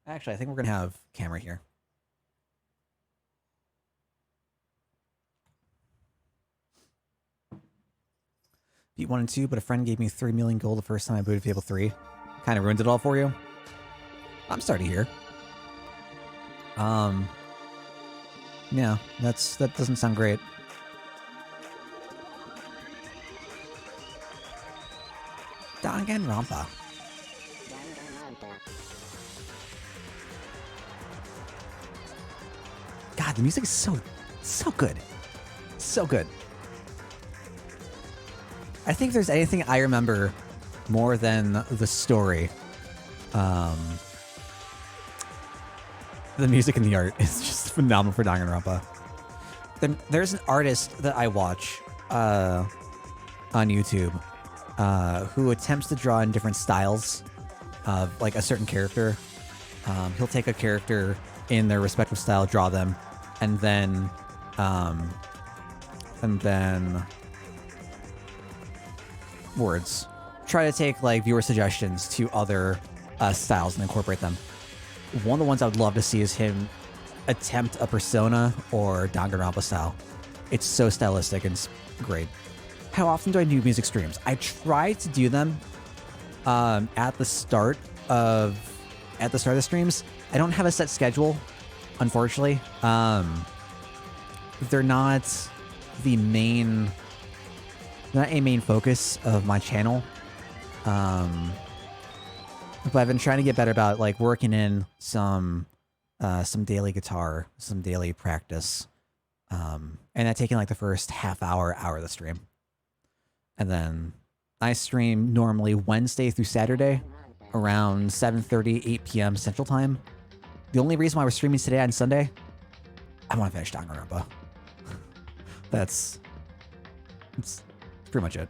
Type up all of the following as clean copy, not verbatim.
Actually, I think we're gonna have camera here. Beat 1 and 2, but a friend gave me 3 million gold the first time I booted Fable 3. Kind of ruined it all for you. I'm sorry to hear. Yeah, that doesn't sound great. Danganronpa. God, the music is so good. So good. I think if there's anything I remember more than the story, the music and the art is just phenomenal for Danganronpa. There's an artist that I watch on YouTube who attempts to draw in different styles of like a certain character. He'll take a character in their respective style, draw them, and then words. Try to take like viewer suggestions to other styles and incorporate them. One of the ones I would love to see is him attempt a Persona or Danganronpa style. It's so stylistic and it's great. How often do I do music streams? I try to do them at the start of the streams. I don't have a set schedule, unfortunately. They're not the main, not a main focus of my channel. But I've been trying to get better about like working in some daily guitar, some daily practice, and that taking like the first half hour of the stream. And then I stream normally Wednesday through Saturday around 7:30, 8 p.m. Central Time. The only reason why we're streaming today on Sunday, I want to finish Danganronpa. That's pretty much it.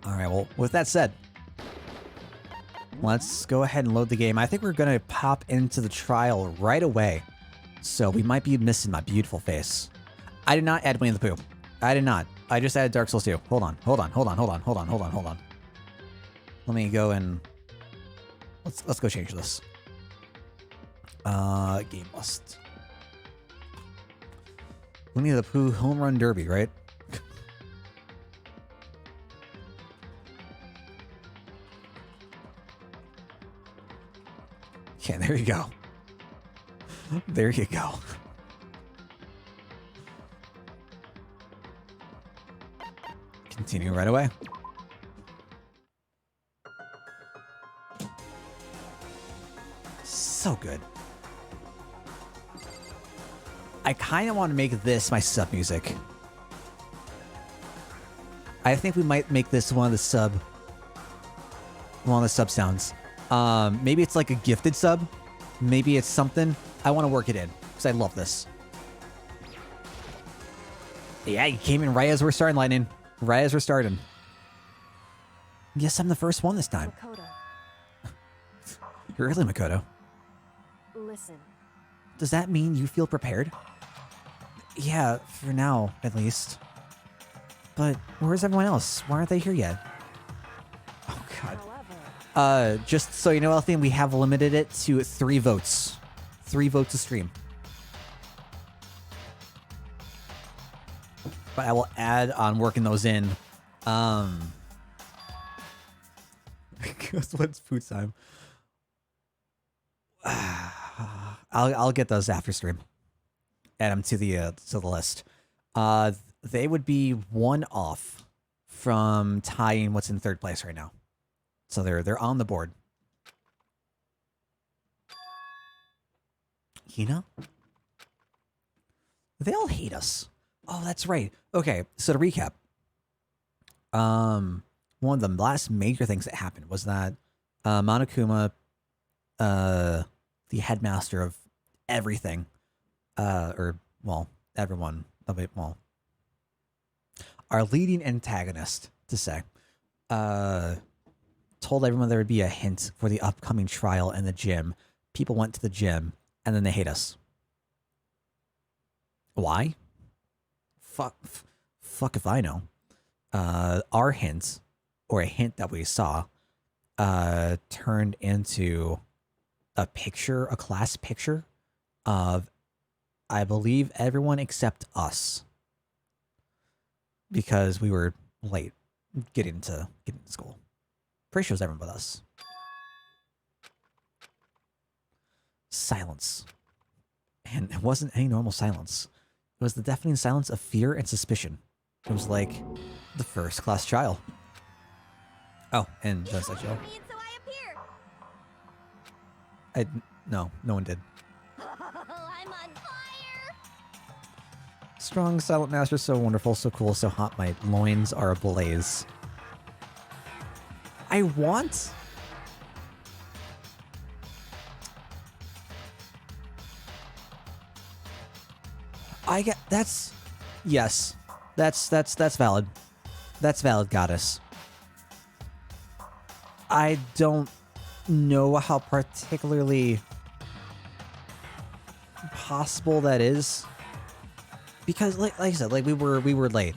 All right, well, with that said, let's go ahead and load the game. I think we're going to pop into the trial right away. So we might be missing my beautiful face. I did not add Winnie the Pooh. I did not. I just added Dark Souls 2. Hold on. Let me go and let's go change this. Game list. Winnie the Pooh Home Run Derby, right? Yeah, there you go. There you go. Continue right away. So good. I kind of want to make this my sub music. I think we might make this one of the sub sounds. Maybe it's like a gifted sub. Maybe it's something. I want to work it in because I love this. Yeah, you came in right as we're starting, Lightning. Right as we're starting. Yes, I'm the first one this time. Makoto. You're early, Makoto. Listen. Does that mean you feel prepared? Yeah, for now, at least. But where's everyone else? Why aren't they here yet? Oh, God. However, just so you know, Elthine, we have limited it to 3 votes. 3 votes a stream. But I will add on working those in. Because what's food time? I'll get those after stream. Add them to the list. They would be 1 off from tying what's in 3rd place right now. So they're on the board. Hina? They all hate us. Oh, that's right. Okay, so to recap. One of the last major things that happened was that Monokuma, the headmaster of everything, everyone, our leading antagonist, to say, told everyone there would be a hint for the upcoming trial in the gym. People went to the gym, and then they hate us. Why? Fuck if I know. Our hint, or a hint that we saw, turned into a picture, a class picture of, I believe, everyone except us, because we were late getting to school. Pretty sure it was everyone but us. Silence. And it wasn't any normal silence. It was the deafening silence of fear and suspicion. It was like the first class trial. Oh, and just like Joe. No one did. I'm on fire. Strong, silent master, so wonderful, so cool, so hot, my loins are ablaze. I want... that's... Yes. That's valid. That's valid, goddess. I don't know how particularly possible that is, because like I said, like we were late.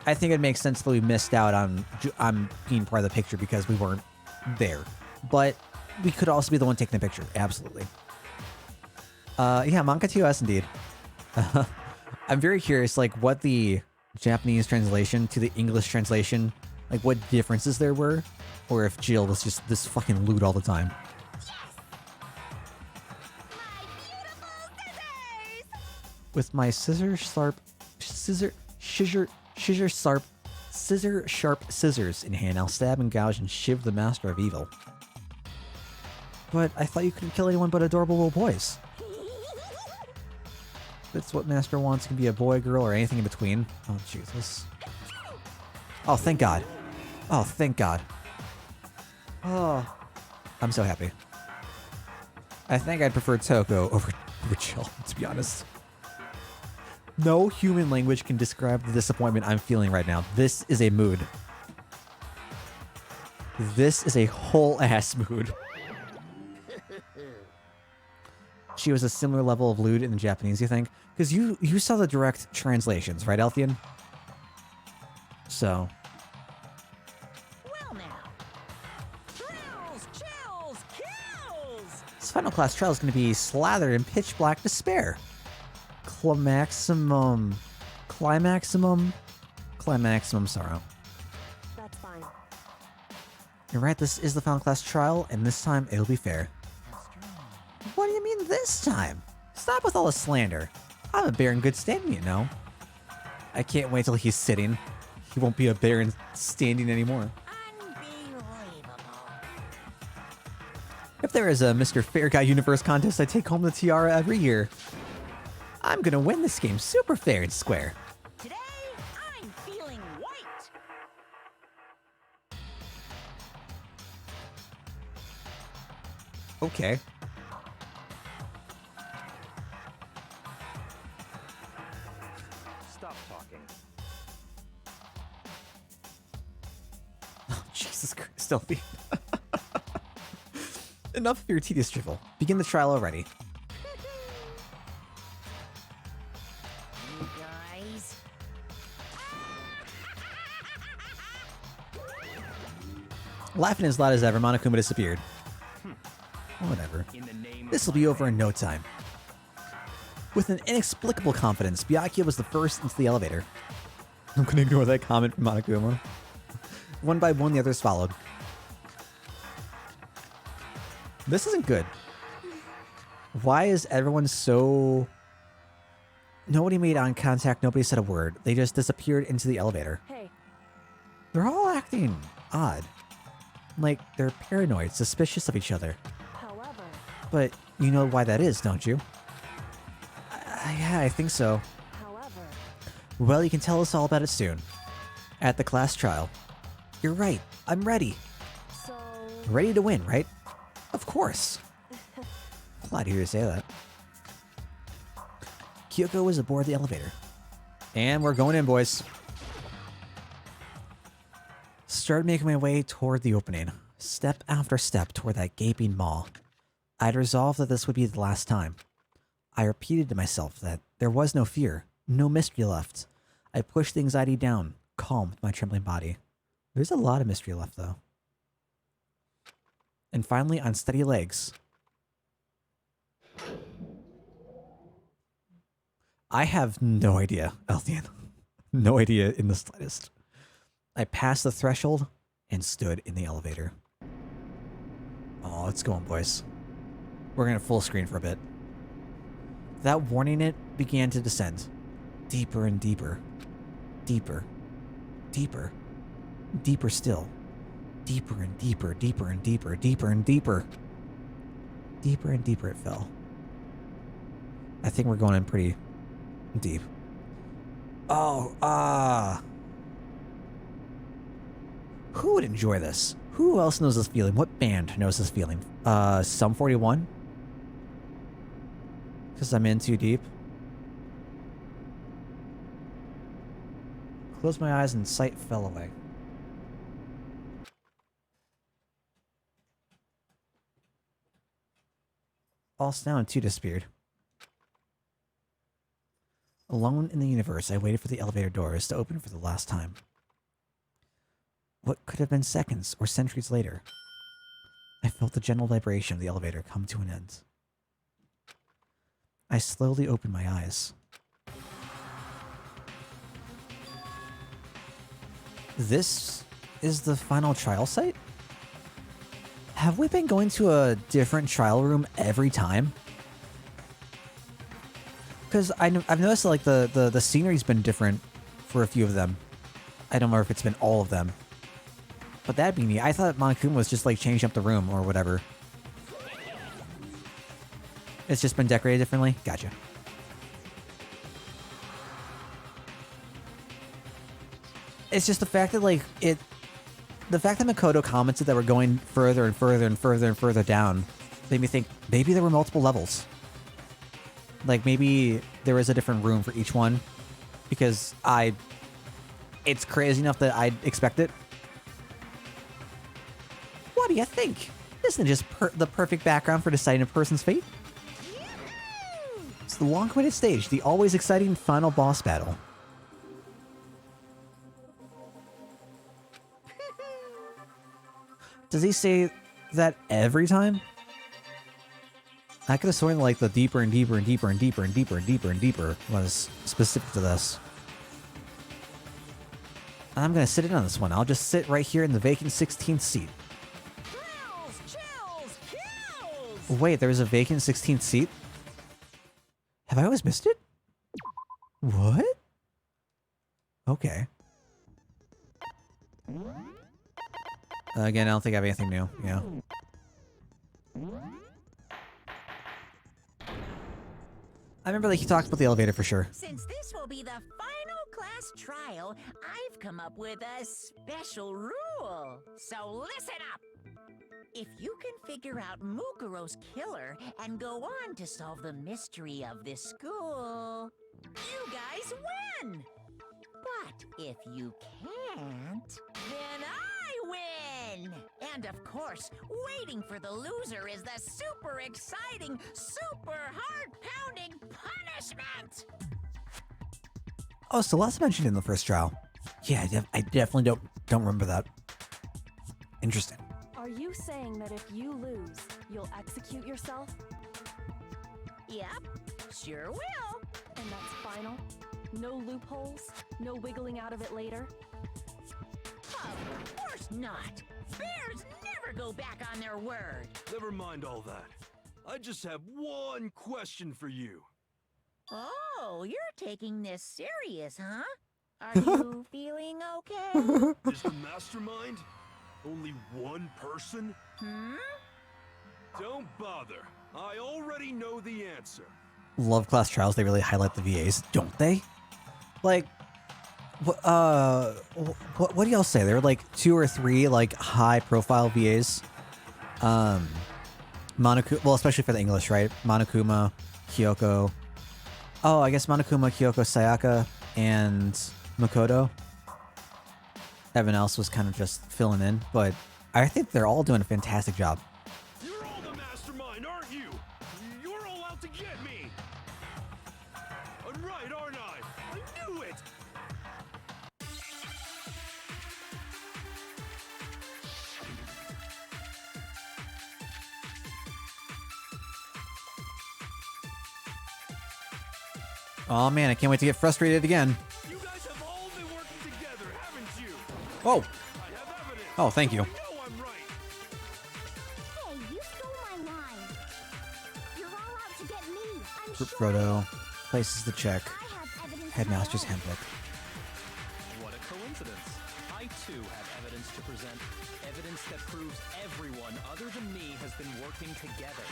I think it makes sense that we missed out on being part of the picture because we weren't there, but we could also be the one taking the picture. Absolutely. Yeah, manga TOS indeed. I'm very curious, like what the Japanese translation to the English translation, like what differences there were, or if Jill was just this fucking lewd all the time. With my scissor sharp scissors in hand, I'll stab and gouge and shiv the master of evil. But I thought you couldn't kill anyone but adorable little boys. That's what master wants. Can be a boy, girl, or anything in between. Oh, Jesus. Oh, thank God. Oh, thank God. Oh, I'm so happy. I think I'd prefer Toko over Jill, to be honest. No human language can describe the disappointment I'm feeling right now. This is a mood. This is a whole ass mood. She was a similar level of lewd in the Japanese, you think? Because you saw the direct translations, right, Althean? So. Well now. Thrills, chills, kills. This final class trial is going to be slathered in pitch black despair. Climaximum sorrow. That's fine. You're right, this is the final class trial, and this time it'll be fair. What do you mean this time? Stop with all the slander. I'm a bear in good standing, you know. I can't wait till he's sitting. He won't be a bear in standing anymore. Unbelievable. If there is a Mr. Fair Guy Universe contest, I take home the tiara every year. I'm gonna win this game super fair and square. Today, I'm feeling white. Okay. Stop talking. Oh, Jesus Christ, Elfie. Enough of your tedious drivel. Begin the trial already. You guys. Laughing as loud as ever, Monokuma disappeared. Whatever. In the name This will be over in no time. With an inexplicable confidence, Byakuya was the first into the elevator. I'm gonna ignore that comment from Monokuma. One by one, the others followed. This isn't good. Why is everyone so... Nobody made eye contact, nobody said a word. They just disappeared into the elevator. Hey, They're all acting odd. Like, they're paranoid, suspicious of each other. however, But you know why that is, don't you? Yeah, I think so. however, Well, you can tell us all about it soon. At the class trial. You're right. I'm ready. so Ready to win, right? Of course. Glad to hear you say that. Kyoko was aboard the elevator. And we're going in, boys. Started making my way toward the opening. Step after step toward that gaping maw. I'd resolved that this would be the last time. I repeated to myself that there was no fear, no mystery left. I pushed the anxiety down, calmed my trembling body. There's a lot of mystery left, though. And finally, on steady legs. I have no idea, Elthian. No idea in the slightest. I passed the threshold and stood in the elevator. Oh, let's go on, boys. We're gonna full screen for a bit. Without warning, it began to descend. Deeper and deeper. Deeper. Deeper. Deeper still. Deeper and deeper, deeper and deeper, deeper and deeper. Deeper and deeper it fell. I think we're going in pretty deep. Oh, who would enjoy this? Who else knows this feeling? What band knows this feeling? Sum 41? Because I'm in too deep. Closed my eyes and sight fell away. All sound too disappeared. Alone in the universe, I waited for the elevator doors to open for the last time. What could have been seconds or centuries later? I felt the gentle vibration of the elevator come to an end. I slowly opened my eyes. This is the final trial site? Have we been going to a different trial room every time? Because I've noticed like the scenery's been different for a few of them. I don't know if it's been all of them. But that'd be neat. I thought Monokuma was just like changing up the room or whatever. It's just been decorated differently? Gotcha. It's just the fact that like the fact that Makoto commented that we're going further and further and further and further down made me think maybe there were multiple levels. Like maybe there was a different room for each one because it's crazy enough that I'd expect it. What do you think? Isn't it just the perfect background for deciding a person's fate? It's the long-awaited stage, the always exciting final boss battle. Does he say that every time? I could have sworn like the deeper and deeper and deeper and deeper and deeper and deeper and deeper was specific to this. And I'm gonna sit in on this one. I'll just sit right here in the vacant 16th seat. Kills! Wait, there was a vacant 16th seat? Have I always missed it? What? Okay. Again, I don't think I have anything new. Yeah. I remember like he talked about the elevator for sure. Since this will be the final class trial, I've come up with a special rule. So listen up. If you can figure out Mukuro's killer and go on to solve the mystery of this school, you guys win. But if you can't, then I win! And of course, waiting for the loser is the super exciting, super heart-pounding punishment! Oh, so last mentioned in the first trial. Yeah, I definitely don't remember that. Interesting. Are you saying that if you lose, you'll execute yourself? Yep, sure will. And that's final? No loopholes? No wiggling out of it later? Of course not. Bears never go back on their word. Never mind all that. I just have one question for you. Oh, you're taking this serious, huh? Are you feeling okay? Is the mastermind only one person? Hmm? Don't bother. I already know the answer. Love class trials, they really highlight the VAs, don't they? Like, what do y'all say? There were like 2 or 3 like high profile VAs. Monokuma, well, especially for the English, right? Monokuma, Kyoko. Oh, I guess Monokuma, Kyoko, Sayaka, and Makoto. Everyone else was kind of just filling in, but I think they're all doing a fantastic job. You're all the mastermind, aren't you? You're all out to get me. I'm right, aren't I? I knew it. Oh man, I can't wait to get frustrated again. You guys have all been working together, haven't you? Oh, I have evidence. oh, thank you. I know I'm right. Hey, you stole my line. You're all out to get me. I'm Group sure. photo. Places to check. I have evidence. Headmaster's of my own. handbook. What a coincidence. I too have evidence to present. Evidence that proves everyone other than me has been working together.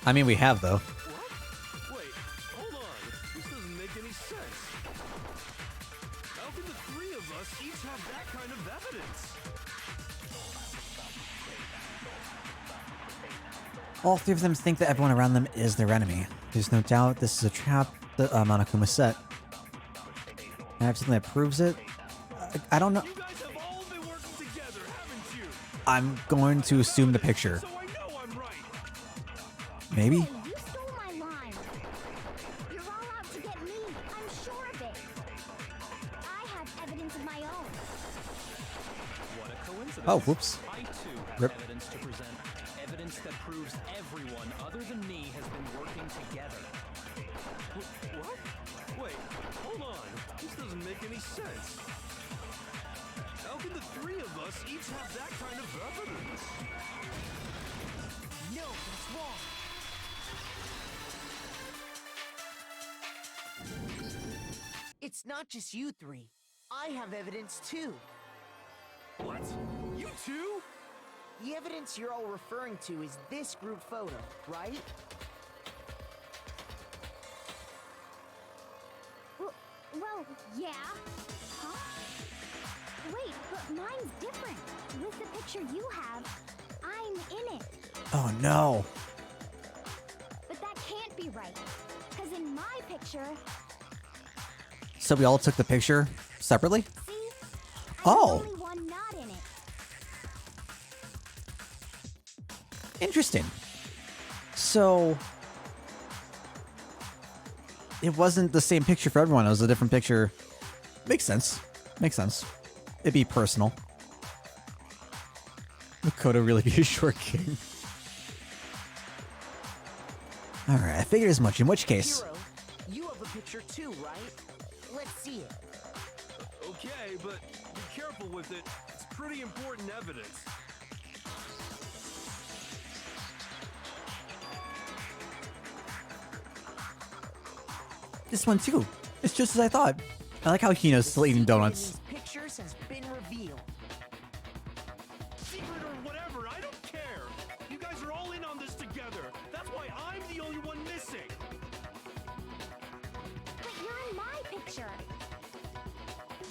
I mean, we have though. What? Wait, hold on. This doesn't make any sense. How can the three of us each have that kind of evidence? All three of them think that everyone around them is their enemy. There's no doubt this is a trap that Monokuma set. I have something that proves it. I don't know. You guys have all been working together, haven't you? I'm going to assume the picture. So I know I'm right. Maybe? Hey, you stole my line. You're all out to get me. I'm sure of it. I have evidence of my own. What a coincidence. Oh, whoops. I too have Rip. evidence to present. Evidence that proves everyone other than me has been working together. What? Wait, hold on. This doesn't make any sense. How can the three of us each have that kind of evidence? No, that's wrong. It's not just you three. I have evidence too. What? You too? The evidence you're all referring to is this group photo, right? Well, yeah. Huh? Wait, but mine's different. With the picture you have, I'm in it. Oh no. But that can't be right. Because in my picture, So we all took the picture separately? see? I'm Oh. the only one not in it. Interesting. So it wasn't the same picture for everyone. It was a different picture. Makes sense. Makes sense. It'd be personal. Would Kodo really be a short king? Alright, I figured as much. In which case... Hero, you have a picture too, right? Let's see it. Okay, but be careful with it. It's pretty important evidence. This one too. It's just as I thought. I like how Hino's still eating donuts. These pictures has been revealed. Secret or whatever, I don't care. You guys are all in on this together. That's why I'm the only one missing. But you're in my picture.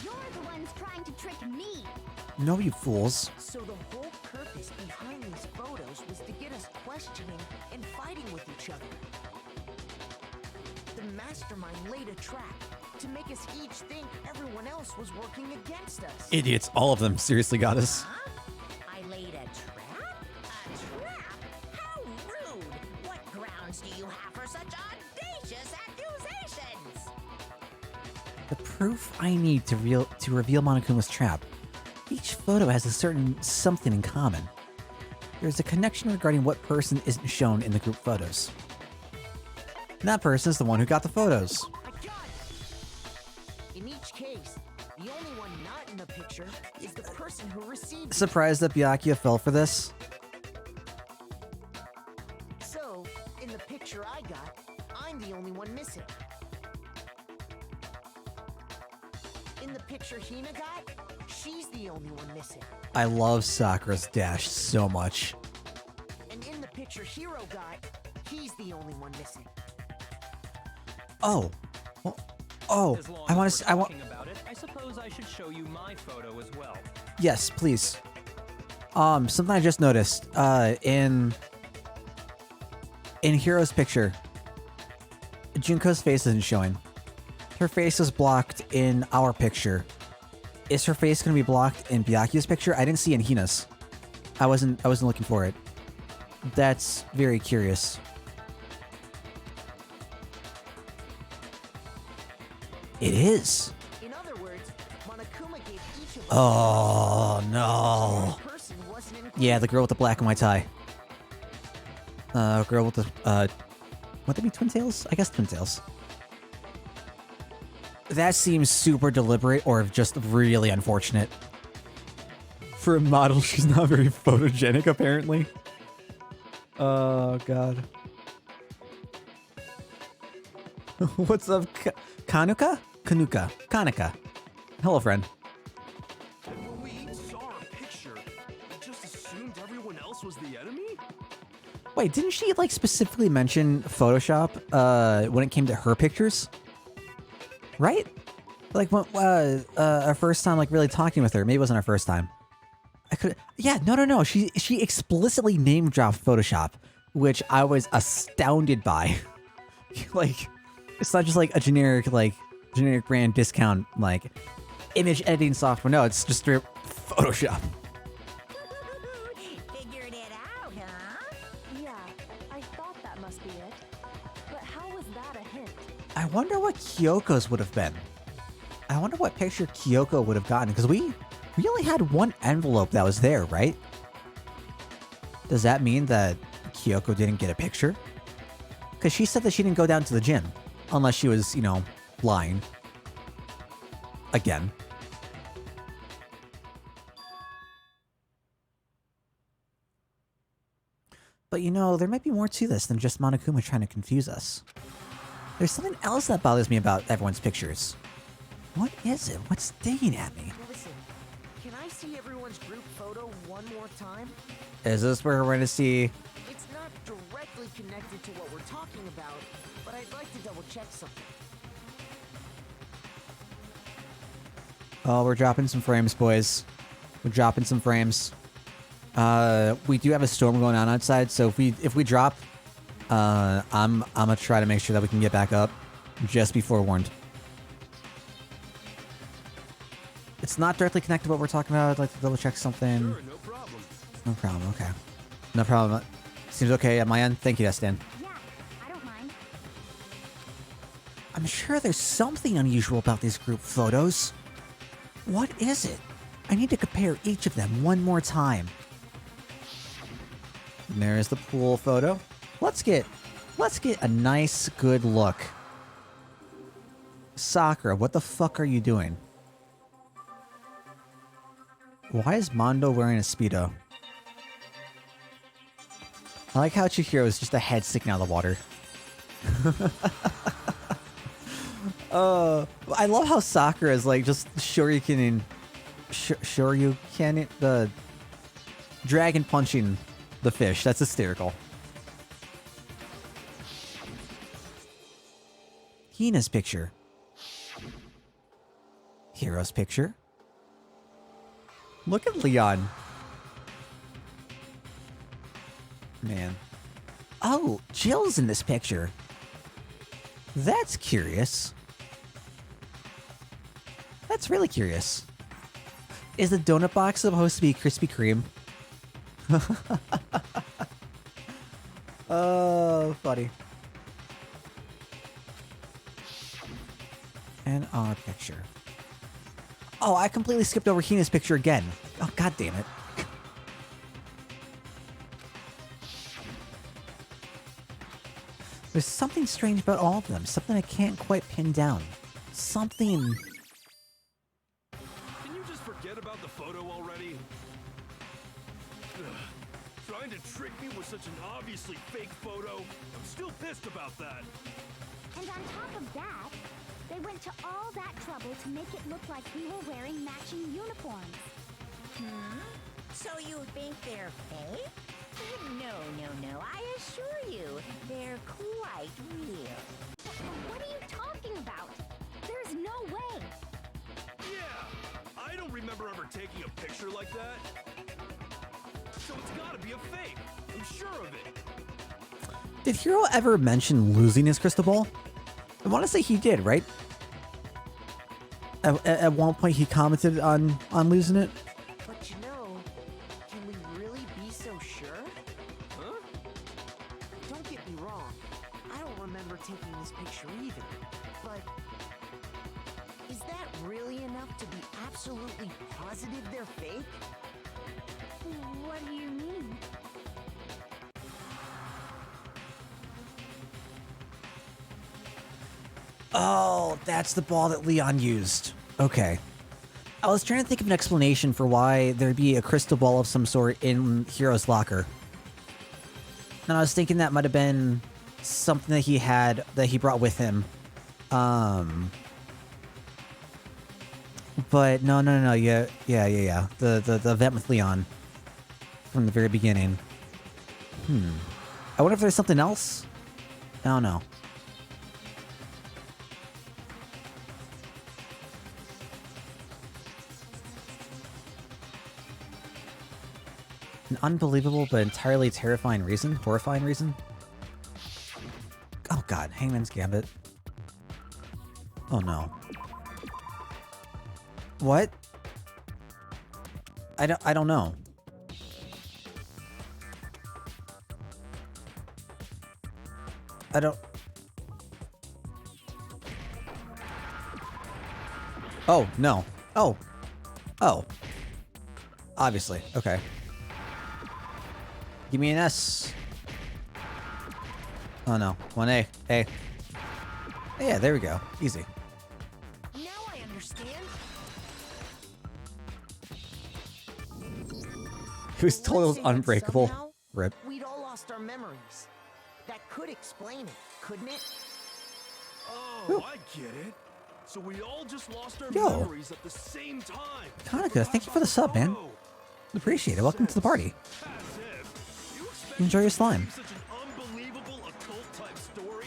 You're the ones trying to trick me. No, you fools. So the whole purpose behind these photos was to get us questioning and fighting with each other. The mastermind laid a trap to make us each think everyone else was working against us. Idiots, all of them seriously got us. Huh? I laid a trap? A trap? How rude! What grounds do you have for such audacious accusations? The proof I need to reveal Monokuma's trap. Each photo has a certain something in common. There's a connection regarding what person isn't shown in the group photos. And that person is the one who got the photos. I got it! In each case, the only one not in the picture is the person who received it. Surprised that Byakuya fell for this? So, in the picture I got, I'm the only one missing. In the picture Hina got, she's the only one missing. I love Sakura's dash so much. And in the picture Hiro got, he's the only one missing. Oh. Well, oh, As long I want as to. we're I want. talking about it, I suppose I should show you my photo as well. Yes, please. Something I just noticed. In Hiro's picture, Junko's face isn't showing. Her face was blocked in our picture. Is her face going to be blocked in Byakuya's picture? I didn't see in Hina's. I wasn't looking for it. That's very curious. It is. In other words, Monokuma gave each of us Oh no. one person wasn't included. Yeah, the girl with the black and white tie. Girl with the would they be twin tails? I guess twin tails. That seems super deliberate or just really unfortunate. For a model, she's not very photogenic, apparently. Oh, God. What's up, Kanuka? Kanuka. Hello, friend. When we each saw our picture, we just assumed everyone else was the enemy? Wait, didn't she, like, specifically mention Photoshop when it came to her pictures? Right? Like, when, our first time, like, really talking with her. Maybe it wasn't our first time. I could... Yeah, no. She explicitly name-dropped Photoshop, which I was astounded by. Like, it's not just, like, a generic brand discount, like, image editing software. No, it's just straight Photoshop. Figured it out, huh? Yeah, I thought that must be it. But how was that a hint? I wonder what Kyoko's would have been. I wonder what picture Kyoko would have gotten, because we only had one envelope that was there, right? Does that mean that Kyoko didn't get a picture? Because she said that she didn't go down to the gym, unless she was, you know, lying. Again. But you know, there might be more to this than just Monokuma trying to confuse us. There's something else that bothers me about everyone's pictures. What is it? What's digging at me? Listen, can I see everyone's group photo one more time? Is this where we're going to see... It's not directly connected to what we're talking about, but I'd like to double check something. Oh, we're dropping some frames, boys. We're dropping some frames. We do have a storm going on outside, so if we drop, I'm gonna try to make sure that we can get back up. Just be forewarned. It's not directly connected to what we're talking about. I'd like to double check something. Sure, no problem. No problem, okay. No problem. Seems okay at my end. Thank you, Destin. Yeah, I don't mind. I'm sure there's something unusual about these group photos. What is it? I need to compare each of them one more time. And there's the pool photo. Let's get a nice, good look. Sakura, what the fuck are you doing? Why is Mondo wearing a Speedo? I like how Chihiro is just a head sticking out of the water. I love how Sakura is like just Shoryuken the dragon punching the fish. That's hysterical. Hina's picture. Hiro's picture. Look at Leon. Man. Oh, Jill's in this picture. That's curious. That's really curious. Is the donut box supposed to be Krispy Kreme? Oh, funny. And our picture. Oh, I completely skipped over Hina's picture again. Oh, god damn it. There's something strange about all of them. Something I can't quite pin down. Something... Can you just forget about the photo already? Ugh. Trying to trick me with such an obviously fake photo? I'm still pissed about that. And on top of that, they went to all that trouble to make it look like we were wearing matching uniforms. So you think they're fake? No. I assure you, they're quite real. What are you talking about? There's no way. Yeah, I don't remember ever taking a picture like that. So it's gotta be a fake. I'm sure of it. Did Hiro ever mention losing his crystal ball? I want to say he did, right? At one point he commented on losing it. But you know, can we really be so sure? Huh? Don't get me wrong, I don't remember taking this picture either. But is that really enough to be absolutely positive they're fake? What do you mean? Oh, Oh, that's the ball that Leon used. Okay. I was trying to think of an explanation for why there'd be a crystal ball of some sort in Hero's locker. And I was thinking that might have been something that he brought with him. But no. Yeah. The event with Leon from the very beginning. I wonder if there's something else. I don't know. An unbelievable but entirely terrifying reason? Horrifying reason? Oh god, Hangman's Gambit. Oh no. What? I don't know. I don't... Oh, no. Oh. Oh. Obviously. Okay. Give me an S. Oh no. 1A. A. Yeah, there we go. Easy. Now I understand. He was told it was Let's say that unbreakable. somehow Rip. We'd all lost our memories. That could explain it, couldn't it? Oh, I get it. So we all just lost our Yo. memories at the same time. Hanukkah, thank you for the sub, man. Appreciate it. Welcome to the party. Enjoy your slime. Such an unbelievable occult type story.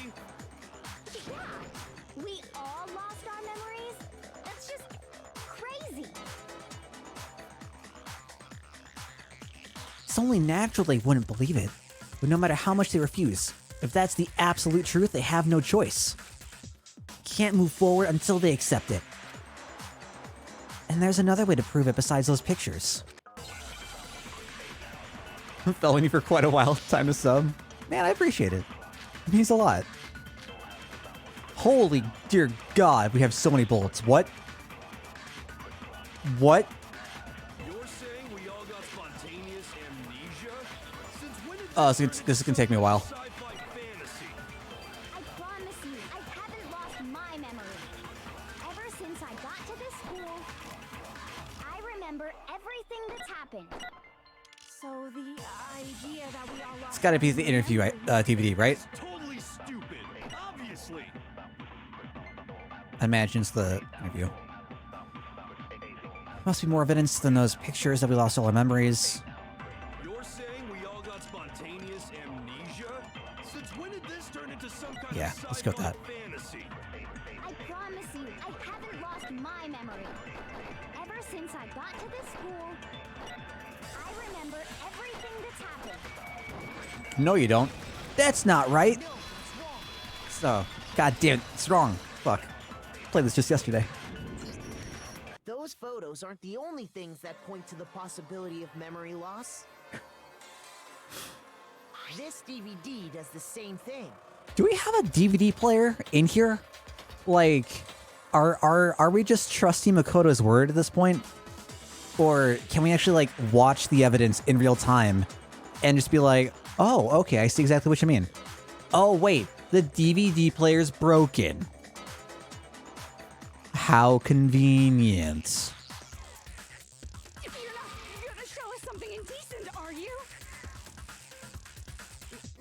Yeah, we all lost our memories? That's just crazy. It's only natural they wouldn't believe it. But no matter how much they refuse, if that's the absolute truth, they have no choice. Can't move forward until they accept it. And there's another way to prove it besides those pictures. I'm following you for quite a while. Time to sub. Man, I appreciate it. It means a lot. Holy dear God, we have so many bullets. What? What? You're saying we all got spontaneous amnesia? Since when did Oh, this is gonna take me a while. sci-fi fantasy? I promise you, I haven't lost my memory. Ever since I got to this school, I remember everything that's happened. So the idea that we all lost It's gotta be the interview DVD, right? It's totally stupid. Obviously. I imagine it's the interview. Must be more evidence than those pictures that we lost all our memories. You're saying we all got spontaneous amnesia? Since when did this turn into some kind Yeah, of let's go with sci-fi that. fantasy? I promise you, I haven't lost my memory. Ever since I got to this school, I remember everything that's happened. No, you don't. That's not right. So, god damn it, it's wrong. Fuck. Played this just yesterday. Those photos aren't the only things that point to the possibility of memory loss. This DVD does the same thing. Do we have a DVD player in here? Like, are we just trusting Makoto's word at this point? Or can we actually, like, watch the evidence in real time and just be like, oh, okay, I see exactly what you mean. Oh, wait, the DVD player's broken. How convenient. You're not gonna show us something indecent, are you?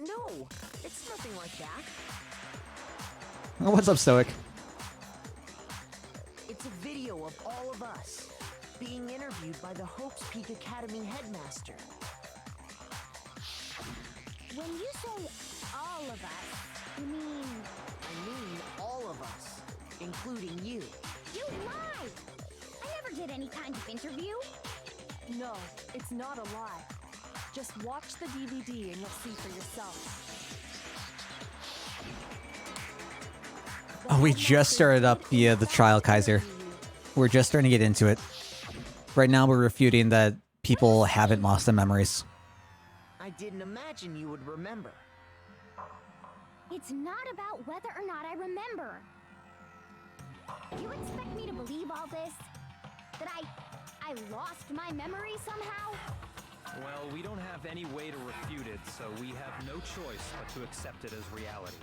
No, it's nothing like that. Oh, what's up, Stoic? It's a video of all of us being interviewed by the Hopes Peak Academy headmaster. When you say all of us, you mean I mean all of us, including you. you lied? I never did any kind of interview. No, it's not a lie. Just watch the DVD and you'll see for yourself. Oh, we just started up the trial, Kaiser. We're just starting to get into it. Right now, we're refuting that people haven't lost their memories. I didn't imagine you would remember. It's not about whether or not I remember. You expect me to believe all this? That I lost my memory somehow? Well, we don't have any way to refute it, so we have no choice but to accept it as reality.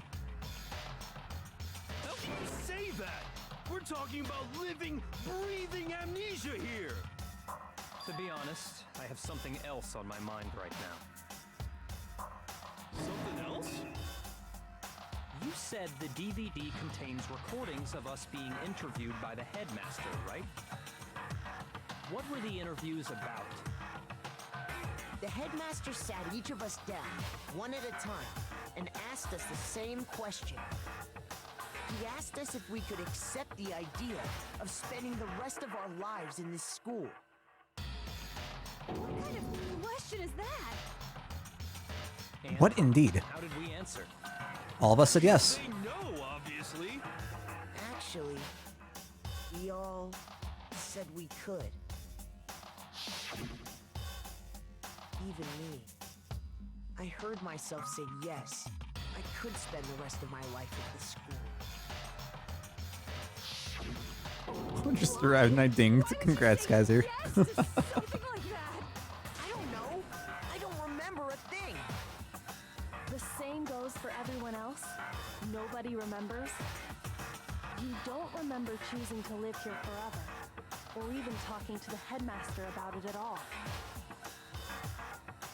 How can you say that? We're talking about living, breathing amnesia here. To be honest, I have something else on my mind right now. Something else? You said the DVD contains recordings of us being interviewed by the headmaster, right? What were the interviews about? The headmaster sat each of us down, one at a time, and asked us the same question. He asked us if we could accept the idea of spending the rest of our lives in this school. What kind of question is that? And What indeed? how did we answer? All of us said yes. They know, obviously. Actually, we all said we could. Even me. I heard myself say yes. I could spend the rest of my life at this school. Just arrived and I dinged. Congrats, Kaiser. Yes to something like that. I don't know. I don't remember a thing. The same goes for everyone else. Nobody remembers. You don't remember choosing to live here forever, or even talking to the headmaster about it at all.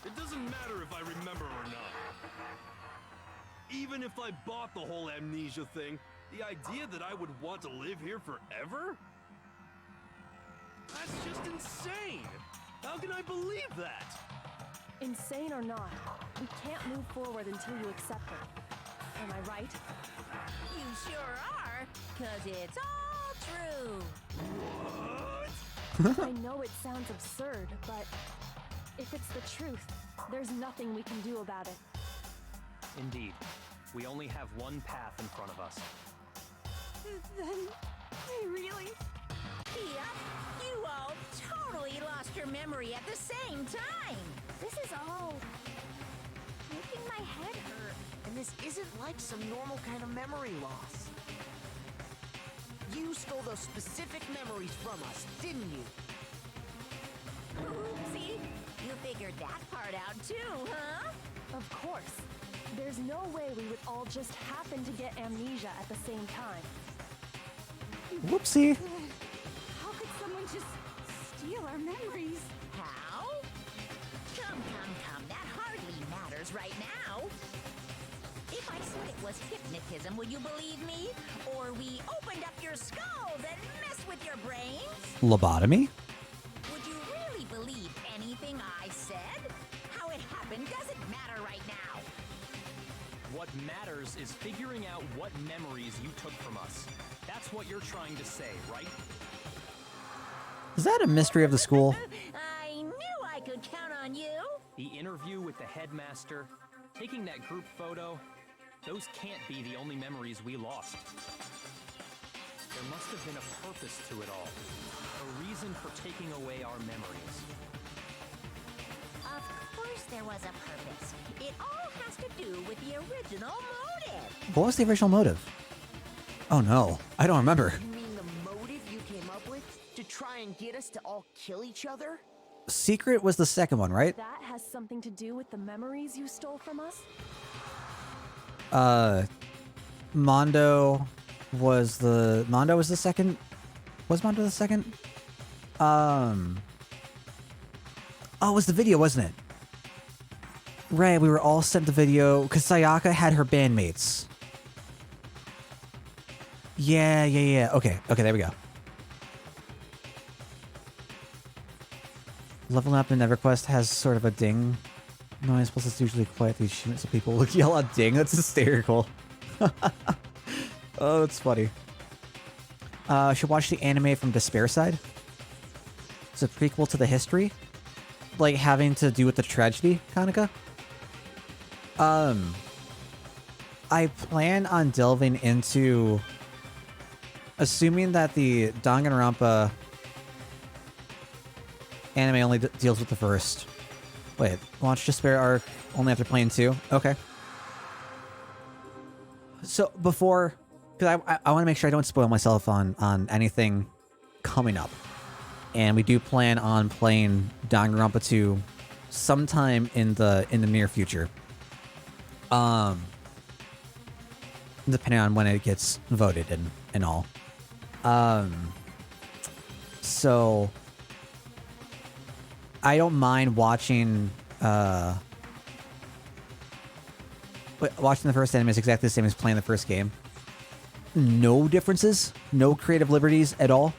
It doesn't matter if I remember or not. Even if I bought the whole amnesia thing, the idea that I would want to live here forever? That's just insane! How can I believe that? Insane or not, we can't move forward until you accept it. Am I right? You sure are, 'cause it's all true. What? I know it sounds absurd, but if it's the truth, there's nothing we can do about it. Indeed, we only have one path in front of us. Then, I really... Yep, you all totally lost your memory at the same time. This is all making my head hurt. And this isn't like some normal kind of memory loss. You stole those specific memories from us, didn't you? Oopsie, you figured that part out too, huh? Of course. There's no way we would all just happen to get amnesia at the same time. Whoopsie. How could someone just steal our memories? How? Come, that hardly matters right now. If I said it was hypnotism, would you believe me? Or we opened up your skulls and messed with your brains? Lobotomy? Would you really believe anything I said? How it happened doesn't matter right now. What matters is figuring out what memories you took from us. That's what you're trying to say, right? Is that a mystery of the school? I knew I could count on you. The interview with the headmaster, taking that group photo, those can't be the only memories we lost. There must have been a purpose to it all. A reason for taking away our memories. Of course there was a purpose. It all has to do with the original motive. What was the original motive? Oh no, I don't remember. You mean the motive you came up with? To try and get us to all kill each other? Secret was the second one, right? That has something to do with the memories you stole from us? Mondo was the second. Was Mondo the second? Oh, it was the video, wasn't it? Right, we were all sent the video because Sayaka had her bandmates. Yeah. Okay, there we go. Leveling up in EverQuest has sort of a ding noise, plus it's usually quietly shooting, so people will yell out ding. That's hysterical. Oh, that's funny. Should watch the anime from Despair Side. It's a prequel to the history. Like, having to do with the tragedy, Kanika. I plan on delving into... Assuming that the Danganronpa anime only deals with the first. Wait, launch Despair arc only after playing 2? Okay. So before, because I want to make sure I don't spoil myself on anything coming up, and we do plan on playing Danganronpa 2 sometime in the near future. Depending on when it gets voted and and all. So I don't mind watching watching the first anime is exactly the same as playing the first game. No differences, no creative liberties at all.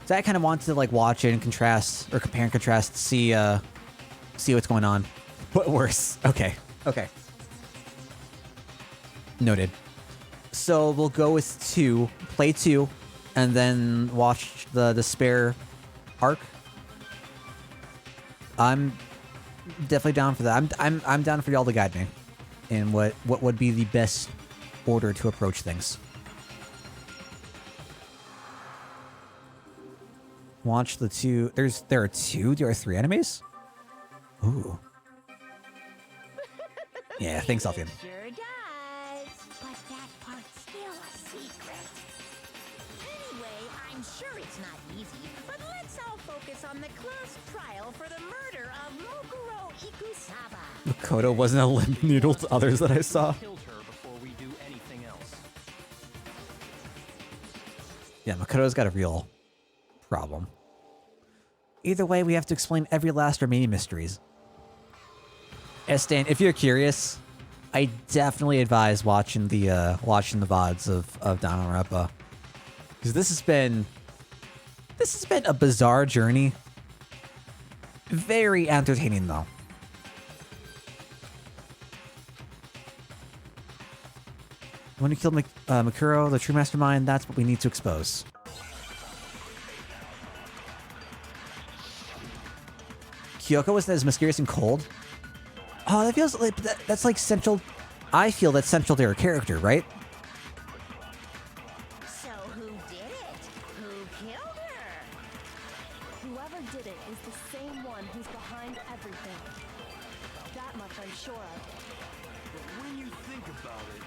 So I kind of want to like watch it and contrast or compare and contrast, see what's going on. What worse? Okay. Noted. So we'll go with 2, play 2, and then watch the spare arc. I'm definitely down for that. I'm down for y'all to guide me in what would be the best order to approach things. Watch the 2. There are 2. There are 3 animes. Ooh. Yeah, thanks, Alfian. Sure does. But that part's still a secret. Anyway, I'm sure it's not easy, but let's all focus on the class trial for the murder of Moguro Ikusaba. Makoto wasn't a limp noodle to others that I saw. Killed her before we do anything else. Yeah, Makoto's got a real problem. Either way, we have to explain every last remaining mysteries. Stan, if you're curious, I definitely advise watching the VODs of Danganronpa. Because this has been a bizarre journey. Very entertaining though. When you kill Mikuro, the true mastermind, that's what we need to expose. Kyoko was as mysterious and cold. Oh, that feels like that's like central. I feel that's central to her character, right? So who did it? Who killed her? Whoever did it is the same one who's behind everything. That much I'm sure of. But when you think about it,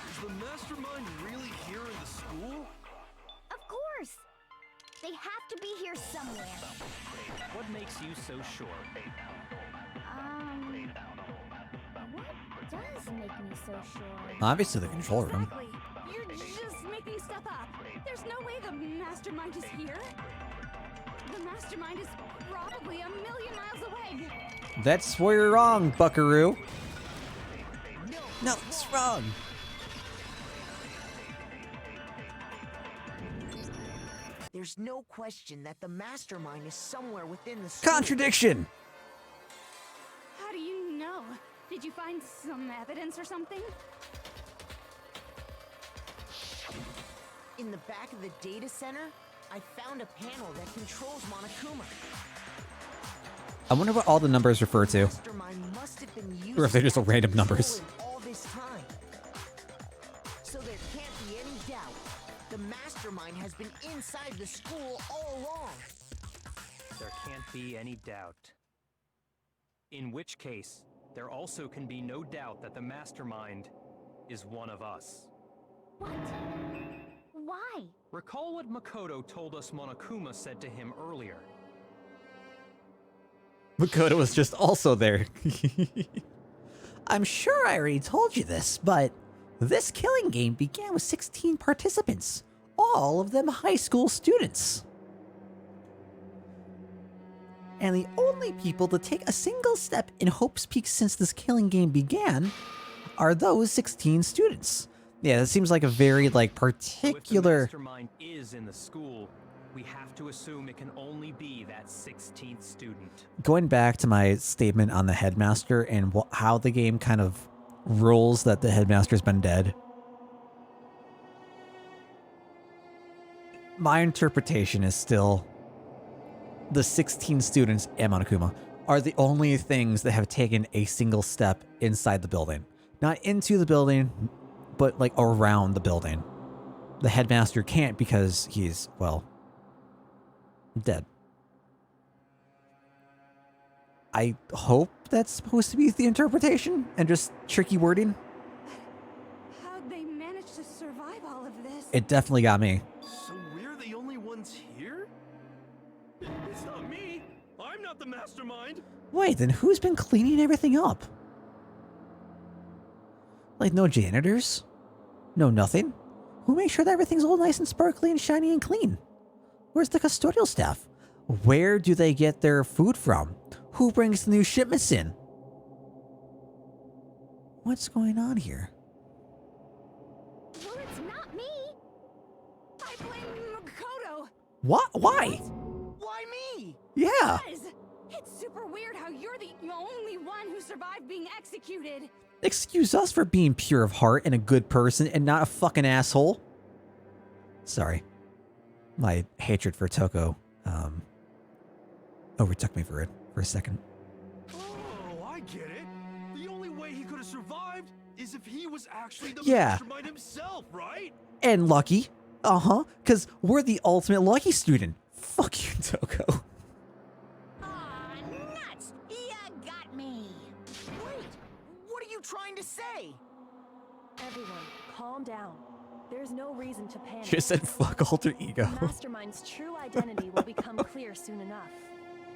is the mastermind really here in the school? Of course! They have to be here somewhere. What makes you so sure? What does make me so sure? Obviously, the control room. Exactly. You're just making stuff up. There's no way the mastermind is here. The mastermind is probably a million miles away. That's where you're wrong, Buckaroo. No, it's wrong. There's no question that the mastermind is somewhere within the school. Contradiction. How do you know? Did you find some evidence or something? In the back of the data center, I found a panel that controls Monokuma. I wonder what all the numbers refer to. Mastermind must have been using Or if they're just that to random control numbers. him all this time. So there can't be any doubt. The mastermind has been inside the school all along. There can't be any doubt. In which case, there also can be no doubt that the mastermind is one of us. What? Why? Recall what Makoto told us Monokuma said to him earlier. Makoto was just also there. I'm sure I already told you this, but this killing game began with 16 participants, all of them high school students. And the only people to take a single step in Hope's Peak since this killing game began are those 16 students. Yeah, that seems like a very particular. If the mastermind is in the school, we have to assume it can only be that 16th student. Going back to my statement on the headmaster and how the game kind of rules that the headmaster's been dead. My interpretation is still the 16 students and Monokuma are the only things that have taken a single step inside the building. Not into the building, but around the building. The headmaster can't because he's, well, dead. I hope that's supposed to be the interpretation and just tricky wording. How'd they manage to survive all of this? It definitely got me. So we're the only ones here? It's not me. I'm not the mastermind. Wait, then who's been cleaning everything up? No janitors? No, nothing. Who makes sure that everything's all nice and sparkly and shiny and clean? Where's the custodial staff? Where do they get their food from? Who brings the new shipments in? What's going on here? Well, it's not me. I blame Makoto. What? Why? Why me? Yeah. Guys, it's super weird how you're the only one who survived being executed. Excuse us for being pure of heart and a good person and not a fucking asshole. Sorry. My hatred for Toko overtook me for a second. Oh, I get it. The only way he could have survived is if he was actually the Yeah. mastermind himself, right? And lucky. Uh-huh. Because we're the ultimate lucky student. Fuck you, Toko. Aw, nuts! Ya got me! Wait, what are you trying to say? Everyone, calm down. There's no reason to panic. Just said fuck alter ego. The Mastermind's true identity will become clear soon enough.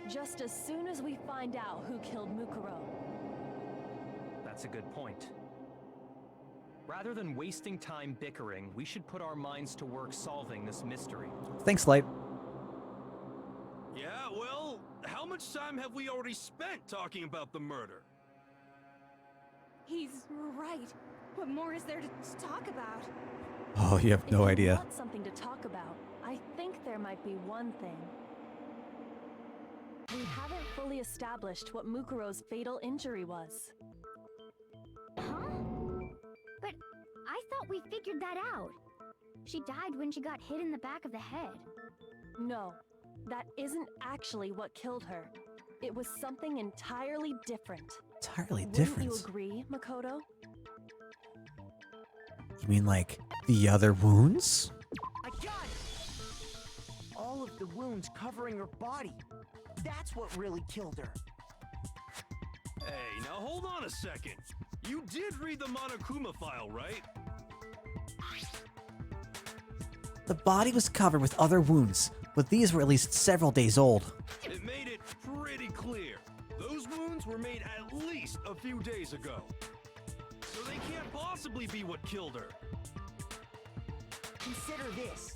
Just as soon as we find out who killed Mukuro. That's a good point. Rather than wasting time bickering, we should put our minds to work solving this mystery. Thanks, Light. Yeah, well, how much time have we already spent talking about the murder? He's right. What more is there to talk about? Oh, you have no If idea. you want something to talk about, I think there might be one thing. We haven't fully established what Mukuro's fatal injury was. Huh? But I thought we figured that out. She died when she got hit in the back of the head. No, that isn't actually what killed her. It was something entirely different. Entirely Wouldn't different. you agree, Makoto? You mean like the other wounds? I got it! All of the wounds covering her body. That's what really killed her. Hey, now hold on a second. You did read the Monokuma file, right? The body was covered with other wounds, but these were at least several days old. It made it pretty clear. Those wounds were made at least a few days ago. So they can't possibly be what killed her. Consider this.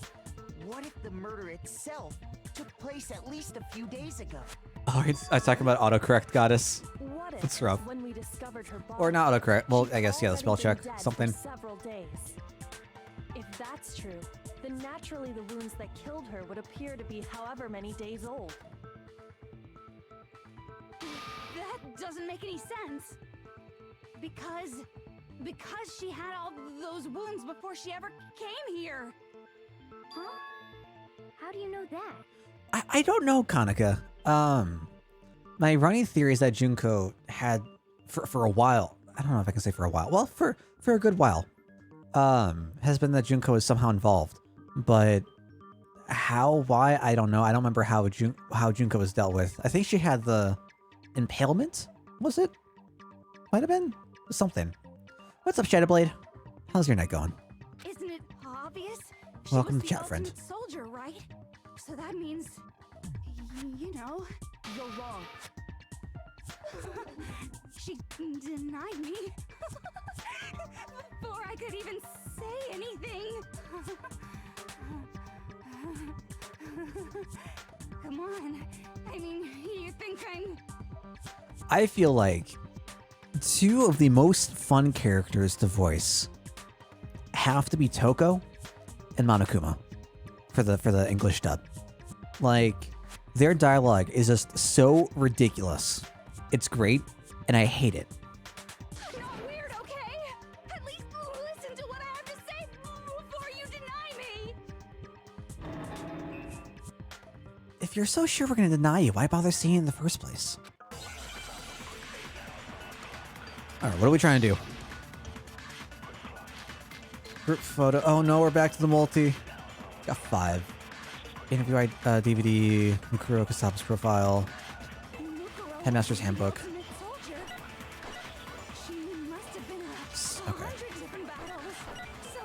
What if the murder itself took place at least a few days ago? Oh, I talking about autocorrect goddess. What if, That's rough. when we discovered her body, Or not autocorrect. Well, she'd I guess, yeah, the spell already been check. dead for Something. several days? If that's true, then naturally the wounds that killed her would appear to be however many days old. That doesn't make any sense. Because she had all those wounds before she ever came here. Huh? How do you know that? I don't know, Kaneka. My running theory is that Junko had, for a while, I don't know if I can say for a while, well, for a good while, has been that Junko is somehow involved. But how, why, I don't know. I don't remember how Junko was dealt with. I think she had the impalement, was it? Might have been? Something. What's up, Shadowblade? How's your night going? Isn't it obvious? She Welcome was to the chat, friend. ultimate soldier, right? So that means, you know, You're wrong. she denied me before I could even say anything. Come on. I mean, you think I'm... I feel like two of the most fun characters to voice have to be Toko and Monokuma for the English dub. Like, their dialogue is just so ridiculous. It's great, and I hate it. I'm not weird, okay? At least listen to what I have to say before you deny me. If you're so sure we're gonna deny you, why bother seeing it in the first place? Alright, what are we trying to do? Group photo. Oh no, we're back to the multi. Got 5. Interview DVD, Mukuro Kasaba's profile, Mukuro Headmaster's was the Handbook. ultimate soldier. She must have been a Okay. 100 different battles. So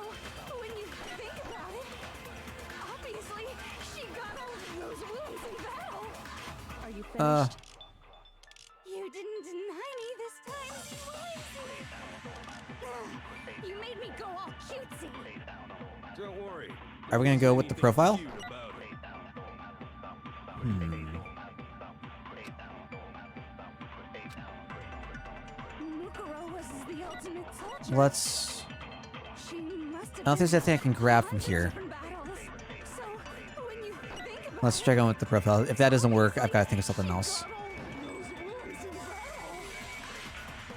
when you think about it, obviously she got all those wounds in battle. Are you finished? You didn't deny me this time. You made let me go all cutesy. Don't worry. Are we gonna go with the profile? Cute about it. Mukuro was the ultimate soldier. Let's. She must have I don't think there's anything I can grab from here. been battles. So when you think about Let's check on with the profile. If that doesn't work, I've got to think of something else.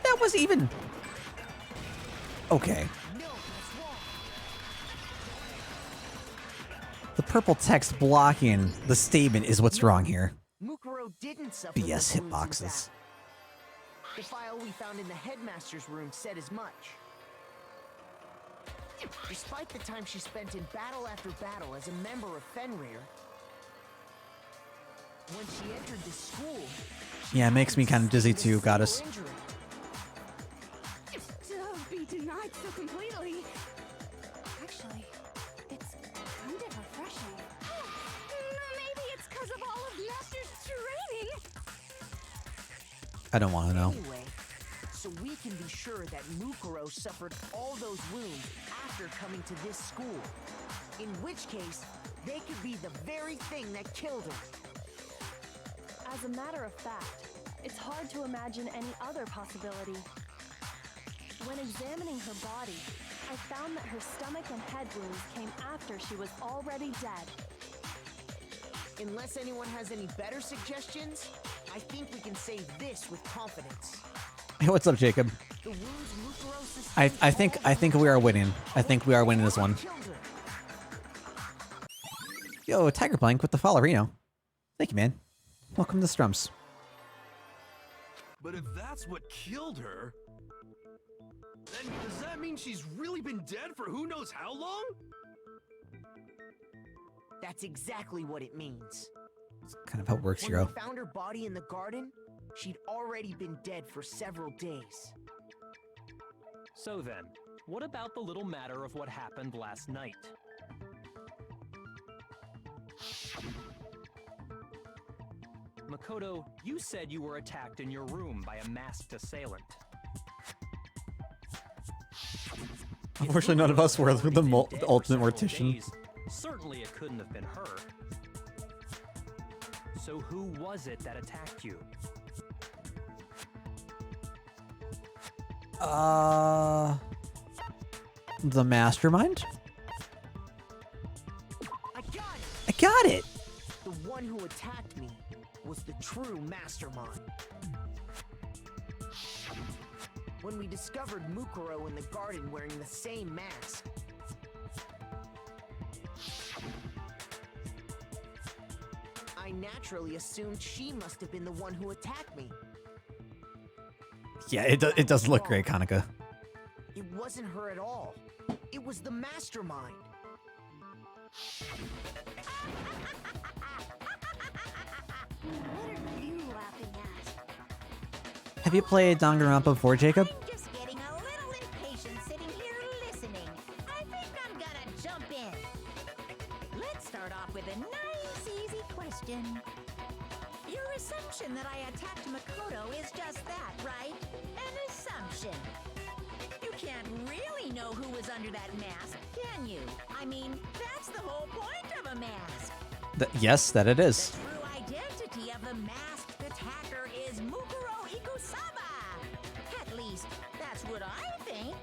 That was even. Okay. The purple text blocking the statement is what's wrong here. Mukuro didn't suffer BS from wounds in hitboxes. battle. The file we found in the headmaster's room said as much. Despite the time she spent in battle after battle as a member of Fenrir, when she entered the school, Yeah, it makes me kind of dizzy too, Goddess. injury. to be denied so completely. Actually, it's kind of refreshing. Maybe it's because of all of Master's training. I don't want to know. Anyway, so we can be sure that Mukuro suffered all those wounds after coming to this school. In which case, they could be the very thing that killed her. As a matter of fact, it's hard to imagine any other possibility. When examining her body, I found that her stomach and head wounds came after she was already dead. Unless anyone has any better suggestions, I think we can say this with confidence. Hey, what's up, Jacob? The wounds Mukuro sustained I think we are winning. I think we are winning this one. killed her. Yo, Tiger Blank with the follow, Reno. Thank you, man. Welcome to Strums. But if that's what killed her, then does that mean she's really been dead for who knows how long? That's exactly what it means. That's kind of how it works, When Hero. we found her body in the garden, she'd already been dead for several days. So then, what about the little matter of what happened last night? Makoto, you said you were attacked in your room by a masked assailant. Unfortunately, none of us were the Been dead for ultimate several mortician. days. Certainly it couldn't have been her. So who was it that attacked you? The mastermind? I got it! I got it! The one who attacked me was the true mastermind. When we discovered Mukuro in the garden wearing the same mask, I naturally assumed she must have been the one who attacked me. Yeah, it does look great, Kanika. It wasn't her at all. It was the mastermind. What are you laughing at? Have you played Danganronpa before, Jacob? I'm just getting a little impatient sitting here listening. I think I'm gonna jump in. Let's start off with a nice, easy question. Your assumption that I attacked Makoto is just that, right? An assumption. You can't really know who was under that mask, can you? I mean, that's the whole point of a mask. Yes, that it is. The true identity of the masked attacker is Mukuro Ikusaba. At least, that's what I think.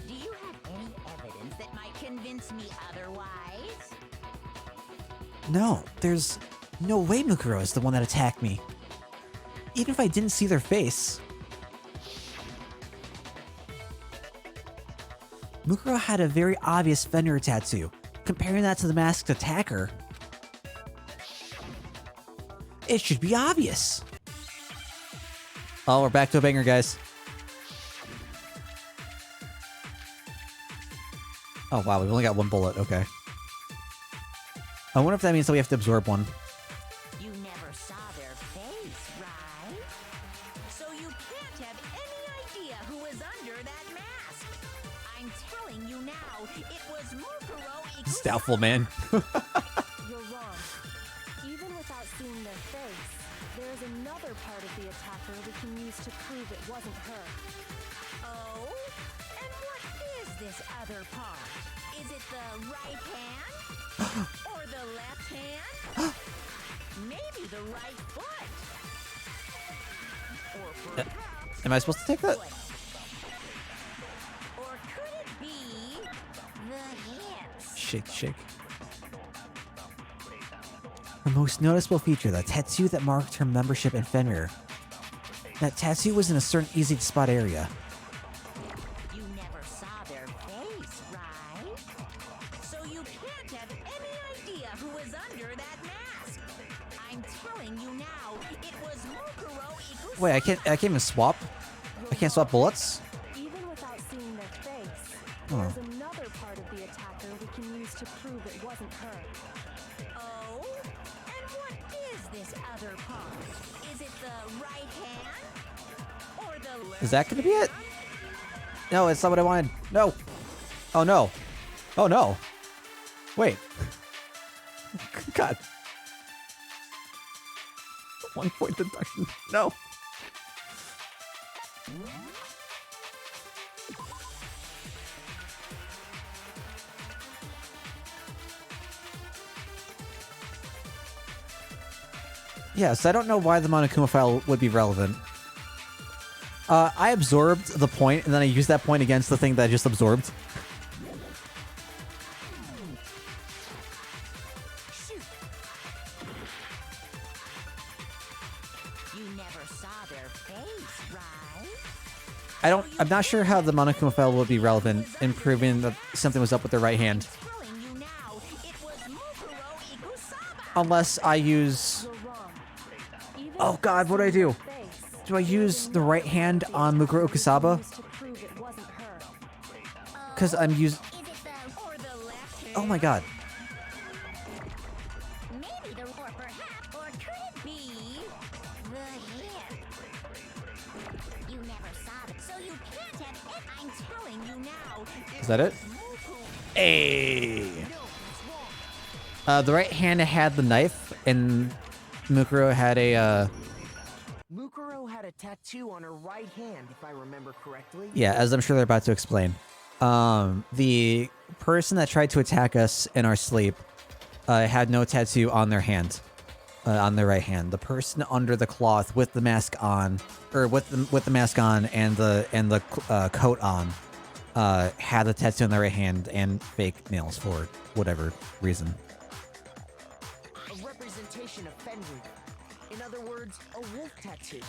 Do you have any evidence that might convince me otherwise? No, there's no way Mukuro is the one that attacked me. Even if I didn't see their face. Mukuro had a very obvious Fenrir tattoo. Comparing that to the masked attacker, it should be obvious. Oh, we're back to a banger, guys. Oh, wow, we've only got one bullet. Okay. I wonder if that means that we have to absorb one. You never saw their face, right? So you can't have any idea who was under that mask. I'm telling you now, it was Mukuro Ikusaba. It's doubtful, man. You're wrong. Even without seeing their face, there is another part of the attacker we can use to prove it wasn't her. Oh? And what is this other part? Is it the right hand? Or the left hand? Maybe the right foot? Or perhaps Am I supposed to take that? foot? Or could it be the hips? Shake, shake. Her most noticeable feature, the tattoo that marked her membership in Fenrir. That tattoo was in a certain easy-to-spot area. You never saw their face, right? So you can't have any idea who was under that mask. I'm telling you now, it was Mukuro Ikusa. Wait, I can't even swap? I can't swap bullets? Even without seeing their face, Oh. there's another part of the attacker we can use to prove it wasn't her. Oh? And what is this other part? Is it the right hand? Or the left Is that gonna be it? hand? No, it's not what I wanted. No. Oh no. Oh no. Wait. God. 1 point deduction. No. Yes, I don't know why the Monokuma file would be relevant. I absorbed the point, and then I used that point against the thing that I just absorbed. Shoot. You never saw their face, right? I'm not sure how the Monokuma file would be relevant in proving that something was up with their right hand. Telling you now, it was Mukuro Ikusaba. Unless I use... You're wrong. Even Oh without god, what do I seeing do? their face, Do I there's use the right another hand part of the on attacker Mukuro we can Kusaba? use to prove it wasn't her. Because I'm using... Is it the or the left hand? Oh my god. Maybe the or perhaps or could it be the hip? You never saw it, so you can't have it. I'm telling you now. Is that it? Hey. The right hand had the knife, and Mukuro had a, Mukuro had a tattoo on her right hand, if I remember correctly. yeah, as I'm sure they're about to explain. The person that tried to attack us in our sleep had no tattoo on their hand, on their right hand. The person under the cloth with the mask on, or with the mask on and the coat on, had the tattoo on their right hand and fake nails for whatever reason. A representation of Fenrir. In other words, a wolf tattoo.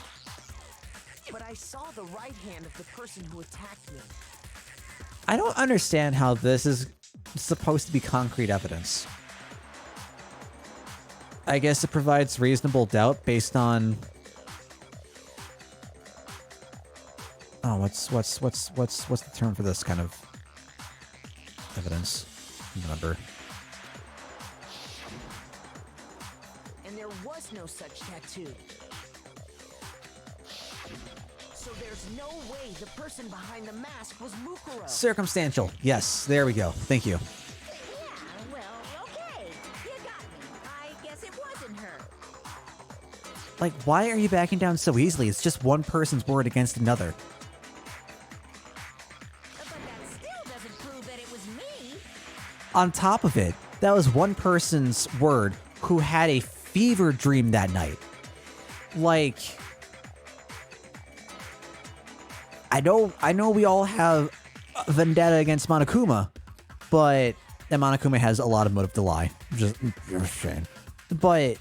But I saw the right hand of the person who attacked me. I don't understand how this is supposed to be concrete evidence. I guess it provides reasonable doubt based on... Oh, what's the term for this kind of evidence? Remember. And there was no such tattoo. So there's no way the person behind the mask was Mukuro. Circumstantial. Yes, there we go. Thank you. Yeah, well, okay. You got me. I guess it wasn't her. Like, why are you backing down so easily? It's just one person's word against another. But that still doesn't prove that it was me. On top of it, that was one person's word who had a fever dream that night. Like, I know we all have a vendetta against Monokuma, but and Monokuma has a lot of motive to lie. Just saying. But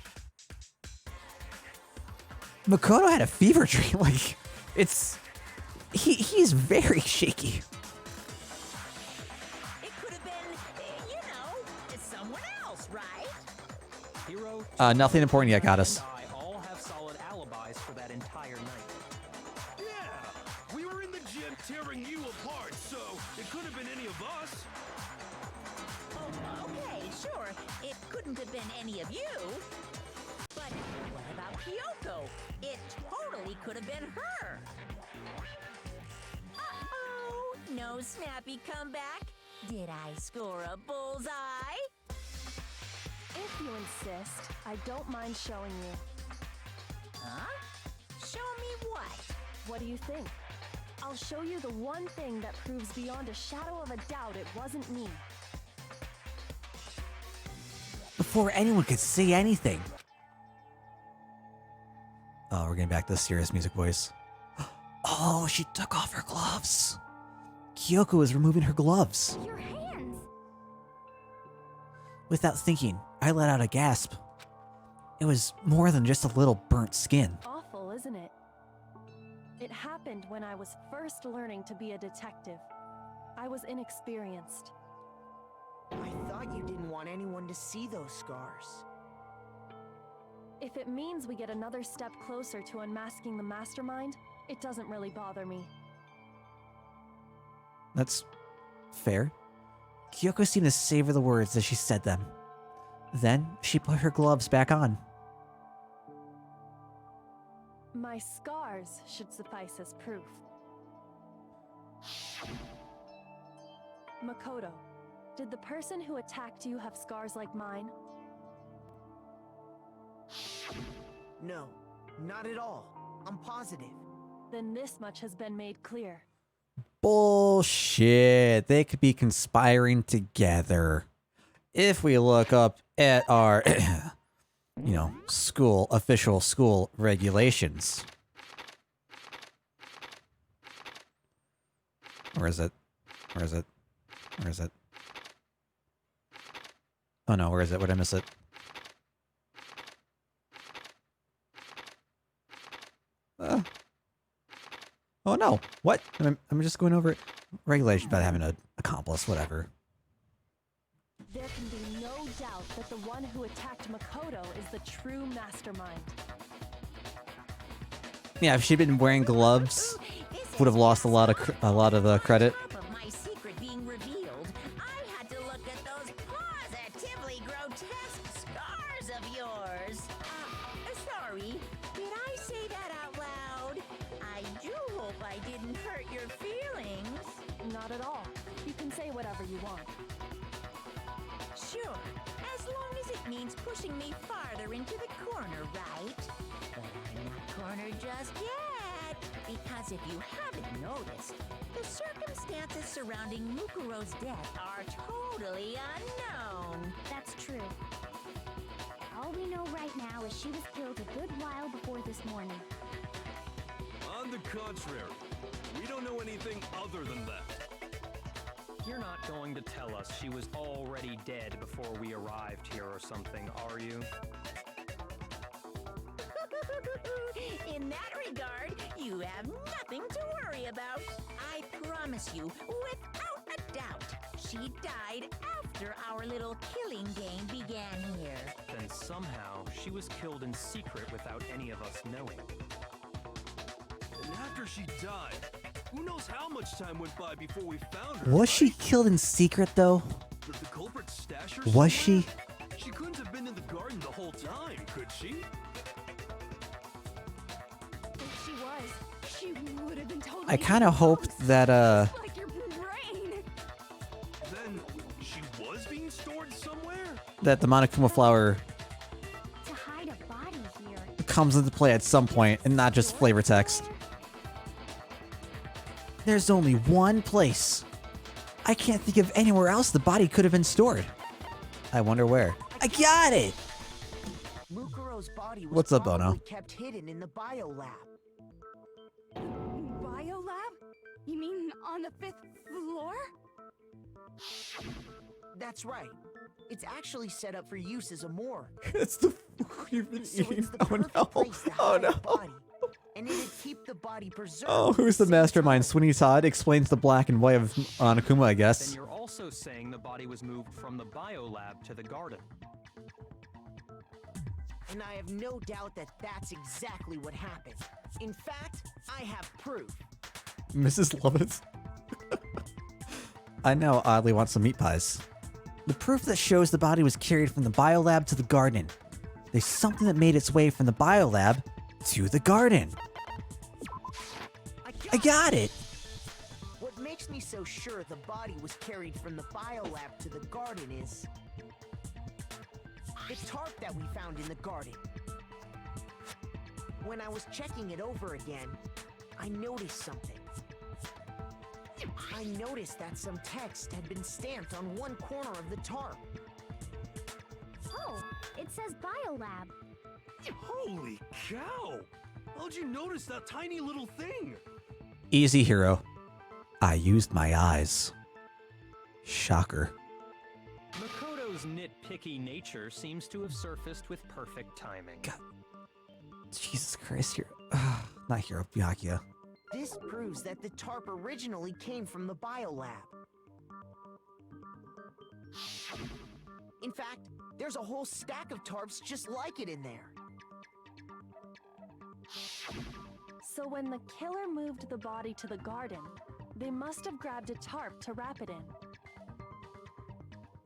Makoto had a fever dream. Like, he's very shaky. It could have been, you know, someone else, right? Hero, Nothing important yet, Goddess. and I all have solid alibis for that entire night. Yeah, we were in the gym tearing you apart, so it could have been any of us. Oh, okay, sure. It couldn't have been any of you. But what about Kyoko? It totally could have been her. Uh-oh, no snappy comeback. Did I score a bullseye? If you insist, I don't mind showing you. Huh? Show me what? What do you think? I'll show you the one thing that proves beyond a shadow of a doubt it wasn't me. Before anyone could say anything. Oh, we're getting back to the serious music voice. Oh, she took off her gloves. Kyoko is removing her gloves. Your hands! Without thinking, I let out a gasp. It was more than just a little burnt skin. Awful, isn't it? It happened when I was first learning to be a detective. I was inexperienced. I thought you didn't want anyone to see those scars. If it means we get another step closer to unmasking the mastermind, it doesn't really bother me. That's fair. Kyoko seemed to savor the words as she said them. Then she put her gloves back on. My scars should suffice as proof. Makoto, did the person who attacked you have scars like mine? No, not at all. I'm positive. Then this much has been made clear. Bullshit. They could be conspiring together. If we look up at our, official school regulations. Where is it? Where is it? Where is it? Oh no, where is it? Would I miss it? Oh no, what? I'm just going over regulation about having an accomplice, whatever. There can be no doubt that the one who attacked Makoto is the true mastermind. Yeah, if she'd been wearing gloves, would have lost a lot of the credit. On top of my secret being revealed, I had to look at those positively grotesque scars of yours. Sorry, did I say that out loud? I do hope I didn't hurt your feelings. Not at all. You can say whatever you want. Sure, as long as it means pushing me farther into the corner, right? But I'm not cornered just yet, because if you haven't noticed, the circumstances surrounding Mukuro's death are totally unknown. That's true. All we know right now is she was killed a good while before this morning. On the contrary, we don't know anything other than that. You're not going to tell us she was already dead before we arrived here or something, are you? In that regard, you have nothing to worry about. I promise you, without a doubt, she died after our little killing game began here. Then somehow she was killed in secret without any of us knowing. And after she died, who knows how much time went by before we found her? Was she killed in secret, though? Did the culprit stash her Was somewhere? she? She couldn't have been in the garden the whole time, could she? If she was, she would have been totally. I kind of hoped that, Like your brain. Then she was being stored somewhere? that the Monokuma flower To hide a body here. comes into play at some point and not just flavor text. There's only one place. I can't think of anywhere else the body could have been stored. I wonder where. I got it! Mukuro's body was What's up, Ono? probably kept hidden in the biolab. Biolab? You mean on the 5th floor? That's right. It's actually set up for use as a morgue. It's the food you've been So eating. it's the Oh perfect no. place to Oh hide a no. body. And it'd keep the body preserved. Oh, who's the mastermind? Sweeney Todd explains the black and white of Monokuma, I Then guess. you're also saying the body was moved from the biolab to the garden. And I have no doubt that that's exactly what happened. In fact, I have proof. Mrs. Lovett. I know Oddly wants some meat pies. The proof that shows the body was carried from the biolab to the garden. There's something that made its way from the biolab to the garden. I got it! What makes me so sure the body was carried from the biolab to the garden is... The tarp that we found in the garden. When I was checking it over again, I noticed something. I noticed that some text had been stamped on one corner of the tarp. Oh, it says Biolab. Holy cow! How'd you notice that tiny little thing? Easy, hero. I used my eyes. Shocker. Makoto's nitpicky nature seems to have surfaced with perfect timing. God. Jesus Christ, hero. Not hero, Byakuya. This proves that the tarp originally came from the biolab. In fact, there's a whole stack of tarps just like it in there. So when the killer moved the body to the garden, they must have grabbed a tarp to wrap it in.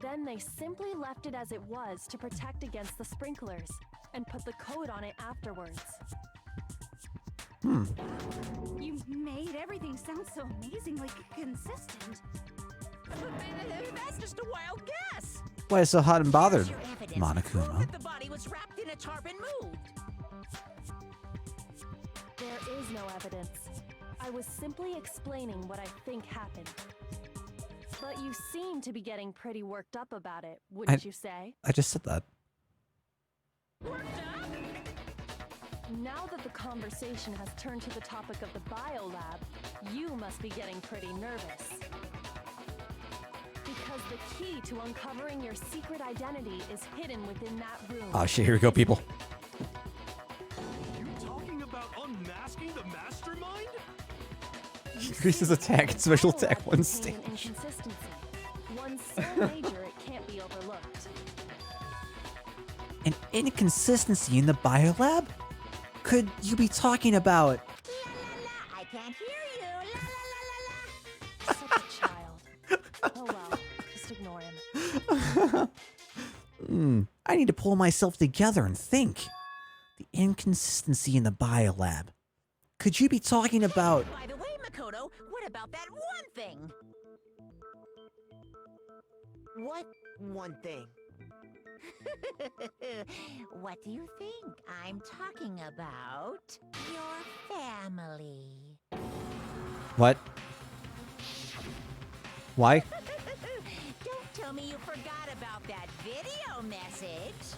Then they simply left it as it was to protect against the sprinklers, and put the coat on it afterwards. You made everything sound so amazingly consistent. That's just a wild guess. Why so hot and bothered, Here's your evidence. Monokuma? Prove that the body was wrapped in a tarp and moved. There is no evidence. I was simply explaining what I think happened. But you seem to be getting pretty worked up about it, wouldn't you say? I just said that. Now that the conversation has turned to the topic of the biolab, you must be getting pretty nervous. Because the key to uncovering your secret identity is hidden within that room. Oh shit, here we go, people. You talking about unmasking the mastermind? Increases attack and special attack one Biolab stage. contained an inconsistency. One so major it can't be overlooked. An inconsistency in the biolab? Could you be talking about... La la la, I can't hear you. La la la la la. Such a child. Oh well, just ignore him. I need to pull myself together and think. The inconsistency in the biolab. Could you be talking about... By the way, Makoto, what about that one thing? What one thing? What do you think I'm talking about? Your family. What? Why? Don't tell me you forgot about that video message.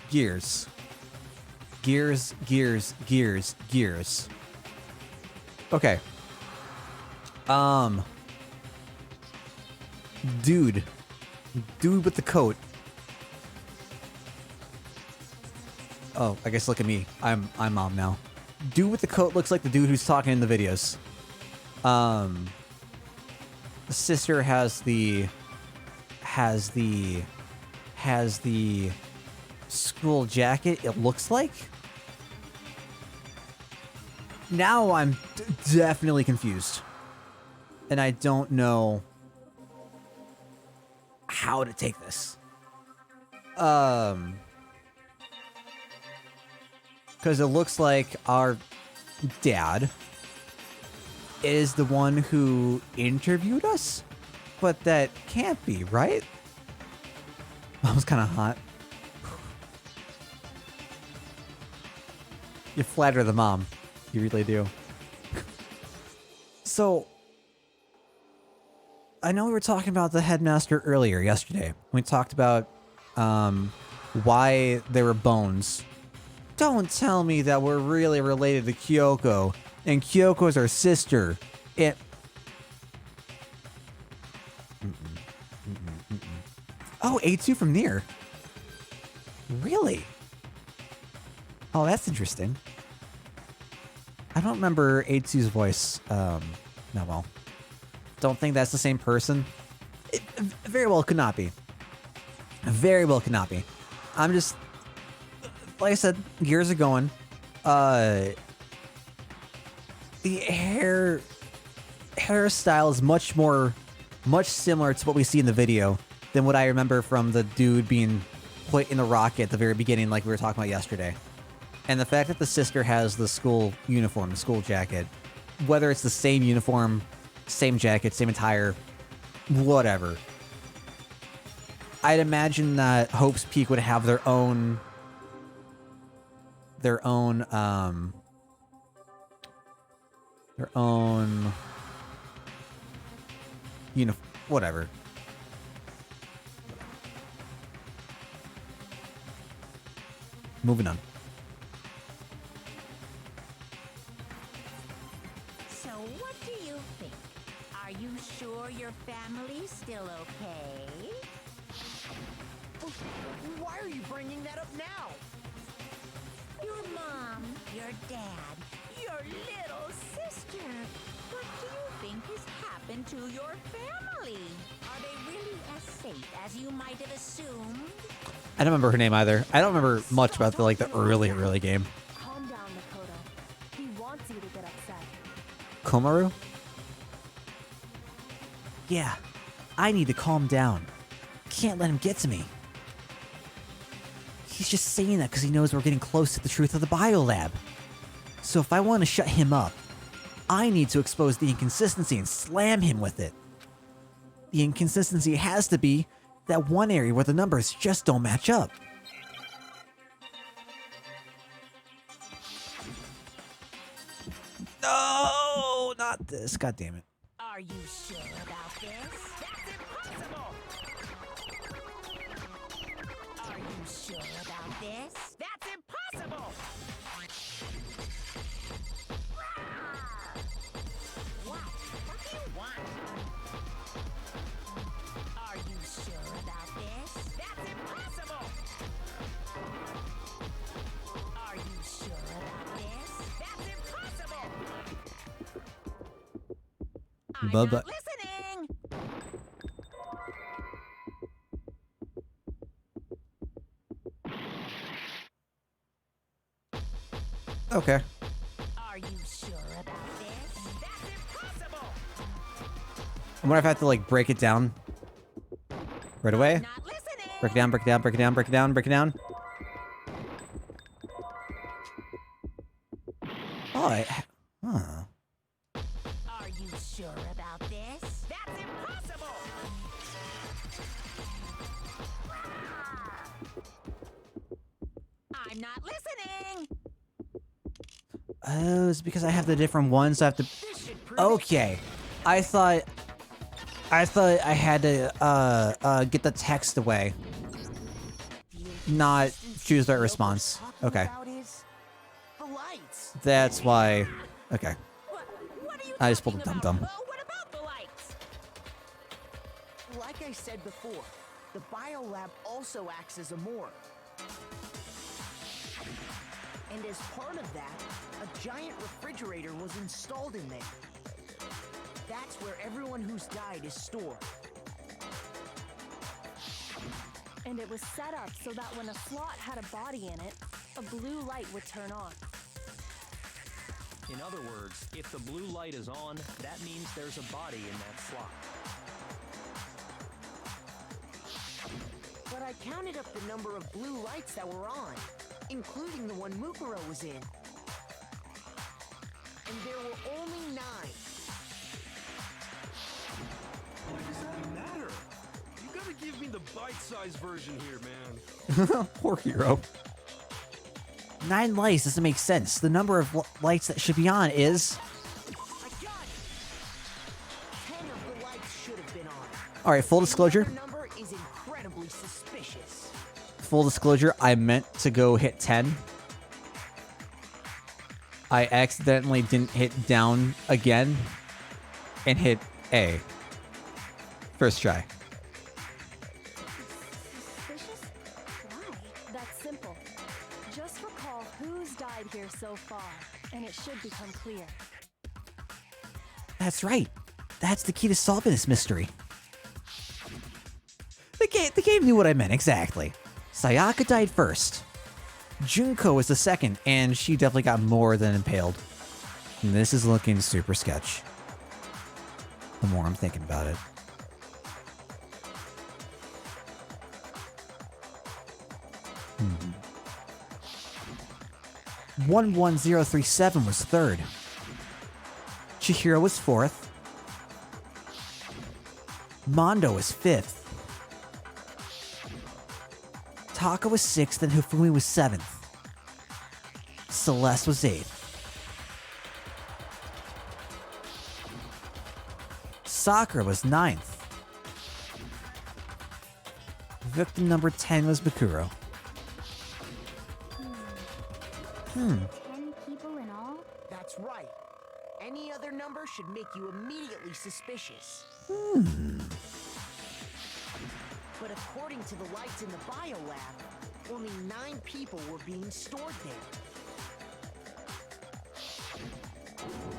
Gears. Gears, gears, gears, gears. Okay. Dude. Dude with the coat. Oh, I guess look at me. I'm mom now. Dude with the coat looks like the dude who's talking in the videos. The sister has the school jacket, it looks like. Now I'm definitely confused. And I don't know how to take this. Because it looks like our dad is the one who interviewed us, but that can't be, right? That was kind of hot. You flatter the mom. You really do. So, I know we were talking about the headmaster earlier yesterday. We talked about why there were bones. Don't tell me that we're really related to Kyoko, and Kyoko's our sister. Oh, A2 from Nier. Really? Oh, that's interesting. I don't remember A2's voice. No, well. Don't think that's the same person. It very well could not be. Very well could not be. I'm just... Like I said, gears are going. The hairstyle is much similar to what we see in the video than what I remember from the dude being put in the rocket at the very beginning, like we were talking about yesterday. And the fact that the sister has the school uniform, the school jacket, whether it's the same uniform, same jacket, same attire, whatever. I'd imagine that Hope's Peak would have their own whatever. Moving on. So what do you think? Are you sure your family's still okay? Why are you bringing that up now? Your mom, your dad, your little sister. What do you think has happened to your family? Are they really as safe as you might have assumed? I don't remember her name either. I don't remember much about the early game. Calm down, Makoto. He wants you to get upset. Komaru? Yeah, I need to calm down. Can't let him get to me. He's just saying that because he knows we're getting close to the truth of the biolab. So if I want to shut him up, I need to expose the inconsistency and slam him with it. The inconsistency has to be that one area where the numbers just don't match up. No, not this. God damn it. Are you sure about this? That's impossible! Are you sure about this? That's impossible! What do you want? Are you sure about this? That's impossible! Are you sure about this? That's impossible! I'm Bubba. not listening! Okay. Are you sure about this? That's impossible! I wonder if I have to like break it down right away. Not listening! Break it down, break it down, break it down, break it down, break it down. Oh, huh. Are you sure about this? That's impossible! I'm not listening! Oh, it's because I have the different ones. I have to. Okay, I thought I had to get the text away, not choose the right response. Okay, The lights. that's why. Okay, What are you I just pulled a talking dum-dum. about? What about the lights? Like I said before, the biolab also acts as a morgue. And as part of that, a giant refrigerator was installed in there. That's where everyone who's died is stored. And it was set up so that when a slot had a body in it, a blue light would turn on. In other words, if the blue light is on, that means there's a body in that slot. But I counted up the number of blue lights that were on, including the one Mukuro was in. And there were only 9. Why does that matter? You gotta give me the bite-sized version here, man. poor hero. 9 lights doesn't make sense. The number of lights that should be on is. I got it! 10 of the lights should have been on. All right, full disclosure. The number is incredibly suspicious. Full disclosure, I meant to go hit 10. I accidentally didn't hit down again and hit A. First try. Suspicious? Why? That's simple. Just recall who's died here so far, and it should become clear. That's right. That's the key to solving this mystery. The game knew what I meant exactly. Sayaka died first. Junko was the second, and she definitely got more than impaled. And this is looking super sketch. The more I'm thinking about it. 11037 was third. Chihiro was fourth. Mondo was fifth. Taka was sixth and Hifumi was seventh. Celeste was eighth. Sakura was ninth. Victim number 10 was Bakuro. 10 people in all? That's right. Any other number should make you immediately suspicious. But according to the lights in the biolab, only 9 people were being stored there.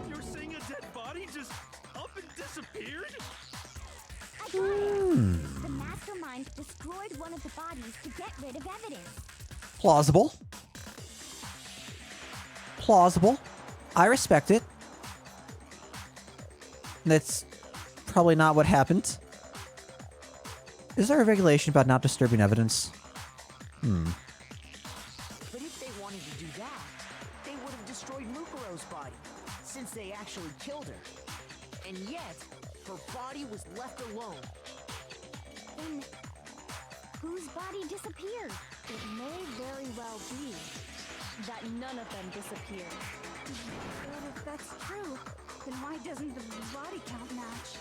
You're saying a dead body just up and disappeared? I got it. The mastermind destroyed one of the bodies to get rid of evidence. Plausible. Plausible. I respect it. That's probably not what happened. Is there a regulation about not disturbing evidence? But if they wanted to do that, they would have destroyed Mukuro's body, since they actually killed her. And yet, her body was left alone. Then, whose body disappeared? It may very well be that none of them disappeared. But if that's true, then why doesn't the body count match?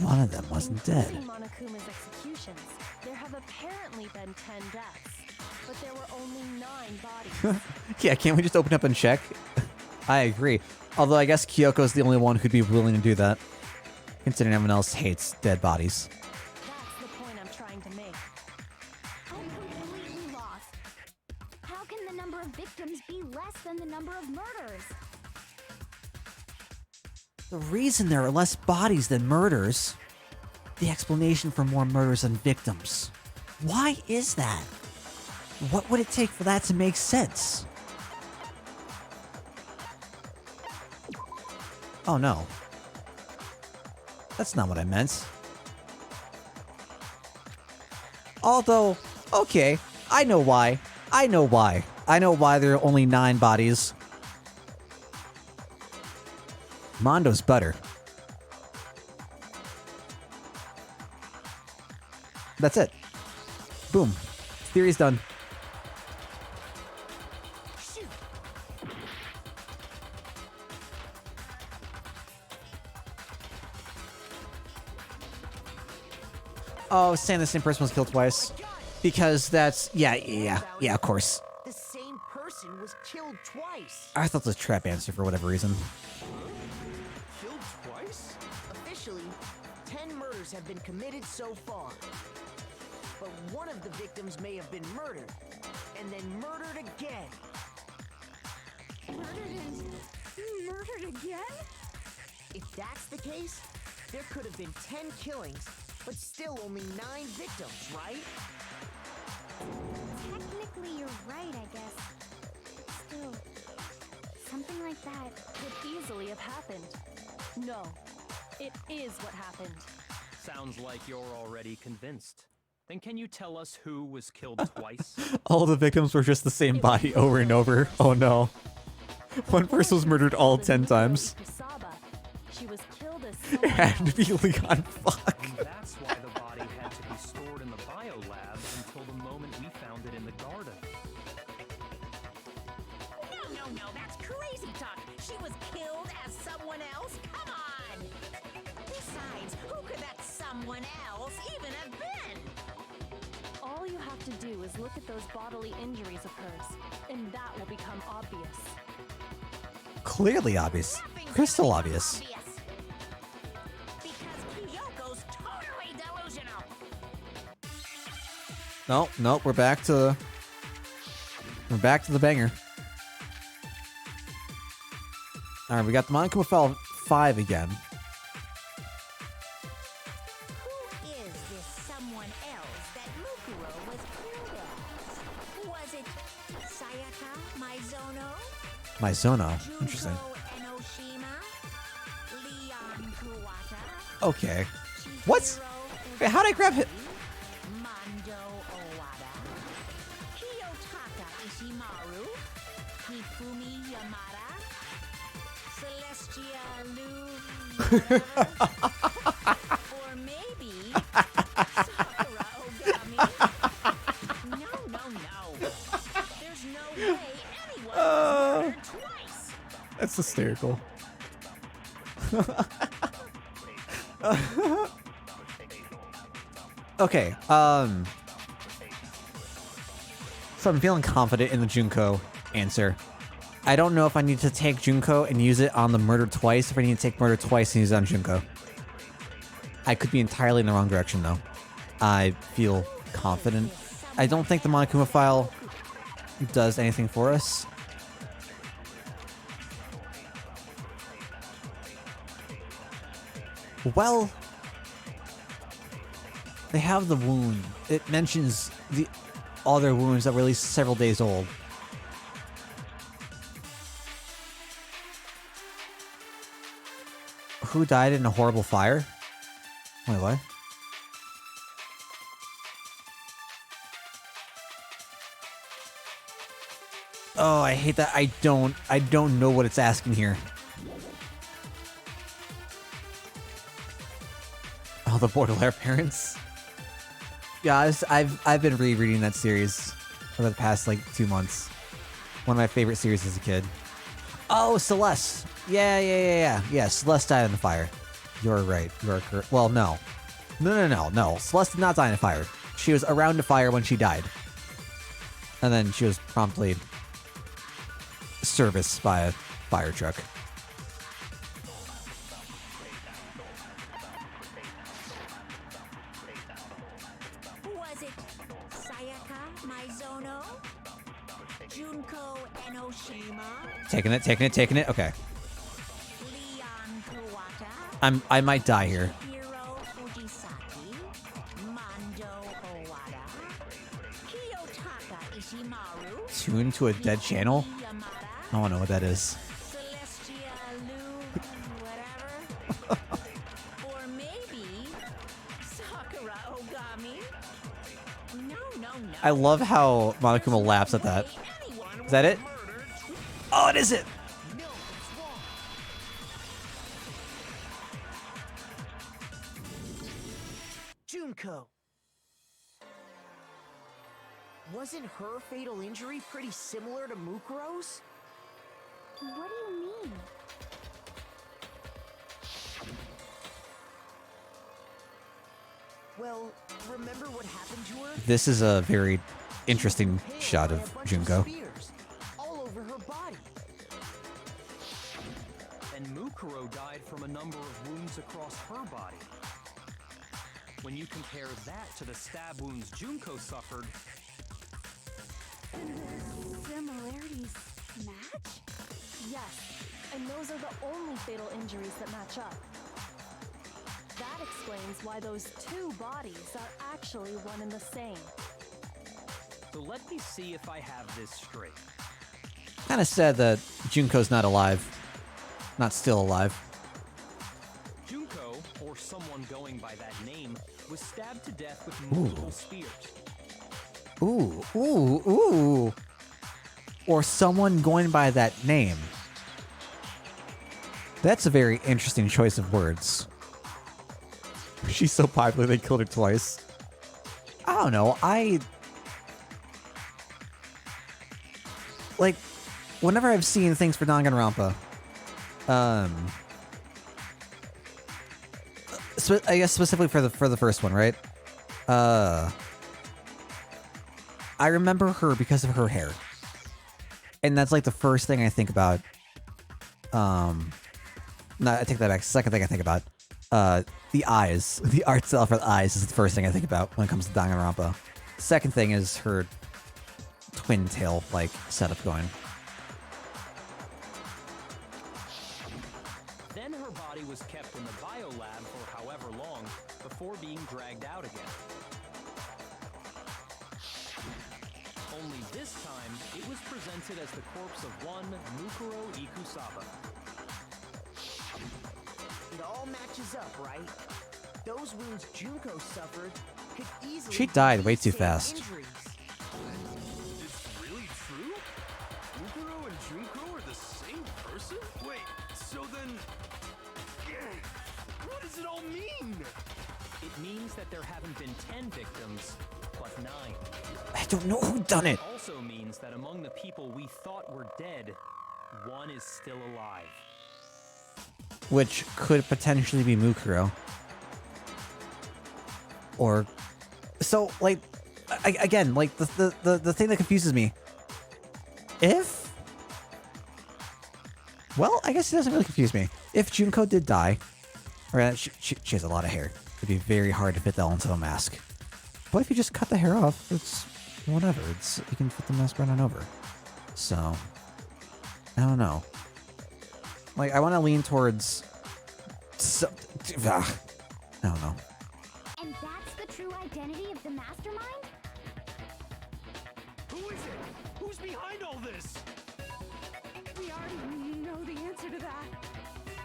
One of them wasn't dead. Including Monokuma's executions, there have apparently been 10 deaths, but there were only 9 bodies. Yeah, can't we just open up and check? I agree. Although I guess Kyoko's the only one who'd be willing to do that, considering everyone else hates dead bodies. That's the point I'm trying to make. I'm completely lost. How can the number of victims be less than the number of murders? The reason there are less bodies than murders, the explanation for more murders than victims. Why is that? What would it take for that to make sense? Oh no. That's not what I meant. Although, okay, I know why. I know why. I know why there are only 9 bodies. Mondo's butter. That's it. Boom. Theory's done. Oh, saying the same person was killed twice. Because that's... Yeah, of course. The same person was killed twice. I thought it was a trap answer for whatever reason. Killed twice? Officially, 10 murders have been committed so far. But one of the victims may have been murdered, and then murdered again. Murdered and murdered again? If that's the case, there could have been 10 killings, but still only 9 victims, right? Technically, you're right, I guess. Still, something like that Could easily have happened. No, it is what happened. Sounds like you're already convinced. Then can you tell us who was killed twice? All the victims were just the same body over and over. Oh no. One person was murdered all 10 times. Kusaba. She was killed as It someone had to be else. Leon. Fuck. And that's why the body had to be stored in the biolab until the moment we found it in the garden. No, that's crazy talk. She was killed as someone else? Come on! Besides, who could that someone else even have been? All you have to do is look at those bodily injuries of hers, and that will become obvious. Clearly obvious. Nothing's Crystal gonna be obvious. Because Kyoko's totally delusional. No, we're back to the banger. All right, we got the Monokuma Fell 5 again. Who is this someone else that Mukuro was killed as? Was it Sayaka Maizono? Maizono. Interesting. Junko Enoshima? Leon Kuwata? Okay. What? Wait, how'd I grab him? Mondo Owada? Kiyotaka Ishimaru? Hifumi Lu, whatever. Or maybe Sakura Ogami. No. There's no way anyone was murdered twice. That's hysterical. Okay, so I'm feeling confident in the Junko answer. I don't know if I need to take Junko and use it on the murder twice, if I need to take murder twice and use it on Junko. I could be entirely in the wrong direction, though. I feel confident. I don't think the Monokuma file does anything for us. Well, they have the wound. It mentions the other wounds that were at least several days old. Who died in a horrible fire? Wait, what? Oh, I hate that. I don't know what it's asking here. Oh, the Baudelaire parents. Yeah, I've been rereading that series over the past like 2 months. One of my favorite series as a kid. Oh, Celeste. Yeah. Celeste died in the fire. You're right. You're correct. Well, no. Celeste did not die in a fire. She was around a fire when she died, and then she was promptly serviced by a fire truck. Was it Sayaka Maizono? Junko Enoshima? Taking it. Okay. Leon Kawata? I might die here. Hiro Fujisaki? Mando Owada? Kiyotaka Ishimaru? Tuned to a dead channel? Yamada? I don't know what that is. Celestia Lu, whatever. Or maybe Sakura Ogami. No. I love how Monokuma laughs at that. Is that it? Oh, it is it! Junko. Wasn't her fatal injury pretty similar to Mukuro's? What do you mean? Well, remember what happened to her? This is a very interesting Hit shot by of a bunch Junko. spears, all over her body. And Mukuro died from a number of wounds across her body. When you compare that to the stab wounds Junko suffered, Similarities match? Yes, and those are the only fatal injuries that match up. That explains why those two bodies are actually one and the same. so let me see if I have this straight. Kind of sad that Junko's not alive. Not still alive. Junko, or someone going by that name, was stabbed to death with multiple spears. Ooh. Or someone going by that name. That's a very interesting choice of words. She's so popular they killed her twice. I don't know. Like, whenever I've seen things for Danganronpa, I guess specifically for the first one, right? I remember her because of her hair. And that's like the first thing I think about. No, I take that back. Second thing I think about. The eyes. The art style for the eyes is the first thing I think about when it comes to Danganronpa. Second thing is her twin tail like setup going. Then her body was kept in the biolab for however long before being dragged out again. Only this time, it was presented as the corpse of one Mukuro Ikusaba. It all matches up, right? Those wounds Junko suffered could easily She died be way the too same fast. injuries. It's really true? Mukuro and Junko are the same person? Wait, so then does it all mean? It means that there haven't been 10 victims, but 9. I don't know who done it. It also means that among the people we thought were dead, one is still alive. Which could potentially be Mukuro. Or, so like, again, like the thing that confuses me. If, well, I guess it doesn't really confuse me. If Junko did die, or she has a lot of hair, it'd be very hard to fit that all into a mask. But if you just cut the hair off, it's whatever. It's you can fit the mask right on over. So, I don't know. Like, I want to lean towards. I don't know. And that's the true identity of the mastermind? Who is it? Who's behind all this? We already know the answer to that.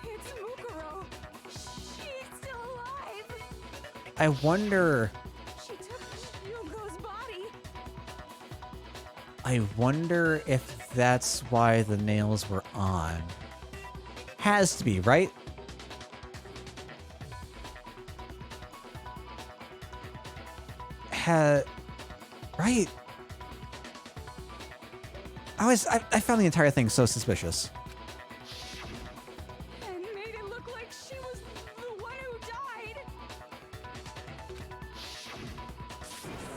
It's Mukuro. She's still alive. I wonder. She took Junko's body. I wonder if that's why the nails were on. Has to be, right? Right? I found the entire thing so suspicious. And made it look like she was the one who died.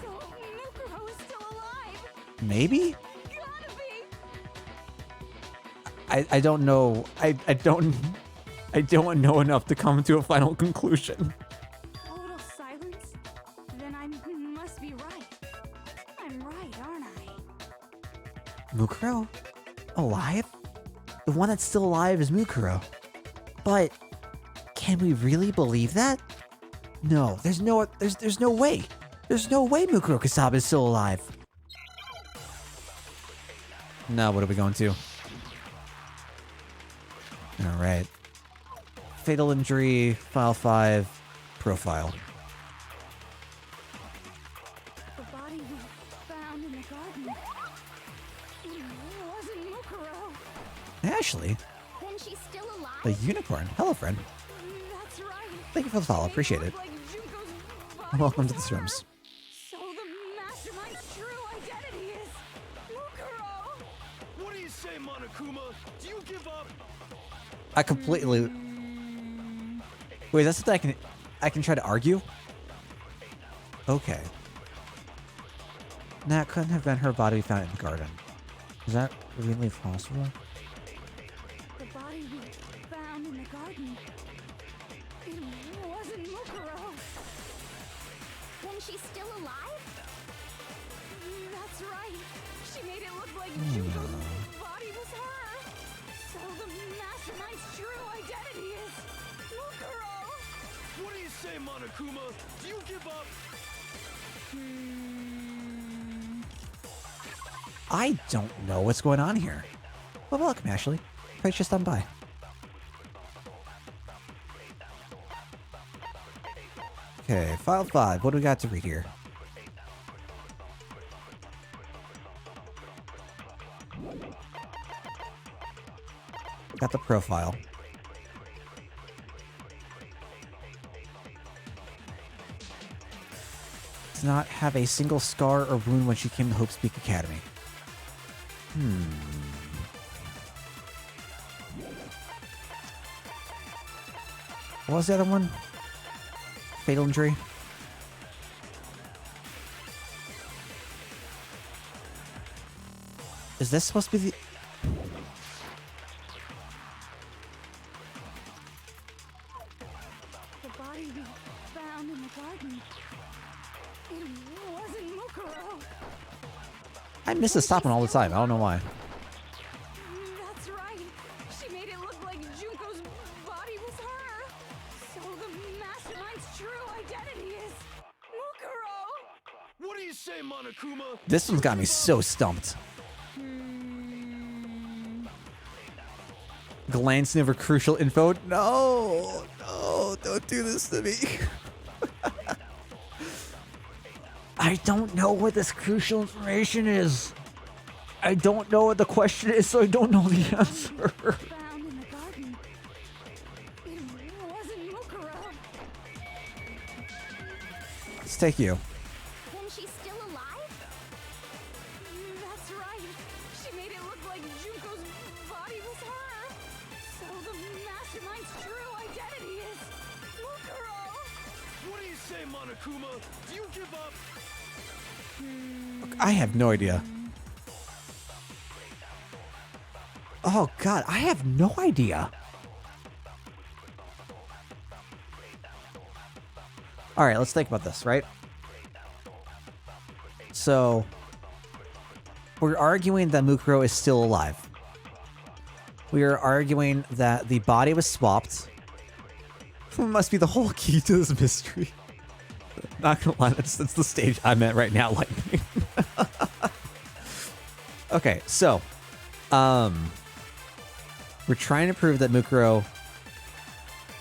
So Mukuro is still alive. Maybe? Gotta be. I don't know. I don't know enough to come to a final conclusion. Total silence? Then I must be right. I'm right, aren't I? Mukuro? Alive? The one that's still alive is Mukuro. But can we really believe that? No, there's no way. There's no way Mukuro Kasaba is still alive. Now what are we going to? Alright. Fatal injury, file 5, profile. The body we found in the garden. It wasn't Mukuro. Ashley, Then she's still alive? the unicorn. Hello, friend. That's right. Thank you for the follow. Appreciate it. Like Junko's body Welcome to was the her. streams. So the mastermind's true identity is Mukuro. What do you say, Monokuma? Do you give up? I completely. Wait, that's something I can try to argue? Okay. That couldn't have been her body found in the garden. Is that really possible? The body we found in the garden. It wasn't Mukuro. Then she's still alive? That's right. She made it look like Junko's body was her. So the mastermind's true identity is Mukuro. What do you say, Monokuma? Do you give up? I don't know what's going on here. Well, welcome, Ashley. Praise just on by. Okay, file 5. What do we got to read here? Got the profile. Does not have a single scar or wound when she came to Hope Speak Academy. What was the other one? Fatal injury? Is this supposed to be the... The body we found in the garden. It wasn't Mukuro. I miss this top one all the time. I don't know why. That's right. She made it look like Junko's body was her. So the mastermind's true identity is Mukuro. What do you say, Monokuma? This one's got me so stumped. Glancing over crucial info. No, don't do this to me. I don't know what this crucial information is. I don't know what the question is, so I don't know the answer. Found in the garden. It wasn't Mukuro. Let's take you. Then she's still alive? That's right. She made it look like Junko's body was her. So the mastermind's true identity is Mukuro. What do you say, Monokuma? Do you give up? I have no idea. Oh god, I have no idea. Alright, let's think about this, right? So, we're arguing that Mukuro is still alive. We are arguing that the body was swapped. Must be the whole key to this mystery. Not gonna lie, that's the stage I'm at right now, Lightning. Okay, so, we're trying to prove that Mukuro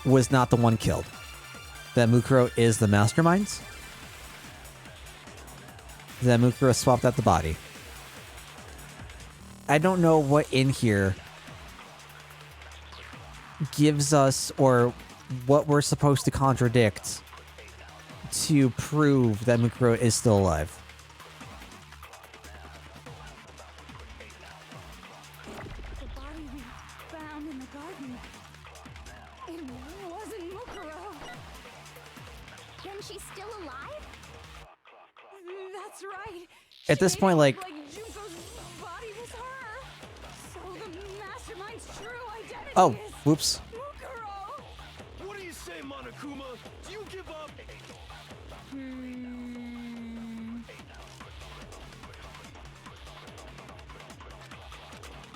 was not the one killed. That Mukuro is the mastermind. That Mukuro swapped out the body. I don't know what in here gives us, or what we're supposed to contradict to prove that Mukuro is still alive. The body we found in the garden. It wasn't Mukuro. Then she's still alive? That's right. At this point, like, Junko's body was her. So the mastermind's true identity oh, is whoops. Mukuro. What do you say, Monokuma? Do you give up?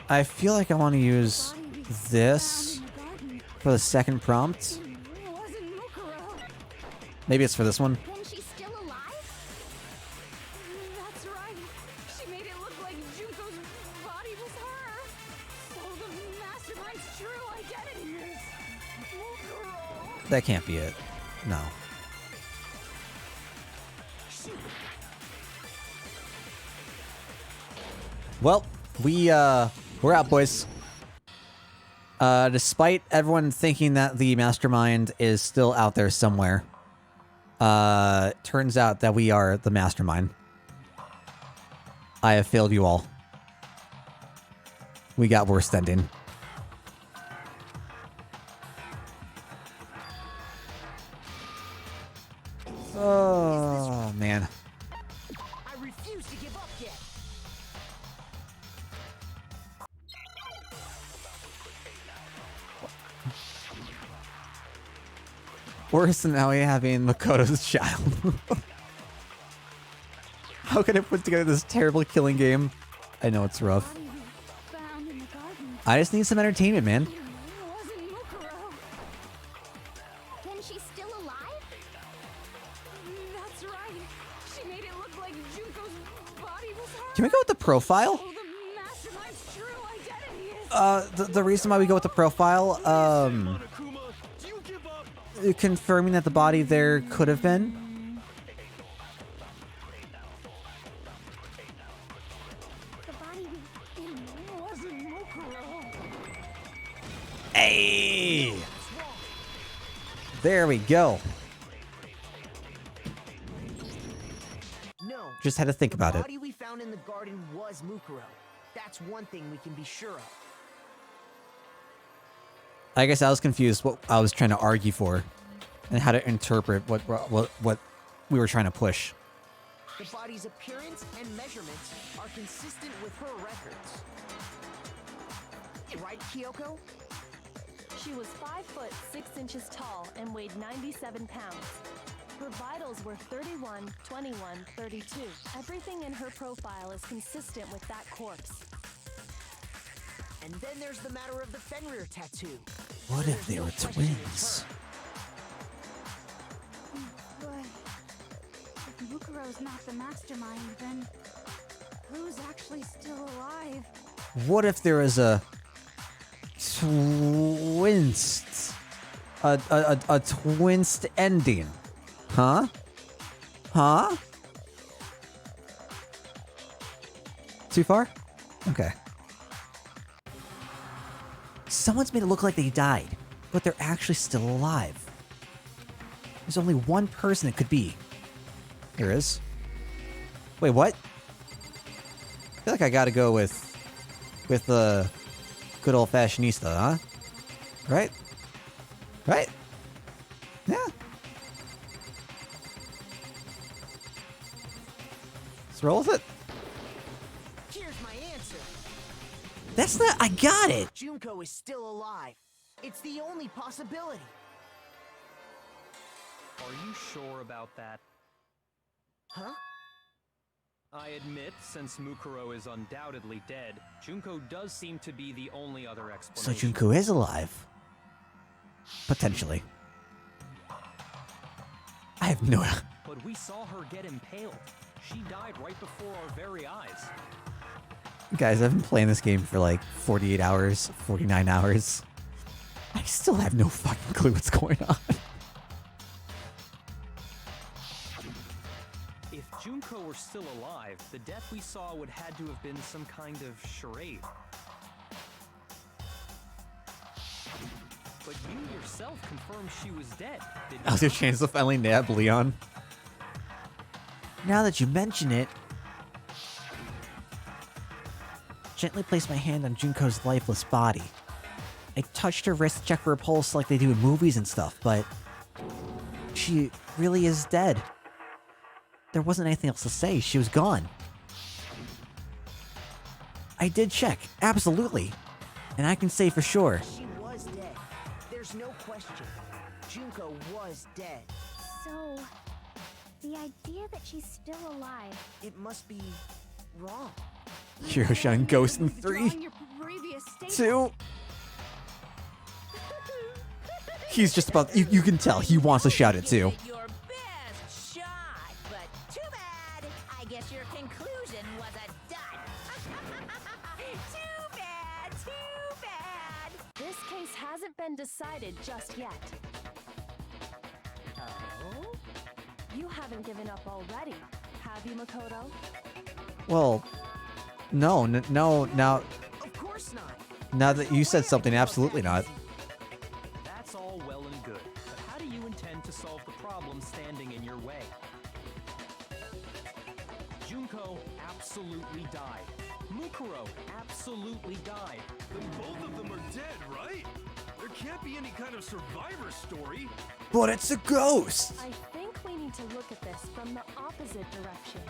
I feel like I want to use Body we this found in the garden. for the second prompt. It wasn't Mukuro. Maybe it's for this one. Then she's still alive? That's right. She made it look like Junko's body was her. So the mastermind's true identity is Mukuro. That can't be it. No. Well, we're out, boys. Despite everyone thinking that the mastermind is still out there somewhere, turns out that we are the mastermind. I have failed you all. We got worst ending. Oh, man. I refuse to give up yet. Worse than now having Makoto's child. How can I put together this terrible killing game? I know it's rough. Body we found in the garden. I just need some entertainment, man. It wasn't Mukuro. Then she's still alive? That's right. She made it look like Junko's body was her. Can we go with the profile? So the mastermind's true identity is The reason why we go with the profile, Monokuma, do you give up? confirming that the body there could have been. The body we... It wasn't Mukuro. Hey! There we go. No. Just had to think about The it. body we found in the garden was Mukuro. That's one thing we can be sure of. I guess I was confused what I was trying to argue for and how to interpret what we were trying to push. The body's appearance and measurements are consistent with her records. Right, Kyoko? She was 5 foot 6 inches tall and weighed 97 pounds. Her vitals were 31, 21, 32. Everything in her profile is consistent with that corpse. And then there's the matter of the Fenrir tattoo. What if they There's no were question twins? it's But if Mukuro's not the mastermind, then who's actually still alive? What if there was a twinst, a twinst ending? Huh? Huh? Too far? Okay. Someone's made it look like they died, but they're actually still alive. There's only one person it could be. There is. Wait, what? I feel like I gotta go with the good old fashionista, huh? Right? Right? Yeah. Let's roll with it. Here's my answer. That's not. I got it. Junko is still alive. It's the only possibility. Are you sure about that? Huh? I admit, since Mukuro is undoubtedly dead, Junko does seem to be the only other So explanation. Junko is alive. Potentially. I have no. But we saw her get impaled. She died right before our very eyes. Guys, I've been playing this game for like 48 hours, 49 hours. I still have no fucking clue what's going on. If Junko were still alive, the death we saw would had to have been some kind of charade. But you yourself confirmed she was dead, didn't I was you? gonna chance to finally nab Leon. Now that you mention it, gently placed my hand on Junko's lifeless body. I touched her wrist to check for a pulse like they do in movies and stuff, but she really is dead. There wasn't anything else to say. She was gone. I did check, absolutely. And I can say for sure. She was dead. There's no question. Junko was dead. So, the idea that she's still alive. It must be wrong. Hiro-chan Ghost in 3, Withdrawing your previous statement. 2. He's just about, you can tell, he wants to shout it too. You did your best shot, but too bad. I guess your conclusion was a dud. Too bad, too bad. This case hasn't been decided just yet. Oh? You haven't given up already, have you, Makoto? Well, no, no, now, Of course not. now that you said something, absolutely not. That's all well and good, but how do you intend to solve the problem standing in your way? Junko absolutely died. Mukuro absolutely died. Then both of them are dead, right? There can't be any kind of survivor story. But it's a ghost! I think we need to look at this from the opposite direction.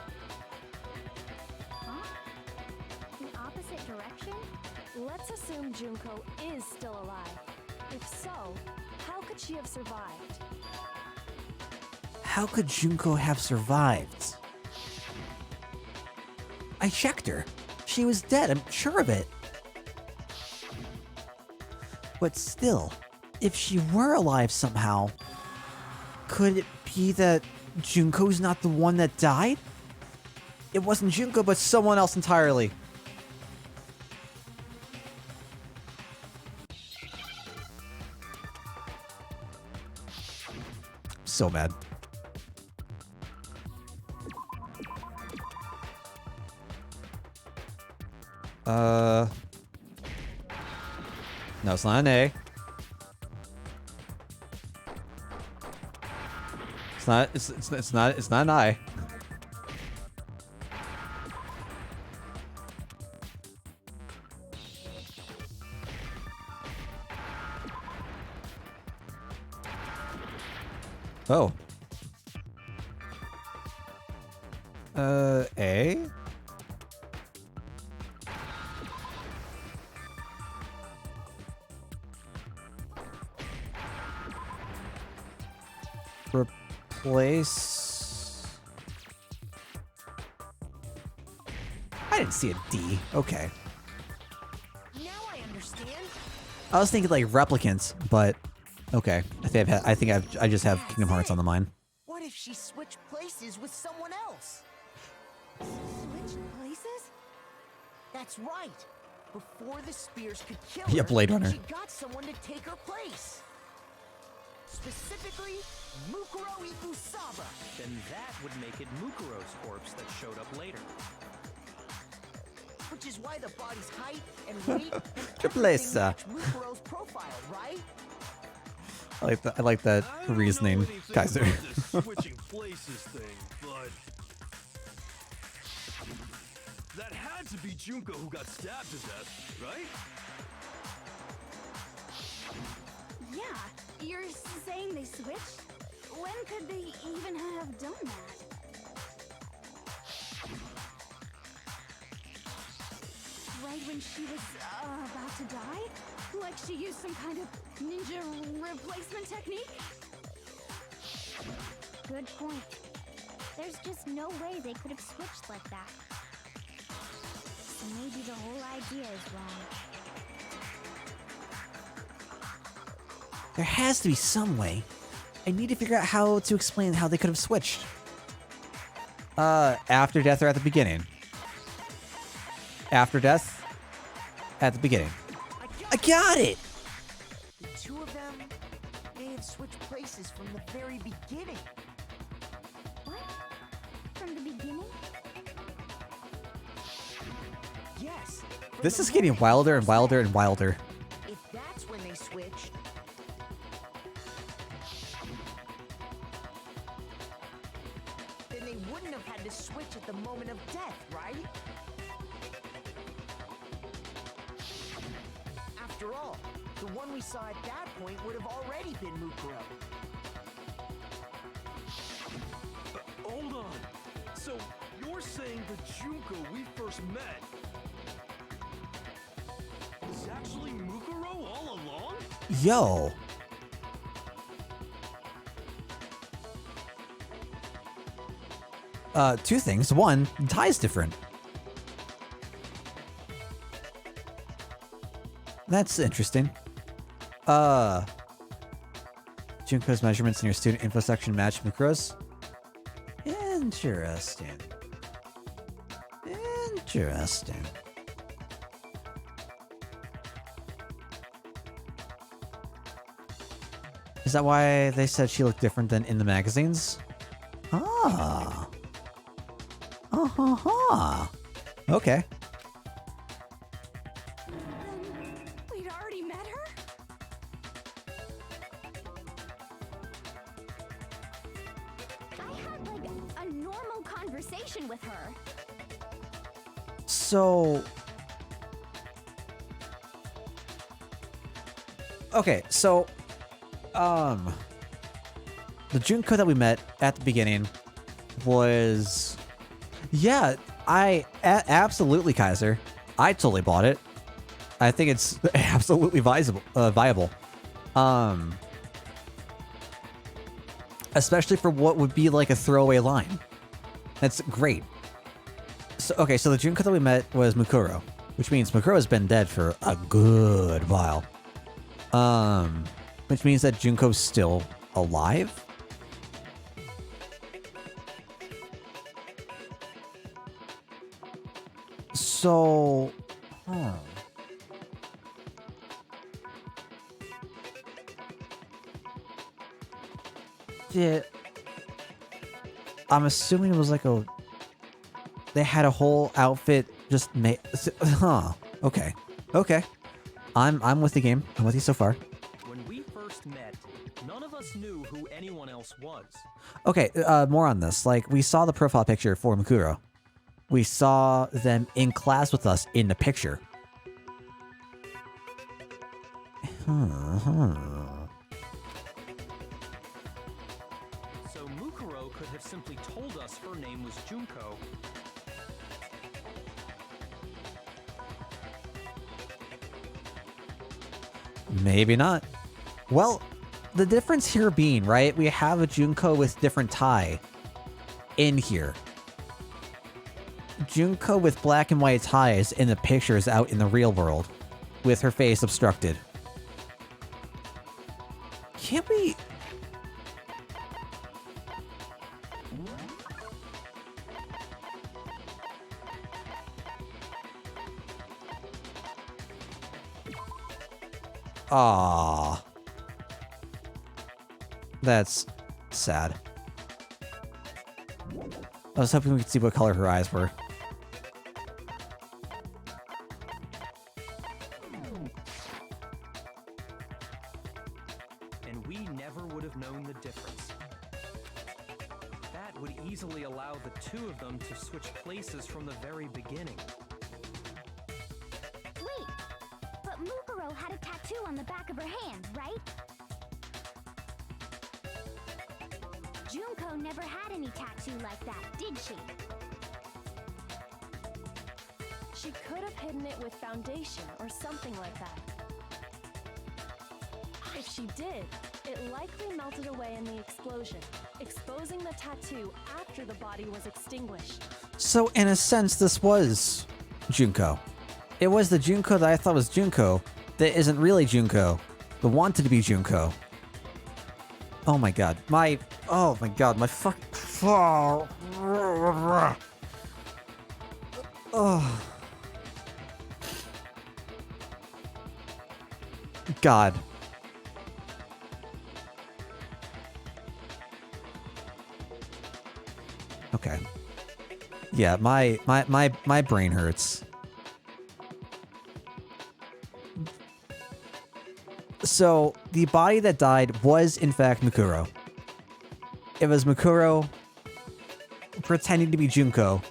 Huh? The opposite direction? Let's assume Junko is still alive. If so, how could she have survived? How could Junko have survived? I checked her. She was dead, I'm sure of it. But still, if she were alive somehow, could it be that Junko's not the one that died? It wasn't Junko, but someone else entirely. So mad. No, it's not an A. It's not an I. Oh. A? Replace... I didn't see a D. Okay. Now I understand. I was thinking like replicants, but okay. I think I just have Kingdom Hearts on the mind. What if she switched places with someone else? Switch places? That's right. Before the spears could kill her, Yeah, Blade Runner. she got someone to take her place. Specifically, Mukuro Ikusaba. Then that would make it Mukuro's corpse that showed up later. Which is why the body's height and weight and Triple S. everything match Mukuro's profile, right? I like that I don't know reasoning, anything Kaiser. about this switching places thing, but that had to be Junko who got stabbed to death, right? Yeah, you're saying they switched? When could they even have done that? Right when she was about to die? Like she used some kind of ninja replacement technique? Good point. There's just no way they could have switched like that. So maybe the whole idea is wrong. There has to be some way. I need to figure out how to explain how they could have switched. After death or at the beginning? After death? At the beginning. I got it! The two of them may have switched places from the very beginning. What? From the beginning? Yes. from This the is getting moment they wilder and first wilder met. and wilder. If that's when they switched, then they wouldn't have had to switch at the moment of death, right? After all, the one we saw at that point would have already been Mukuro. Hold on. So you're saying the Junko we first met is actually Mukuro all along? Yo. Two things. One, the tie's different. That's interesting. Junko's measurements in your student info section match Mukuro's. Interesting. Interesting. Is that why they said she looked different than in the magazines? Ah. Uh-huh. Okay. We'd already met her? I had like a normal conversation with her. So... Okay, so... The Junko that we met at the beginning was... Yeah, absolutely, Kaiser. I totally bought it. I think it's absolutely viable. Especially for what would be like a throwaway line. That's great. So, okay, so the Junko that we met was Mukuro, which means Mukuro has been dead for a good while. Which means that Junko's still alive? So... I'm assuming it was like a... They had a whole outfit just made... Huh. Okay. Okay. I'm with the game. I'm with you so far. When we first met, none of us knew who anyone else was. Okay, more on this. Like, we saw the profile picture for Mukuro. We saw them in class with us in the picture. So Mukuro could have simply told us her name was Junko. Maybe not. Well, the difference here being, right, we have a Junko with different tie in here. Junko with black and white ties in the pictures out in the real world with her face obstructed. Can't we... Aww. That's sad. I was hoping we could see what color her eyes were. And we difference. That would easily allow the two of them to switch places from the very beginning. Wait, but Mukuro had a tattoo on the back of her hand, right? Junko never had any tattoo like that, did she? She could have hidden it with foundation or something like that. If she did, it likely melted away in the explosion, exposing the tattoo after the body was extinguished. So in a sense, this was Junko. It was the Junko that I thought was Junko that isn't really Junko, but wanted to be Junko. Oh my god. My fuck. Oh. God. Okay. Yeah, my brain hurts. So, the body that died was, in fact, Mukuro. It was Mukuro pretending to be Junko.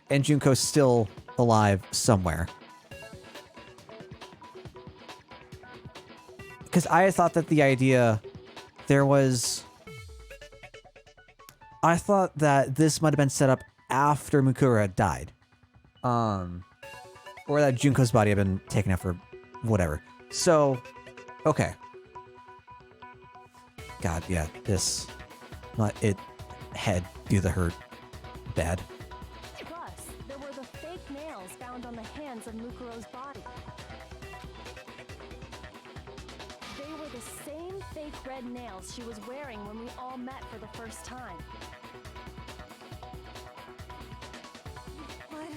And Junko's still alive somewhere. Because I thought that the idea... I thought that this might have been set up after Mukuro had died. Or that Junko's body had been taken out for whatever. So, okay. God, yeah, this... head do the hurt bad. Plus, there were the fake nails found on the hands of Mukuro's body. They were the same fake red nails she was wearing when we all met for the first time. But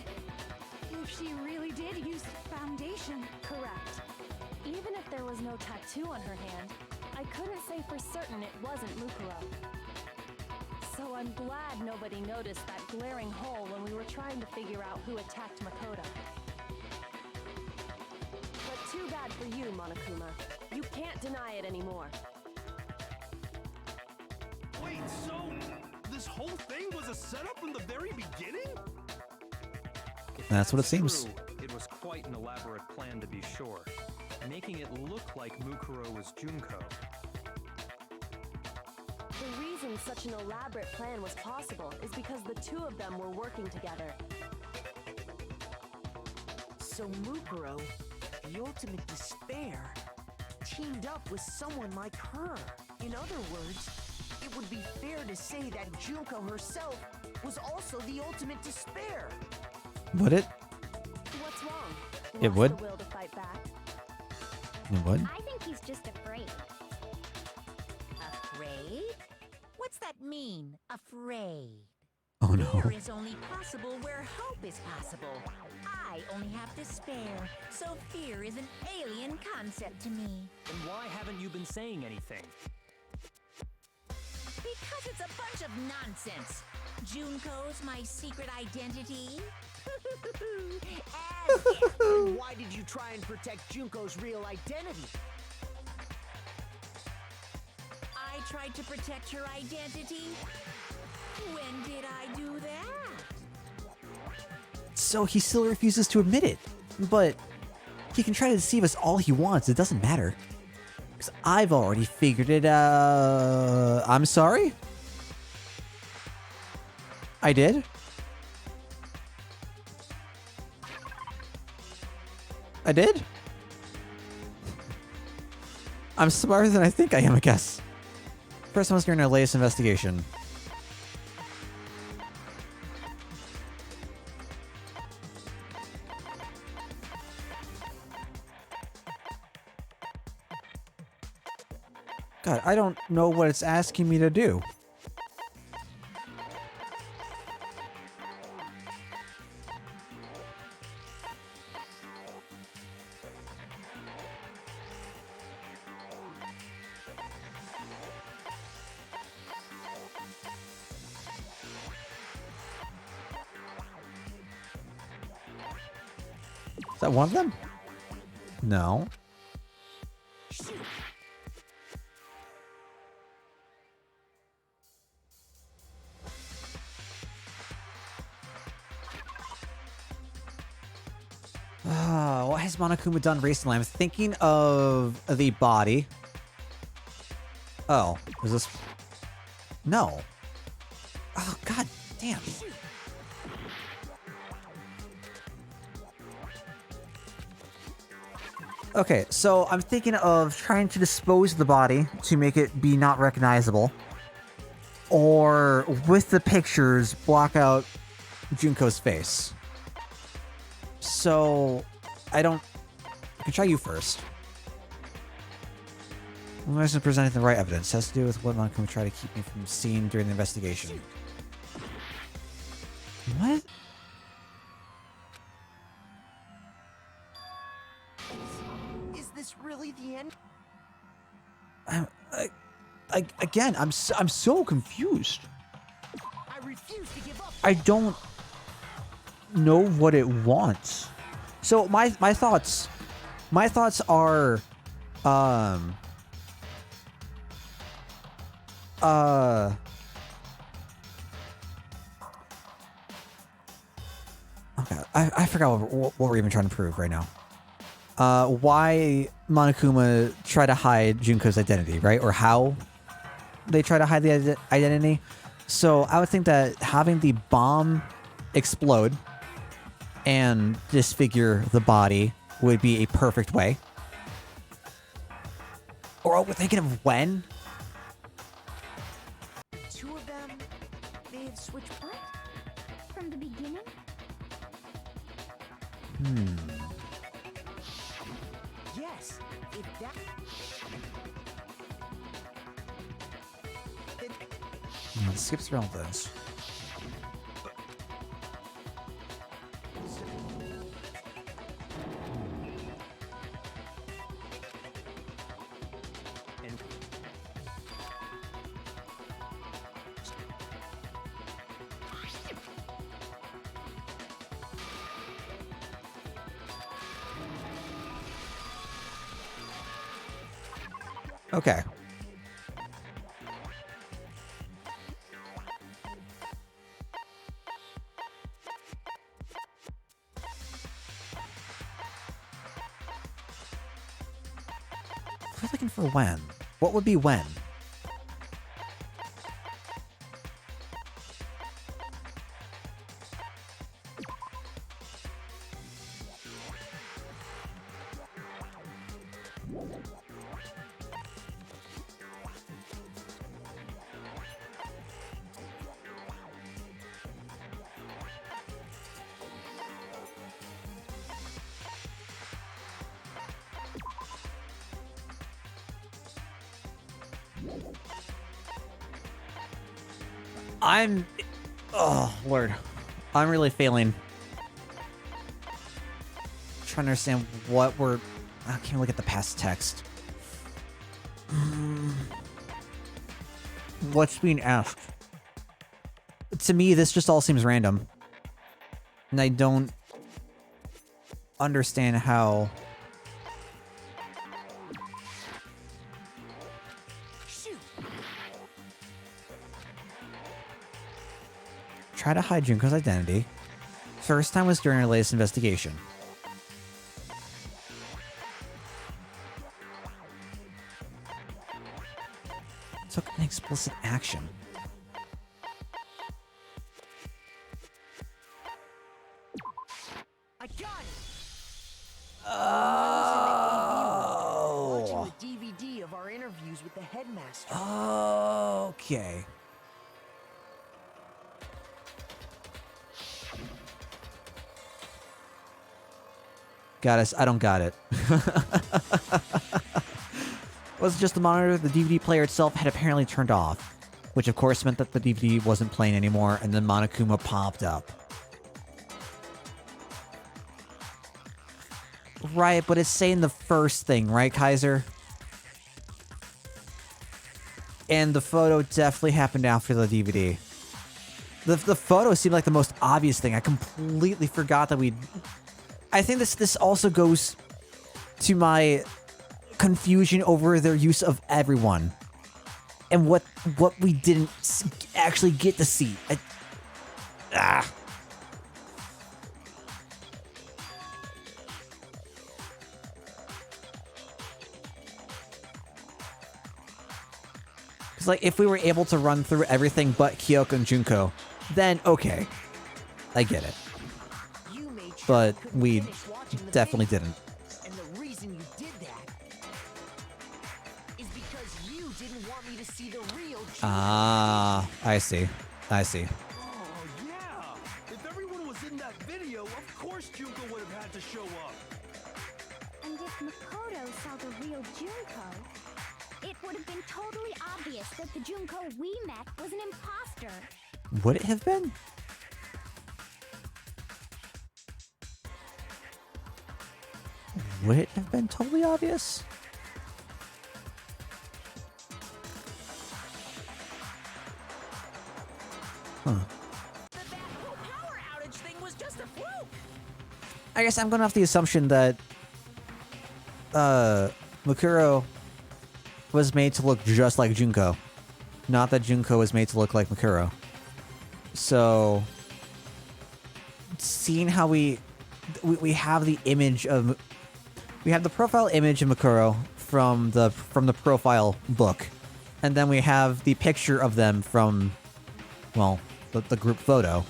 if she really did use foundation... Correct. Even if there was no tattoo on her hand, I couldn't say for certain it wasn't Mukuro. So I'm glad nobody noticed that glaring hole when we were trying to figure out who attacked Makoto. But too bad for you, Monokuma. You can't deny it anymore. Wait, so this whole thing was a setup from the very beginning? That's what it seems. True, it was quite an elaborate plan to be sure, making it look like Mukuro was Junko. The reason such an elaborate plan was possible is because the two of them were working together. So Mukuro, the ultimate despair, teamed up with someone like her. In other words, it would be fair to say that Junko herself was also the ultimate despair. Would it? What's wrong? It Lost would? the will to fight back? It would? I think he's just afraid. Afraid? What's that mean, afraid? Oh no. Fear is only possible where hope is possible. I only have despair, so fear is an alien concept to me. Then why haven't you been saying anything? Because it's a bunch of nonsense. Junko's my secret identity. As if. Then why did you try and protect Junko's real identity? I tried to protect her identity. When did I do that? So he still refuses to admit it. But he can try to deceive us all he wants. It doesn't matter. Because I've already figured it out. I'm sorry? I did? I did? I'm smarter than I think I am, I guess. First one's during our latest investigation. God, I don't know what it's asking me to do. Is that one of them? No. has Monokuma done recently? I'm thinking of the body. Oh, is this... No. Oh, god damn. Okay, so I'm thinking of trying to dispose of the body to make it be not recognizable. Or, with the pictures, block out Junko's face. So, I can try you first. I'm not presenting the right evidence. It has to do with what Monokuma tried to keep me from seeing during the investigation. What? Is this really the end? Again, I'm so confused. I refuse to give up. I don't know what it wants. So my thoughts are okay, I forgot what we're even trying to prove right now. Why Monokuma tried to hide Junko's identity, right? Or how they try to hide the identity. So I would think that having the bomb explode and disfigure the body would be a perfect way. Or we're thinking of when? Two of them, they have switched. What? From the beginning? Yes, if that. It skips around this. Okay. We're looking for when. What would be when? Oh, Lord. I'm really failing. Trying to understand what I can't look at the past text. What's being asked? To me, this just all seems random. And I don't understand how... Try to hide Junko's identity. First time was during our latest investigation. Took an explicit action. I got it. Oh. Watching the DVD of our interviews with the headmaster. Okay. Got us. I don't got it. Was just the monitor. The DVD player itself had apparently turned off, which of course meant that the DVD wasn't playing anymore, and then Monokuma popped up. Right, but it's saying the first thing, right, Kaiser? And the photo definitely happened after the DVD. The photo seemed like the most obvious thing. I completely forgot that we... I think this also goes to my confusion over their use of everyone and what we didn't actually get to see. Because, like, if we were able to run through everything but Kyoko and Junko, then okay. I get it. You made sure But I couldn't we finish watching the definitely video. didn't. And the reason you did that is because you didn't want me to see the real Junko. Ah, I see. I see. Oh, yeah! If everyone was in that video, of course Junko would have had to show up. And if Makoto saw the real Junko, it would have been totally obvious that the Junko we met was an imposter. Would it have been? Would it have been totally obvious? Huh. That whole power outage thing was just a fluke. I guess I'm going off the assumption that Makuro was made to look just like Junko. Not that Junko was made to look like Makuro. So, seeing how we have the image of... We have the profile image of Makuro from the profile book. And then we have the picture of them from, well, the group photo.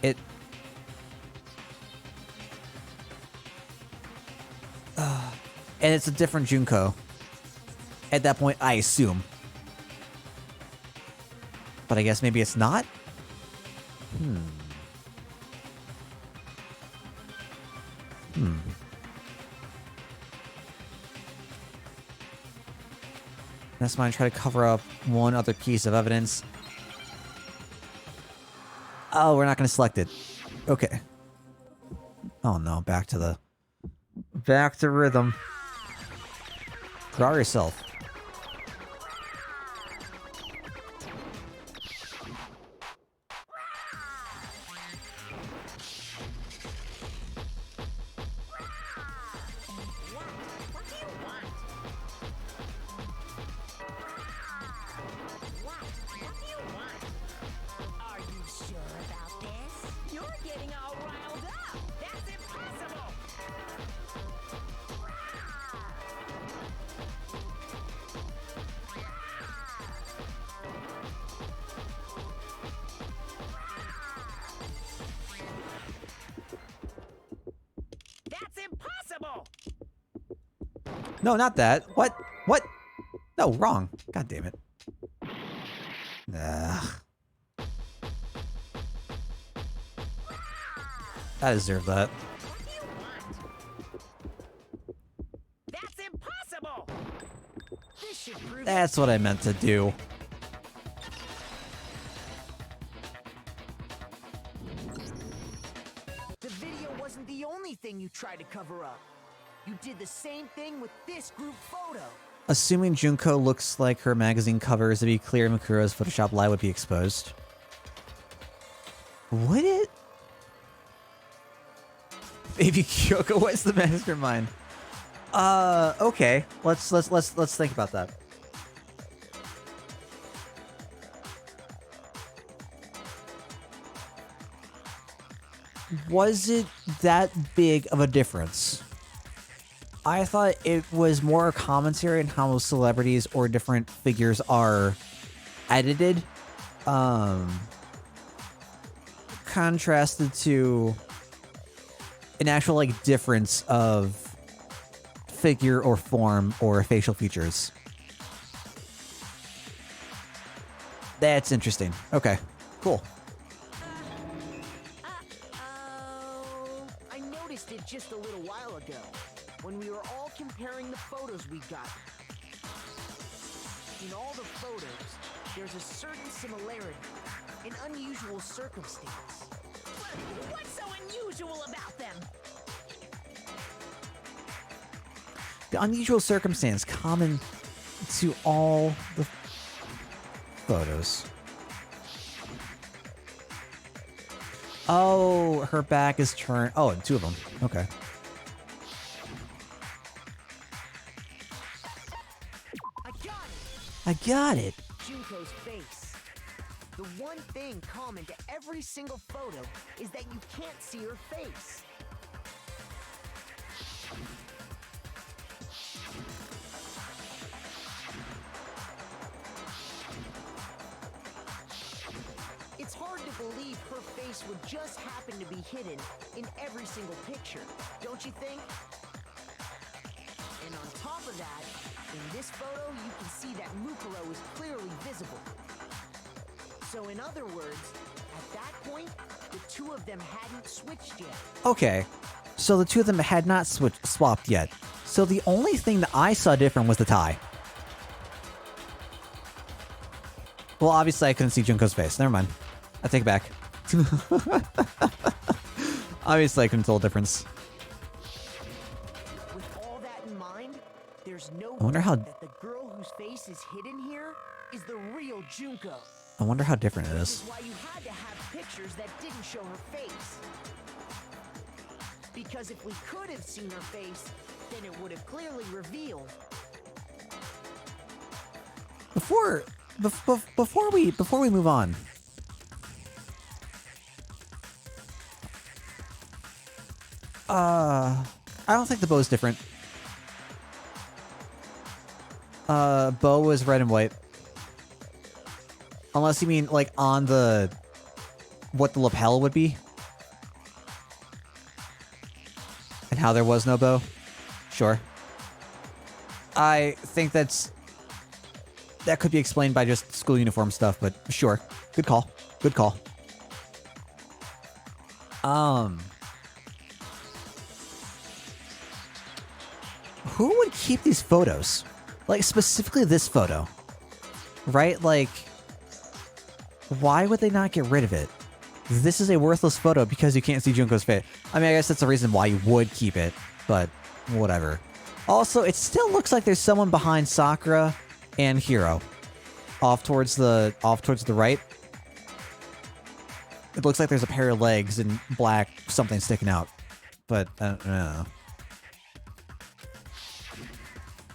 It... and it's a different Junko. At that point, I assume. But I guess maybe it's not? That's why I try to cover up one other piece of evidence. Oh, we're not going to select it. Okay. Oh no, back to rhythm. Draw yourself. What do you want? What do you want? Are you sure about this? You're getting all riled up. That's impossible. That's impossible. No, not that. What? What? No, wrong. God damn it. Ugh. I deserve that. What do you want? That's impossible. This should prove That's what I meant to do. The video wasn't the only thing you tried to cover up. You did the same thing with this group photo. Assuming Junko looks like her magazine covers, to be clear, Makuro's Photoshop lie would be exposed. Would it? Baby Kyoko was the mastermind. Okay. Let's think about that. Was it that big of a difference? I thought it was more commentary on how celebrities or different figures are edited, contrasted to an actual like difference of figure or form or facial features. That's interesting. Okay, cool. Uh-oh. I noticed it just a little while ago, when we were all comparing the photos we got. In all the photos, there's a certain similarity, an unusual circumstance. What's so unusual about them? The unusual circumstance common to all the photos. Oh, her back is turned. Oh, and two of them. Okay. I got it! I got it. Junko's face. The one thing common to every single photo is that you can't see her face. face would just happen to be hidden in every single picture, don't you think? And on top of that, in this photo, you can see that Mukuro is clearly visible. So in other words, at that point, the two of them hadn't switched yet. Okay, so the two of them had not swapped yet. So the only thing that I saw different was the tie. Well, obviously I couldn't see Junko's face. Never mind. I take it back. Obviously I couldn't tell the difference. With all that in mind, there's no I wonder how- doubt that the girl whose face is hidden here is the real Junko. I wonder how different it This is. is why you had to have pictures that didn't show her face. Because if we could have seen her face, then it would have clearly revealed. Before we move on. I don't think the bow's different. Bow was red and white. Unless you mean like on the what the lapel would be. And how there was no bow. Sure. I think that could be explained by just school uniform stuff, but sure. Good call. Good call. Who would keep these photos? Like, specifically this photo. Right? Like, why would they not get rid of it? This is a worthless photo because you can't see Junko's face. I mean, I guess that's the reason why you would keep it, but whatever. Also, it still looks like there's someone behind Sakura and Hiro. Off towards the right. It looks like there's a pair of legs and black something sticking out. But, I don't know.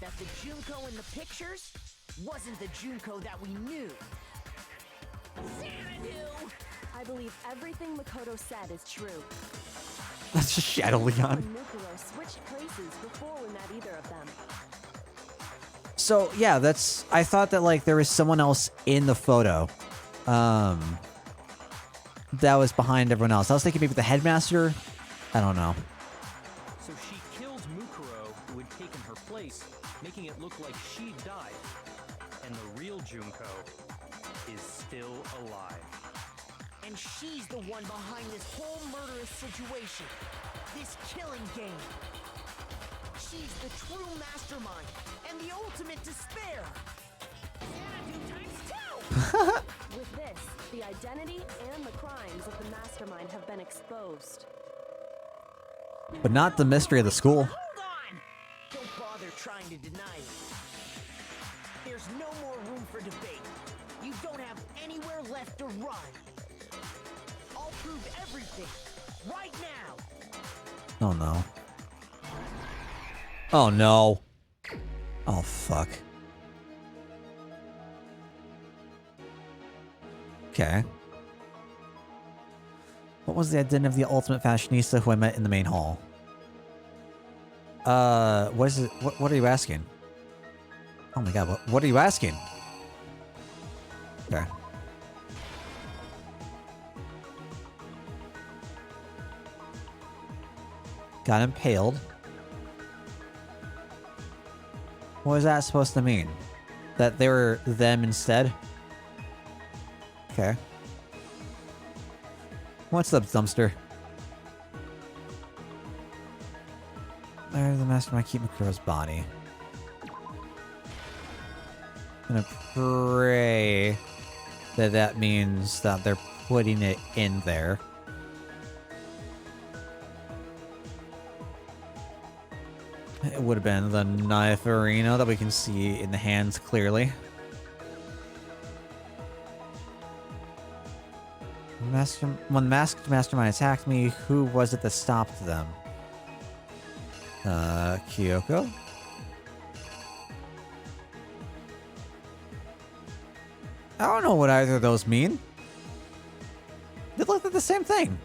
That the Junko in the pictures wasn't the Junko that we knew. Xanadu! I believe everything Makoto said is true. That's just Shadow Leon. And Mukuro switched places before we met either of them. So, yeah, I thought that, like, there was someone else in the photo. That was behind everyone else. I was thinking maybe the headmaster? I don't know. So she killed Mukuro, who had taken her place, making it look like she died. And the real Junko is still alive. And she's the one behind this whole murderous situation. This killing game. She's the true mastermind and the ultimate despair. Xanadu times 2! With this, the identity and the crimes of the mastermind have been exposed. But not the mystery of the school. Hold on! Don't bother trying to deny it. There's no more room for debate. You don't have anywhere left to run. I'll prove everything right now. Oh, no. Oh, no. Oh, fuck. Okay. What was the identity of the ultimate fashionista who I met in the main hall? What is it? What are you asking? Oh my god, what are you asking? Okay. Got impaled. What was that supposed to mean? That they were them instead? Okay. What's up, dumpster? There's the mastermind keep Makuro's body. I'm gonna pray that means that they're putting it in there. It would have been the knife arena that we can see in the hands clearly. When the masked mastermind attacked me, who was it that stopped them? Kyoko? I don't know what either of those mean. They look like the same thing.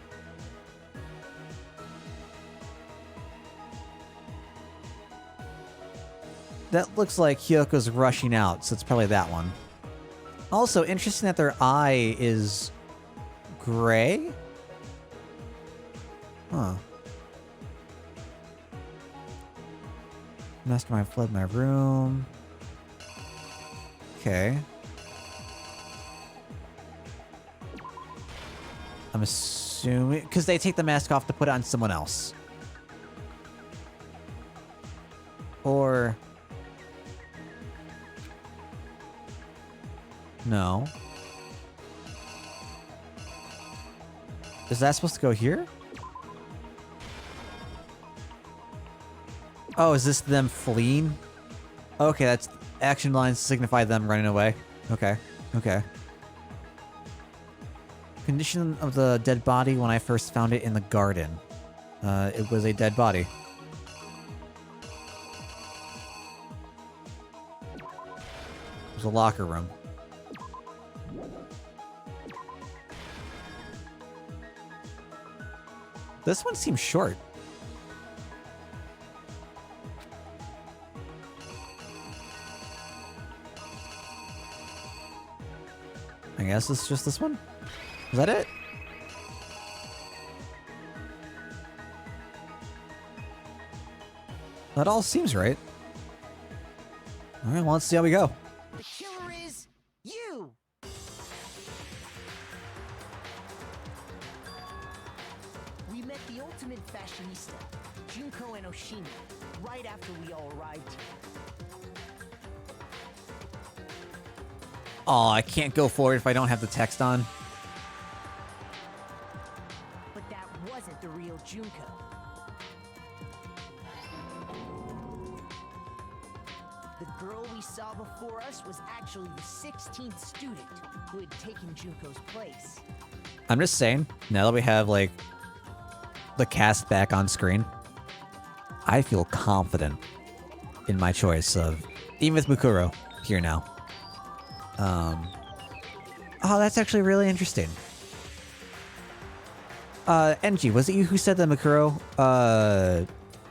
That looks like Kyoko's rushing out, so it's probably that one. Also, interesting that their eye is gray? Huh. Mastermind fled my room. Okay. I'm assuming... Because they take the mask off to put it on someone else. Or... No. Is that supposed to go here? Oh, is this them fleeing? Okay, that's action lines signify them running away. Okay, okay. Condition of the dead body when I first found it in the garden. It was a dead body. It was a locker room. This one seems short. I guess it's just this one? Is that it? That all seems right. Alright, well, let's see how we go. The killer is you! We met the ultimate fashionista, Junko and Oshima, right after we all arrived here. Oh, I can't go forward if I don't have the text on. But that wasn't the real Junko. The girl we saw before us was actually the 16th student who had taken Junko's place. I'm just saying, now that we have, like, the cast back on screen, I feel confident in my choice of, even with Mukuro here now. Oh, that's actually really interesting. NG, was it you who said that Mukuro,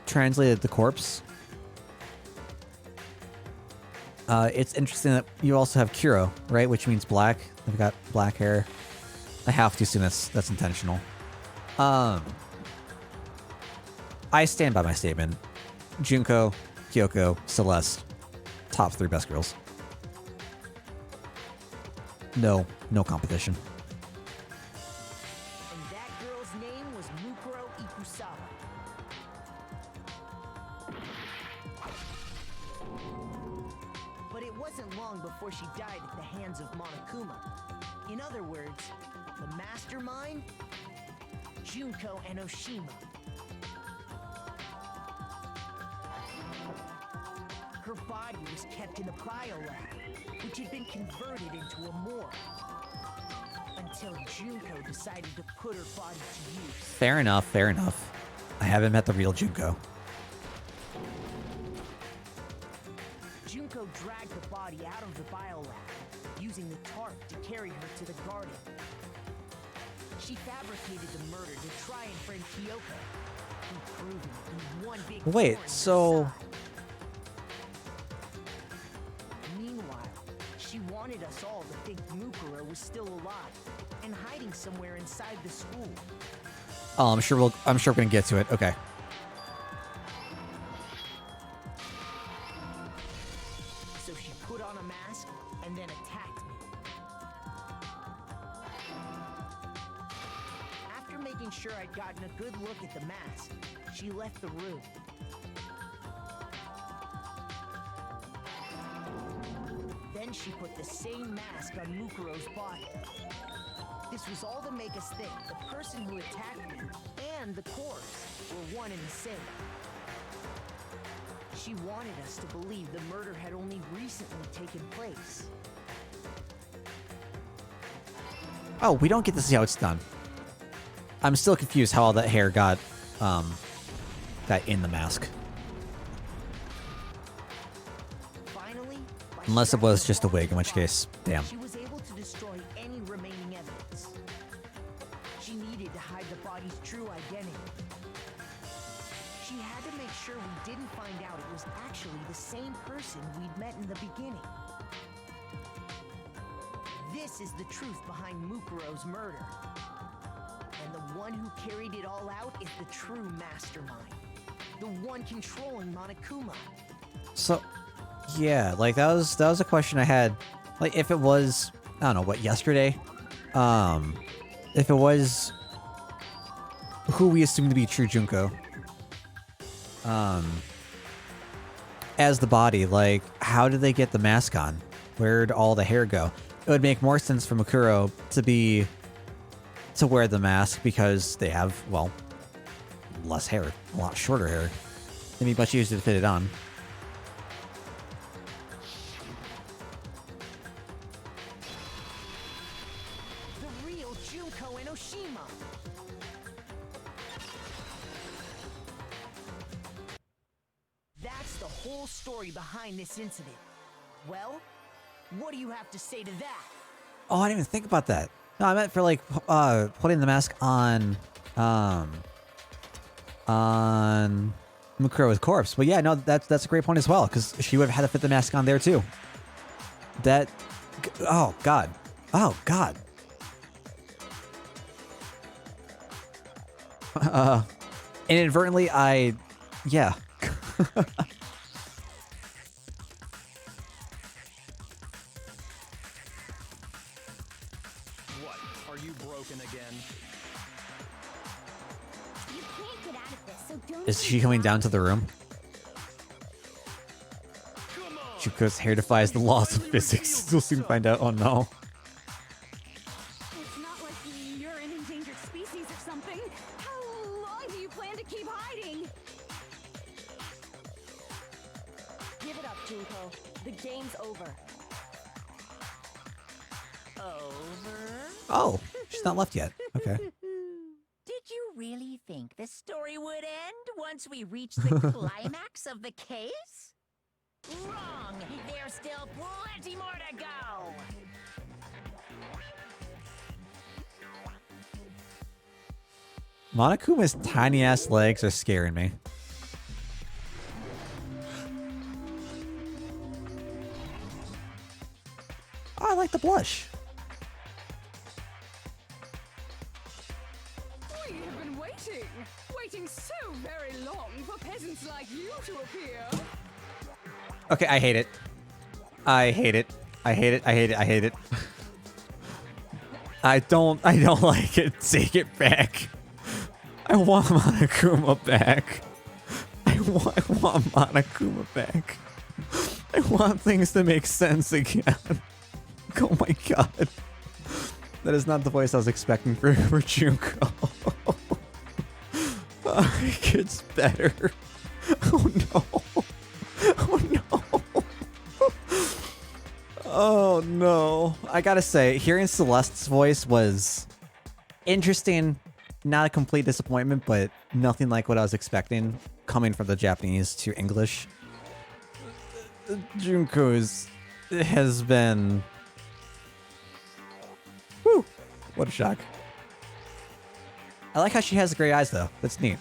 translated the corpse? It's interesting that you also have Kuro, right? Which means black. They've got black hair. I have to assume that's intentional. I stand by my statement. Junko, Kyoko, Celeste, top 3 best girls. No competition. And that girl's name was Mukuro Ikusawa. But it wasn't long before she died at the hands of Monokuma. In other words, the mastermind, Junko and Oshima. Her body was kept in the biolab, which had been converted into a morgue. Until Junko decided to put her body to use. Fair enough, fair enough. I haven't met the real Junko. Junko dragged the body out of the biolab, using the tarp to carry her to the garden. She fabricated the murder to try and frame Kyoko, who proved to be one big Wait, thorn in her so... side. Meanwhile, she wanted us all to think Mukuro was still alive and hiding somewhere inside the school. Oh, I'm sure we're gonna get to it. Okay. So she put on a mask and then attacked me. After making sure I'd gotten a good look at the mask, she left the room. Then she put the same mask on Mukuro's body. This was all to make us think the person who attacked me and the corpse were one and the same. She wanted us to believe the murder had only recently taken place. Oh, we don't get to see how it's done. I'm still confused how all that hair got in the mask. Finally, by Unless it was striking just a the wig, in which body, case, damn. she was able to destroy any remaining evidence. She needed to hide the body's true identity. She had to make sure we didn't find out it was actually the same person we'd met in the beginning. This is the truth behind Mukuro's murder. And the one who carried it all out is the true mastermind. The one controlling Monokuma. So, yeah, like that was a question I had. Like, if it was, I don't know, what, yesterday? If it was who we assume to be true Junko, as the body, like, how did they get the mask on? Where'd all the hair go? It would make more sense for Mukuro to wear the mask because they have, well, less hair, a lot shorter hair. It'd be much easier to fit it on. The real Junko Enoshima. That's the whole story behind this incident. Well, what do you have to say to that? Oh, I didn't even think about that. No, I meant for like putting the mask on Mukuro's corpse. But yeah, no, that's a great point as well, because she would have had to fit the mask on there too. That, oh god, inadvertently, yeah. What? Are you broken again? You can't get out of this, so don't. Is she coming down to the room? Junko's hair defies the laws of physics. We'll soon find out. Oh no. It's not like you're an endangered species or something. How long do you plan to keep hiding? Give it up, Junko. The game's over. Over? Oh, she's not left yet. Okay. Did you really think the story would end once we reached the climax of the case? Wrong! There's still plenty more to go! Monokuma's tiny ass legs are scaring me. Oh, I like the blush. We have been waiting so very long for peasants like you to appear. Okay, I hate it. I hate it. I hate it. I hate it. I hate it. I don't like it. Take it back. I want Monokuma back. I want Monokuma back. I want things to make sense again. Oh my god. That is not the voice I was expecting for Junko. It gets better. Oh no. Oh no. Oh no. I gotta say, hearing Celeste's voice was interesting. Not a complete disappointment, but nothing like what I was expecting coming from the Japanese to English. Junko's has been... Whew. What a shock. I like how she has gray eyes though. That's neat.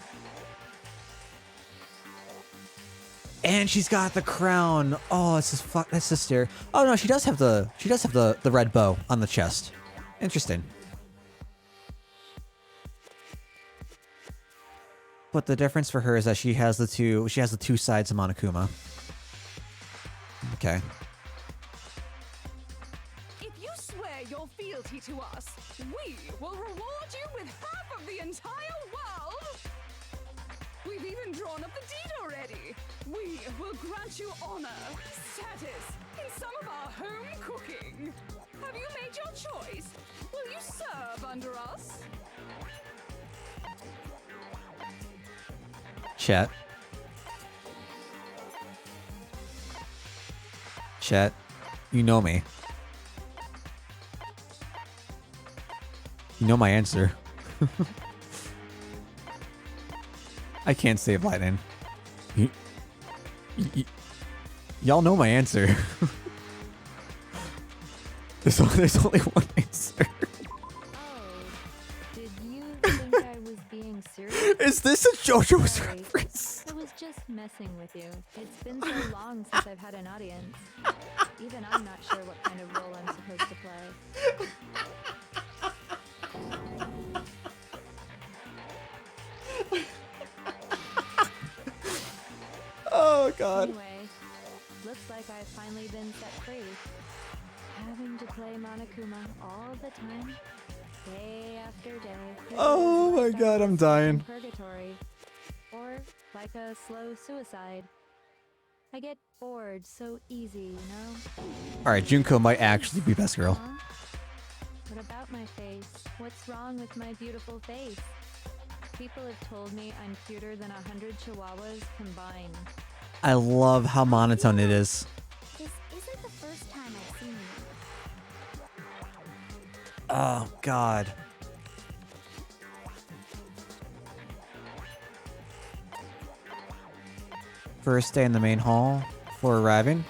And she's got the crown. Oh, it's just that's just there. Oh no, she does have the red bow on the chest. Interesting. But the difference for her is that she has the two sides of Monokuma. Okay. If you swear your fealty to us, we will reward you with half of the entire world. We've even drawn up the deed already. We will grant you honor, status, in some of our home cooking. Have you made your choice? Will you serve under us? Chat. Chat. You know me. You know my answer. I can't save lightning. Y'all know my answer. There's only one answer. Did you think I was being serious? Is this a JoJo's Sorry. reference? I was just messing with you. It's been so long since I've had an audience. Even I'm not sure what kind of role I'm supposed to play. god. Anyway, looks like I've finally been set free. Having to play Monokuma all the time, day after day. Oh my god, I'm dying. Purgatory, or like a slow suicide. I get bored so easy, you know? Alright, Junko might actually be best girl. Huh? What about my face? What's wrong with my beautiful face? People have told me I'm cuter than 100 chihuahuas combined. I love how monotone it is. This isn't the first time I've seen you. Oh god. First day in the main hall for arriving.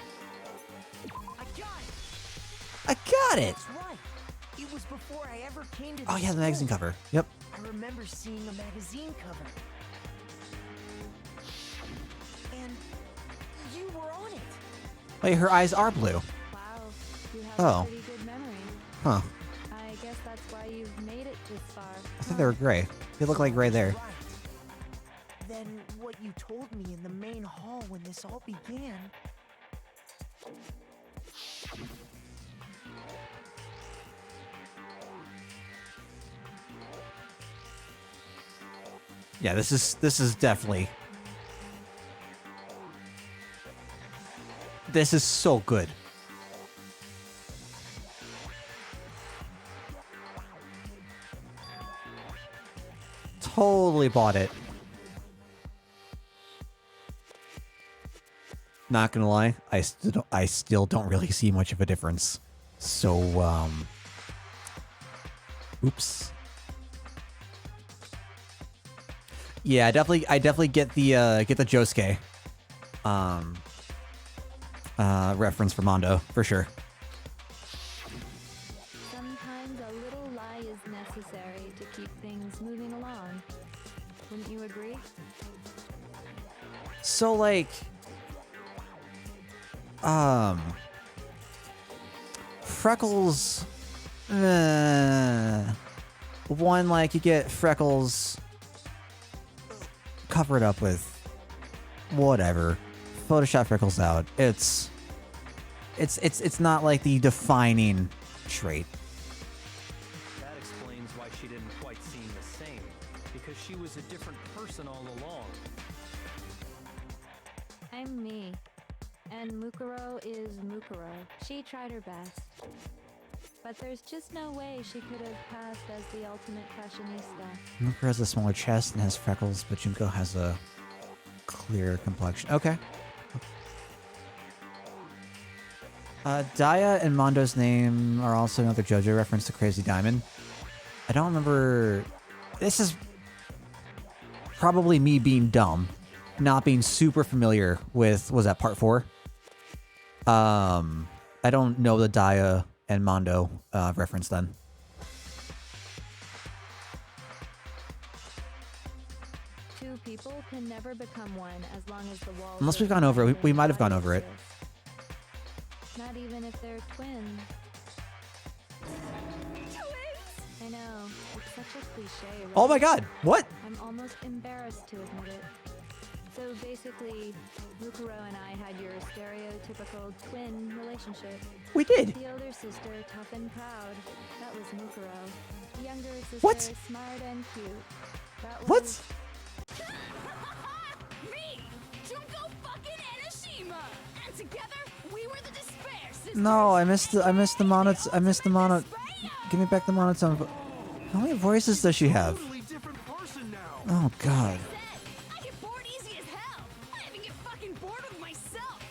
I got it! I got it! That's right. It was before I ever came to Oh this yeah, the magazine school. cover. Yep. I remember seeing a magazine cover. And you were on it. Wait, her eyes are blue. Wow, you have Oh. a pretty good memory. Huh. I guess that's why you've made it this far. I thought they were gray. They look like gray there. Right. Then what you told me in the main hall when this all began. Yeah, this is definitely. This is so good. Totally bought it. Not gonna lie, I still don't really see much of a difference. So, oops. Yeah, I definitely get the Josuke, reference for Mondo for sure. Sometimes a little lie is necessary to keep things moving along. Wouldn't you agree? So like, Freckles, one, like, you get Freckles, cover it up with whatever, Photoshop Freckles out. It's not like the defining trait. That explains why she didn't quite seem the same, because she was a different person all along. I'm me. And Mukuro is Mukuro. She tried her best. But there's just no way she could have passed as the ultimate fashionista. Mukuro has a smaller chest and has freckles, but Junko has a clear complexion. Okay. Daya and Mondo's name are also another JoJo reference to Crazy Diamond. I don't remember. This is probably me being dumb, not being super familiar with. Was that part 4? I don't know the Daya and Mondo reference then. Two people can never become one as long as the walls. Unless we've of gone over it. dividing We might have gone over it. exist. Not even if they're twins. I know, it's such a cliche. Right? Oh my god, what? I'm almost embarrassed to admit it. So basically, Mukuro and I had your stereotypical twin relationship. We did. The older sister, tough and proud. That was Mukuro. The younger sister, What? smart and cute. That was... What? Me, Junko fucking Enoshima, and together we were the Despair Sisters. No, I missed the mono. Give me back the monotone. How many voices does she have? Totally different person now. Oh god. I get bored easy as hell. I even get fucking bored with myself.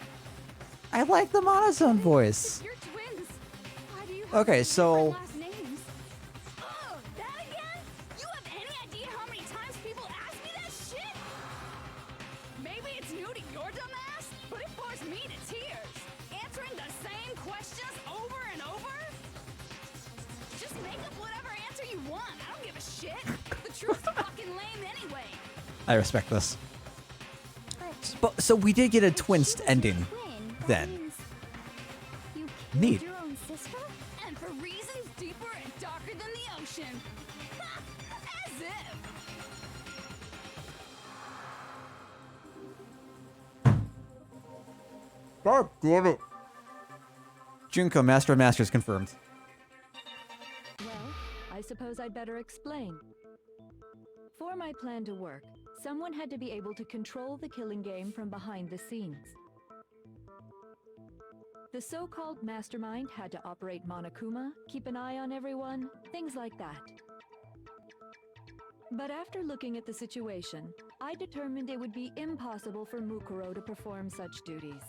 I like the monotone voice. You're twins. Why do you have Okay, different so last names? Oh, that again? You have any idea how many times people ask me that shit? Maybe it's new to your dumb ass, but it bores me to tears. Answering the same questions over and over? Just make up whatever answer you want. I don't give a shit. The truth's fucking lame anyway. I respect this. So we did get a twinst ending. Twin, that Then. means you Neat. killed your own sister? And for reasons deeper and darker than the ocean. As if. God damn it. Junko, Master of Masters confirmed. Well, I suppose I'd better explain. For my plan to work, someone had to be able to control the killing game from behind the scenes. The so-called mastermind had to operate Monokuma, keep an eye on everyone, things like that. But after looking at the situation, I determined it would be impossible for Mukuro to perform such duties.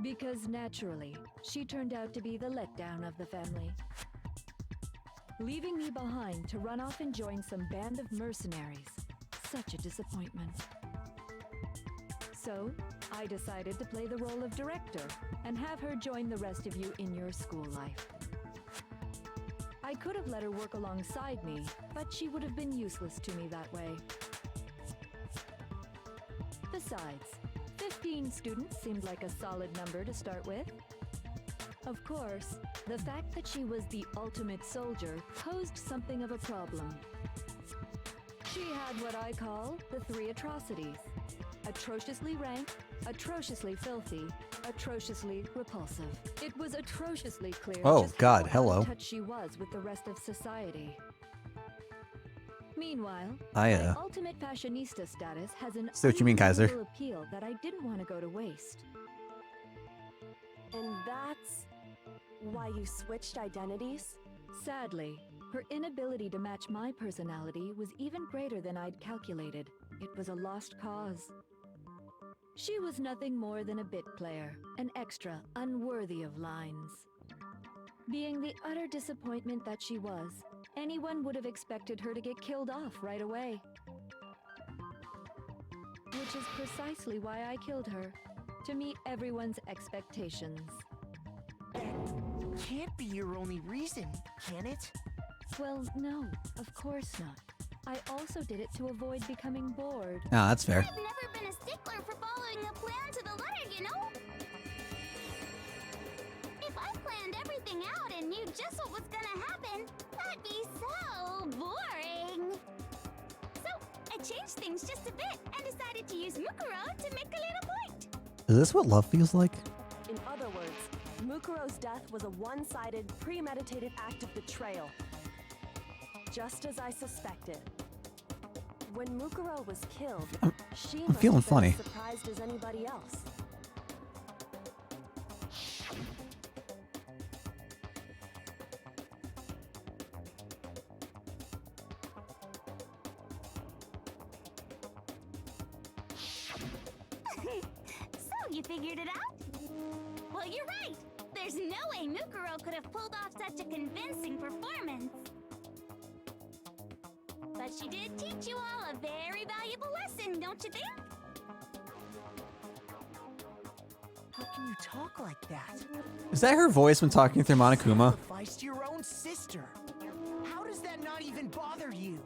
Because naturally, she turned out to be the letdown of the family, leaving me behind to run off and join some band of mercenaries. Such a disappointment. So, I decided to play the role of director and have her join the rest of you in your school life. I could have let her work alongside me, but she would have been useless to me that way. Besides, 15 students seemed like a solid number to start with. Of course, the fact that she was the ultimate soldier posed something of a problem. She had what I call the three atrocities: atrociously rank, atrociously filthy, atrociously repulsive. It was atrociously clear just how out of touch she was with the rest of society. Meanwhile, my ultimate fashionista status has an unbelievable appeal that I didn't want to go to waste. And that's why you switched identities? Sadly, her inability to match my personality was even greater than I'd calculated. It was a lost cause. She was nothing more than a bit player, an extra unworthy of lines. Being the utter disappointment that she was, anyone would have expected her to get killed off right away. Which is precisely why I killed her, to meet everyone's expectations. That can't be your only reason, can it? Well, no, of course not. I also did it to avoid becoming bored. Ah, that's fair. I've never been a stickler for following a plan to the letter, you know? If I planned everything out and knew just what was gonna happen, that'd be so boring. So, I changed things just a bit and decided to use Mukuro to make a little point. Is this what love feels like? In other words, Mukuro's death was a one-sided, premeditated act of betrayal. Just as I suspected. When Mukuro was killed, she must have been as surprised as anybody else. So, you figured it out? Well, you're right. There's no way Mukuro could have pulled off such a convincing performance. But she did teach you all a very valuable lesson, don't you think? How can you talk like that? Is that her voice when talking through Monokuma? Sacrificed your own sister. How does that not even bother you?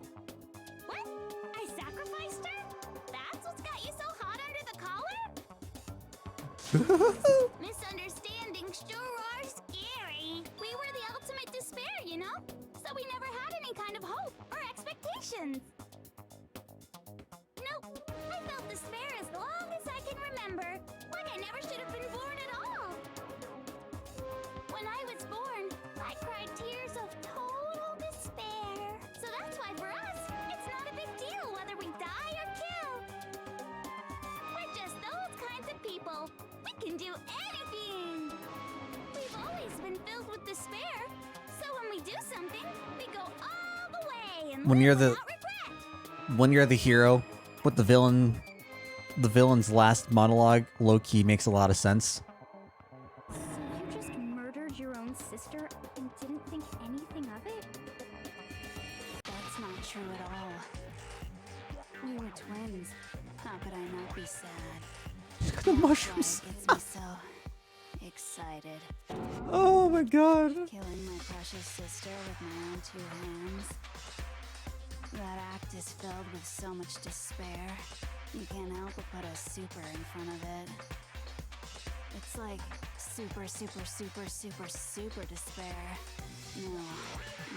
What? I sacrificed her? That's what's got you so hot under the collar? Misunderstandings sure are scary. We were the ultimate despair, you know? So we never had any kind of hope or expectations. Nope, I felt despair as long as I can remember. Like I never should have been born at all. When I was born, I cried tears of total despair. So that's why for us, it's not a big deal whether we die or kill. We're just those kinds of people. We can do anything. We've always been filled with despair. So when we do something, we go all the way and When you're the hero, with the villain's last monologue low-key makes a lot of sense. So you just murdered your own sister and didn't think anything of it? That's not true at all. We were twins. How could I not be sad? The mushrooms. Gets me so excited. Oh my god. Killing my precious sister with my own two hands. That act is filled with so much despair. You can't help but put a super in front of it. It's like super, super, super, super, super despair. No,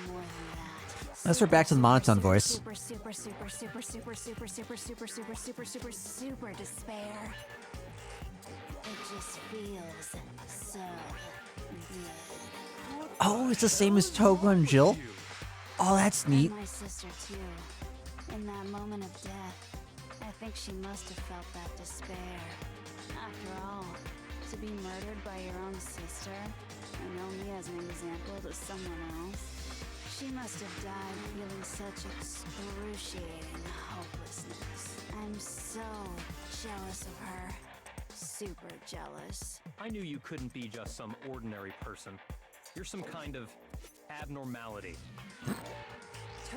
more than that. Let's back to the monotone voice. Super, super, super, super, super, super, super, super, super, super, super, super, super despair. just feels so good. Oh, it's the same as Toga and Jill? Oh, that's neat. And my sister too. In that moment of death, I think she must have felt that despair. After all, to be murdered by your own sister, and only as an example to someone else, she must have died feeling such excruciating hopelessness. I'm so jealous of her. Super jealous. I knew you couldn't be just some ordinary person. You're some kind of abnormality.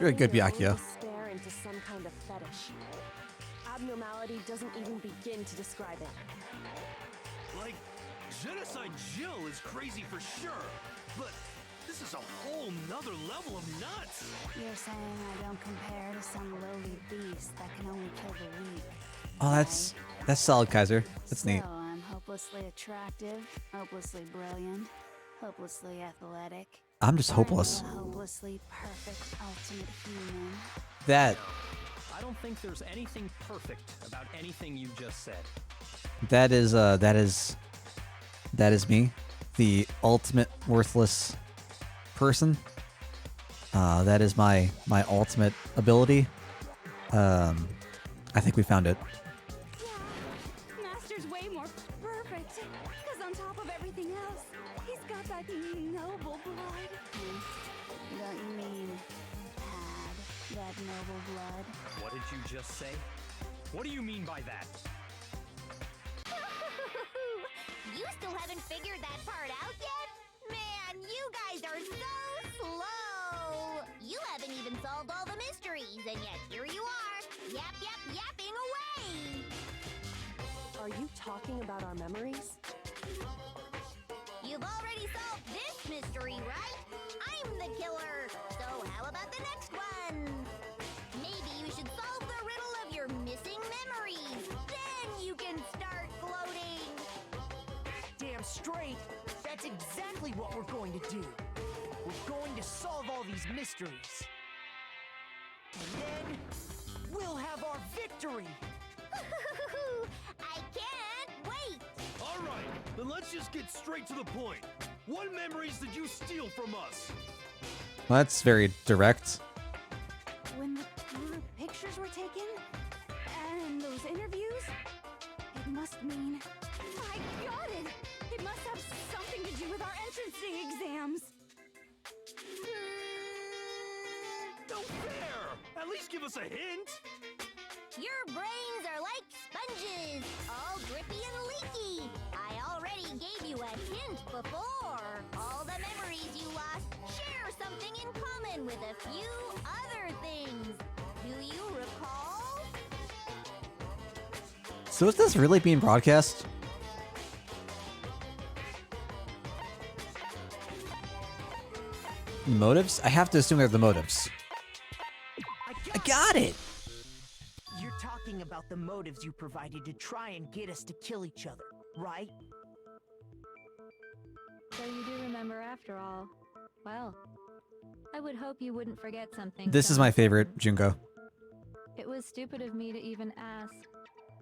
You're a good Turning your own Byakuya. despair into some kind of fetish. Abnormality doesn't even begin to describe it. Like, Genocide Jill is crazy for sure, but this is a whole nother level of nuts! You're saying I don't compare to some lowly beast that can only kill the weak. Oh, that's solid, Kaiser. That's neat. So I'm hopelessly attractive, hopelessly brilliant, hopelessly athletic. I'm just hopeless. I'm the hopelessly perfect ultimate human. That I don't think there's anything perfect about anything you just said. that is me, the ultimate worthless person. That is my ultimate ability. I think we found it. Yeah, Master's way more perfect. Because on top of everything else, he's got that noble blood. Don't you mean had that noble blood? What did you just say? What do you mean by that? You still haven't figured that part out yet? Man, you guys are so slow! You haven't even solved all the mysteries, and yet here you are, yapping away! Are you talking about our memories? You've already solved this mystery, right? I'm the killer, so how about the next one? Maybe you should solve the riddle of your missing memories. Then you can start gloating. Damn straight. That's exactly what we're going to do. We're going to solve all these mysteries. And then we'll have our victory. I can't wait. All right, then let's just get straight to the point. What memories did you steal from us? Well, that's very direct. When the pictures were taken, and those interviews, it must mean... I got it! It must have something to do with our entrancing exams. No fair! At least give us a hint! Your brains are like sponges, all drippy and leaky. I already gave you a hint before. All the memories you lost share something in common with a few other things. Do you recall? So is this really being broadcast? Motives? I have to assume they're the motives. I got it! You're talking about the motives you provided to try and get us to kill each other, right? So you do remember after all. Well, I would hope you wouldn't forget something. This is my favorite, Junko. It was stupid of me to even ask.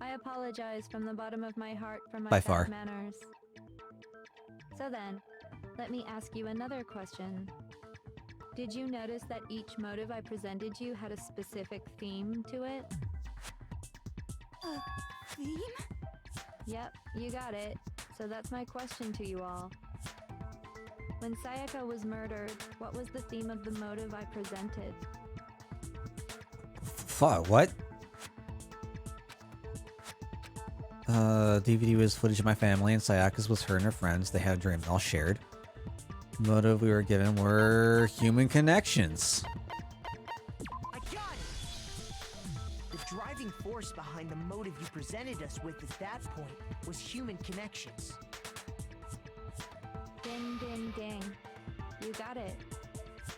I apologize from the bottom of my heart for my By bad far. manners. So then, let me ask you another question. Did you notice that each motive I presented you had a specific theme to it? Theme? Yep, you got it. So that's my question to you all. When Sayaka was murdered, what was the theme of the motive I presented? Fuck, what? DVD was footage of my family, and Sayaka's was her and her friends. They had a dream they all shared. The motive we were given were human connections. I got it! The driving force behind the motive you presented us with at that point was human connections. Ding, ding, ding. You got it.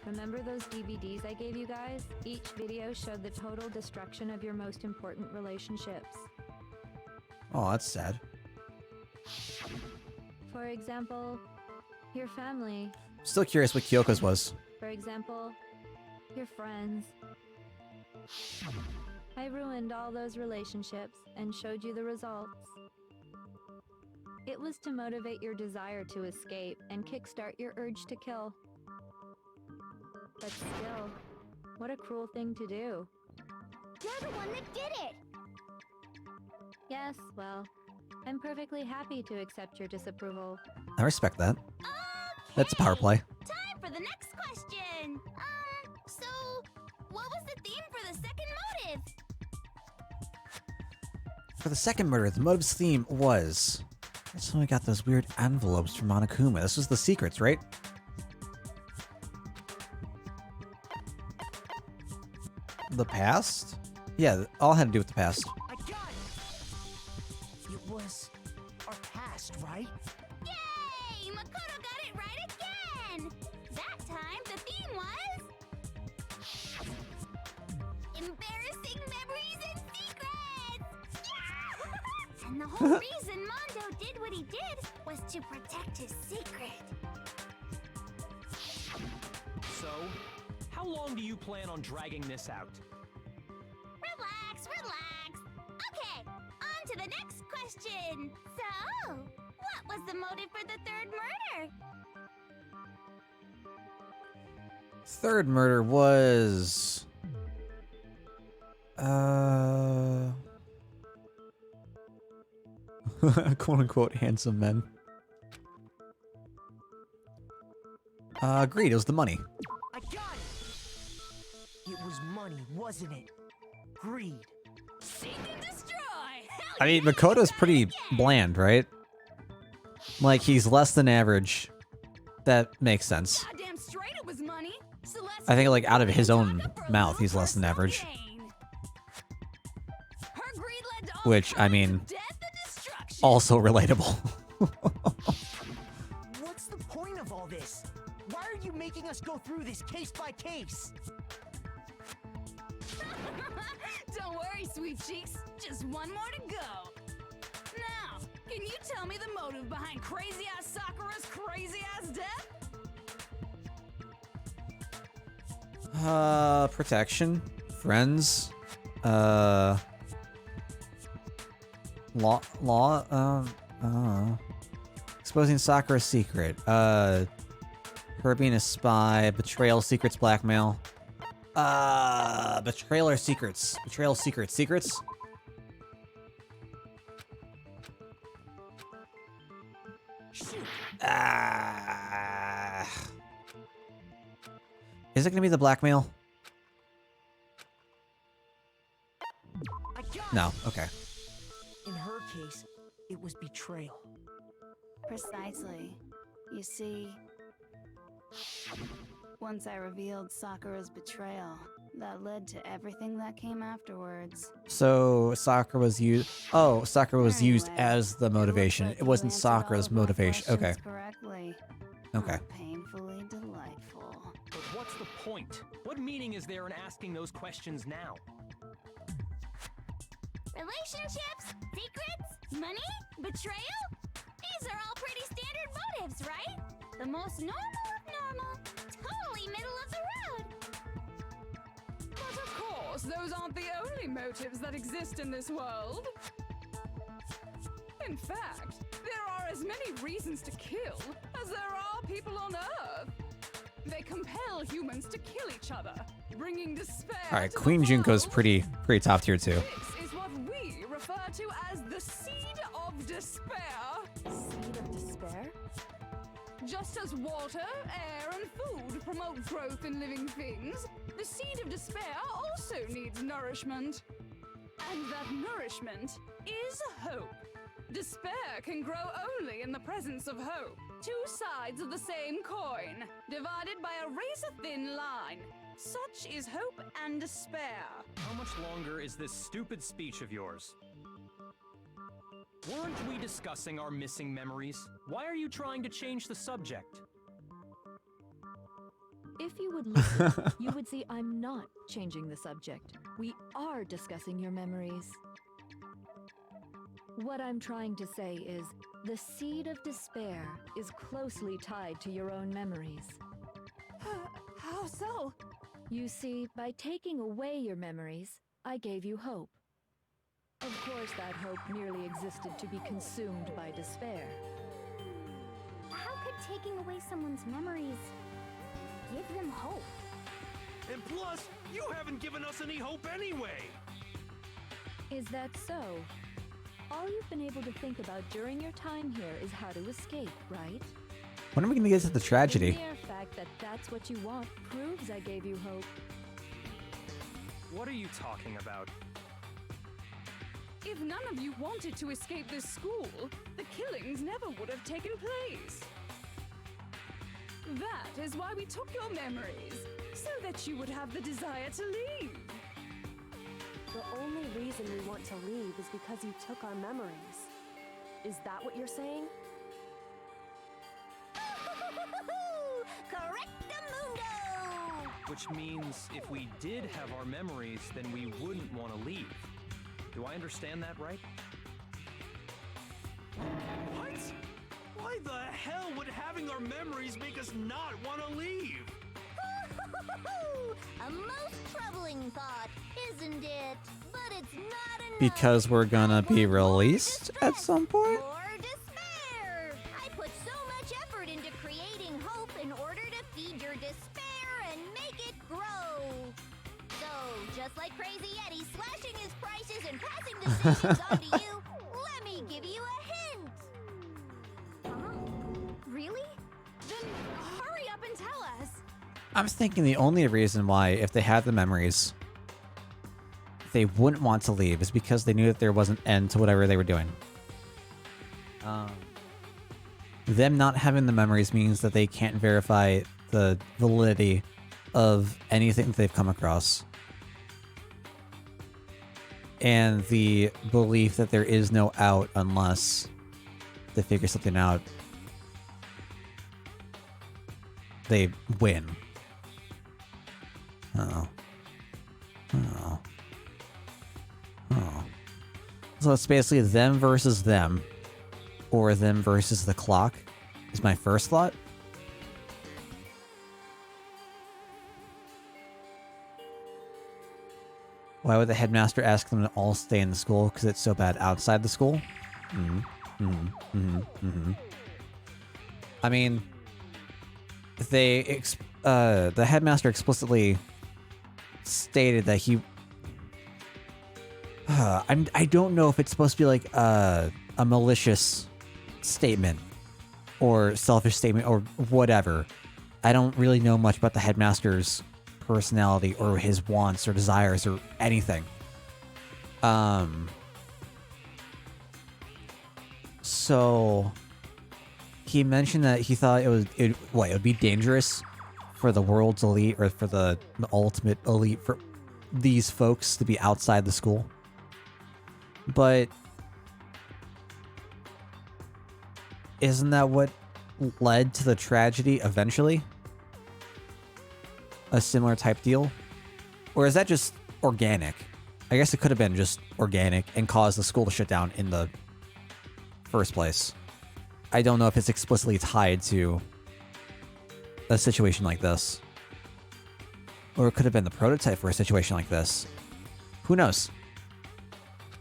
Remember those DVDs I gave you guys? Each video showed the total destruction of your most important relationships. Oh, that's sad. For example, your family. Still curious what Kyoko's was. For example, your friends. I ruined all those relationships and showed you the results. It was to motivate your desire to escape and kickstart your urge to kill. But still, what a cruel thing to do. You're the one that did it! Yes, well, I'm perfectly happy to accept your disapproval. I respect that. Okay. That's a power play. Time for the next question. So, what was the theme for the second motive? For the second murder, the motive's theme was... That's when we got those weird envelopes from Monokuma. This was the secrets, right? The past? Yeah, all had to do with the past. I got it! It was our past, right? Yay! Makoto got it right again! That time, the theme was... embarrassing memories and secrets! Yeah! And the whole reason Mondo did what he did was to protect his secret. So, how long do you plan on dragging this out? Relax, relax. Okay, on to the next question. So, what was the motive for the third murder? Third murder was... quote-unquote handsome men. Agreed, it was the money. I got it! It was money, wasn't it? Greed. Seek and destroy! Hell I mean, yeah, Makoto's you pretty got it again! bland, right? Like, he's less than average. That makes sense. Goddamn straight it was money. So let's I think, like, out of his own talk for a mouth, little he's less than personal average. gain. Her greed led to all Which, I kinds mean, of death and destruction. also relatable. What's the point of all this? Why are you making us go through this case by case? Don't worry, sweet cheeks. Just one more to go. Now, can you tell me the motive behind crazy-ass Sakura's crazy-ass death? Protection. Friends. Exposing Sakura's secret. Her being a spy. Betrayal, secrets, blackmail. Betrayal or secrets? Betrayal, secrets. Secrets? Is it gonna be the blackmail? I got No, it. okay. In her case, it was betrayal. Precisely. You see, once I revealed Sakura's betrayal, that led to everything that came afterwards. So Sakura was used. Oh, Sakura was used Anyway, as the it looks motivation. like It you wasn't answered all Sakura's of my motivation. Okay. questions correctly. Okay. How painfully delightful. But what's the point? What meaning is there in asking those questions now? Relationships? Secrets? Money? Betrayal? These are all pretty standard motives, right? The most normal of normal. Totally middle of the road. But of course, those aren't the only motives that exist in this world. In fact, there are as many reasons to kill as there are people on Earth. They compel humans to kill each other, bringing despair. All right, to the Queen Junko's world. pretty top tier too. This is what we refer to as the seed of despair. Seed of despair? Just as water, air, and food promote growth in living things, the seed of despair also needs nourishment. And that nourishment is hope. Despair can grow only in the presence of hope. Two sides of the same coin, divided by a razor-thin line. Such is hope and despair. How much longer is this stupid speech of yours? Weren't we discussing our missing memories? Why are you trying to change the subject? If you would listen, you would see I'm not changing the subject. We are discussing your memories. What I'm trying to say is, the seed of despair is closely tied to your own memories. How so? You see, by taking away your memories, I gave you hope. Of course, that hope merely existed to be consumed by despair. How could taking away someone's memories give them hope? And plus, you haven't given us any hope anyway! Is that so? All you've been able to think about during your time here is how to escape, right? When are we going to get to the tragedy? The mere fact that that's what you want proves I gave you hope. What are you talking about? If none of you wanted to escape this school, the killings never would have taken place. That is why we took your memories, so that you would have the desire to leave. The only reason we want to leave is because you took our memories. Is that what you're saying? Correctamundo! Which means if we did have our memories, then we wouldn't want to leave. Do I understand that right? What? Why the hell would having our memories make us not want to leave? A most troubling thought, isn't it? But it's not enough. Because we're gonna be released at some point? More despair! I put so much effort into creating hope in order to feed your despair and make it grow. So, just like Crazy Eddie slashing his prices and passing decisions on to you, let me give you a hint. Really? Then hurry up and tell us. I'm thinking the only reason why, if they had the memories, they wouldn't want to leave is because they knew that there was an end to whatever they were doing. Them not having the memories means that they can't verify the validity of anything that they've come across. And the belief that there is no out unless they figure something out, they win. Oh. Oh. Oh. So it's basically them versus them, or them versus the clock, is my first thought. Why would the headmaster ask them to all stay in the school because it's so bad outside the school? I mean, the headmaster explicitly stated that he... I don't know if it's supposed to be like a malicious statement or selfish statement or whatever. I don't really know much about the headmaster's personality or his wants or desires or anything. So he mentioned that he thought it would be dangerous for the world's elite or for the ultimate elite for these folks to be outside the school. But isn't that what led to the tragedy eventually? A similar type deal? Or is that just organic? I guess it could have been just organic and caused the school to shut down in the first place. I don't know if it's explicitly tied to a situation like this. Or it could have been the prototype for a situation like this. Who knows?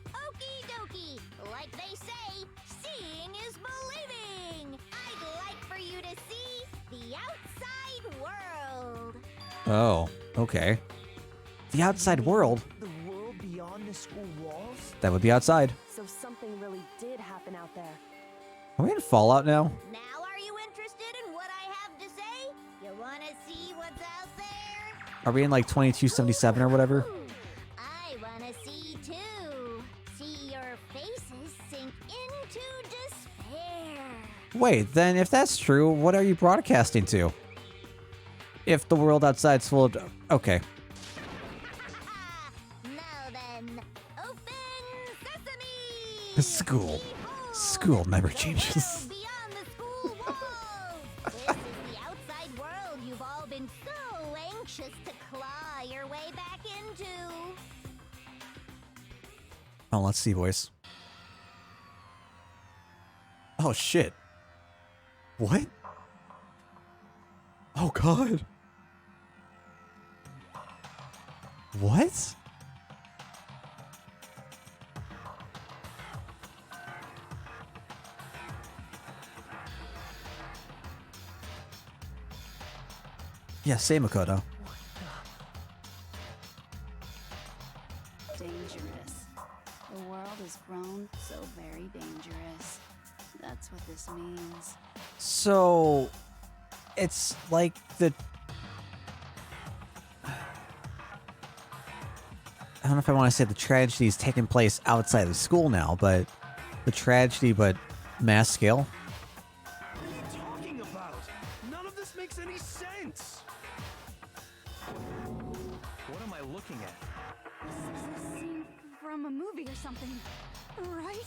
Okie dokie. Like they say, seeing is believing. I'd like for you to see the outside world. Oh, okay. The outside world? The world beyond the school walls? That would be outside. So something really did happen out there. Are we in Fallout now? Now are you interested in what I have to say? You want to see what's out there? Are we in like 2277 or whatever? I want to see too. See your faces sink into despair. Wait, then if that's true, what are you broadcasting to? If the world outside's full of... Okay. Now then, open sesame! School. School never changes. World beyond the school walls. This is the outside world you've all been so anxious to claw your way back into. Oh, let's see, boys. Oh, shit. What? Oh, God. What? Yeah, same Makoto. Dangerous. The world has grown so very dangerous. That's what this means. So, it's like the... I don't know if I want to say the tragedy is taking place outside of school now, but the tragedy, but mass scale. What are you talking about? None of this makes any sense. What am I looking at? This is a scene from a movie or something, right?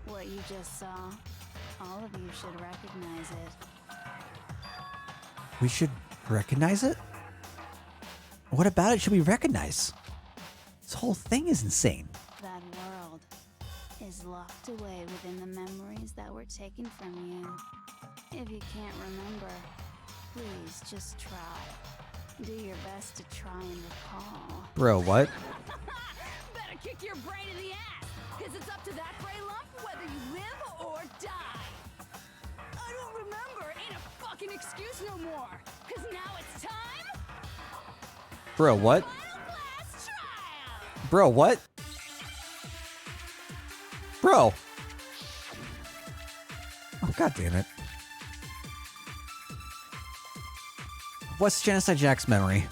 What you just saw, all of you should recognize it. We should recognize it? What about it should we recognize? This whole thing is insane. That world is locked away within the memories that were taken from you. If you can't remember, please just try. Do your best to try and recall. Bro, what? Better kick your brain in the ass, because it's up to that gray lump whether you live or die. I don't remember ain't a fucking excuse no more, because now it's time. Bro, what? Final class trial. Bro, what? Bro. Oh, god damn it. What's Genocide Jack's memory?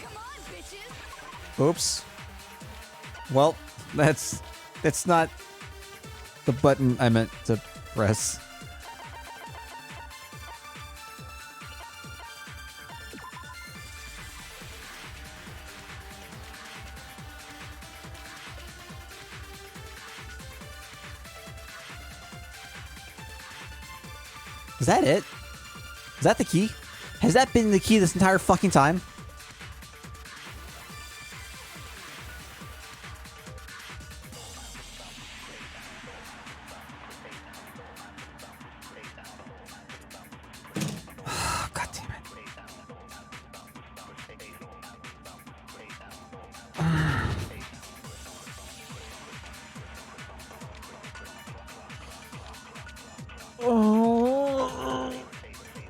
Come on, bitches. Oops. Well, that's not the button I meant to press. Is that it? Is that the key? Has that been the key this entire fucking time? God damn it.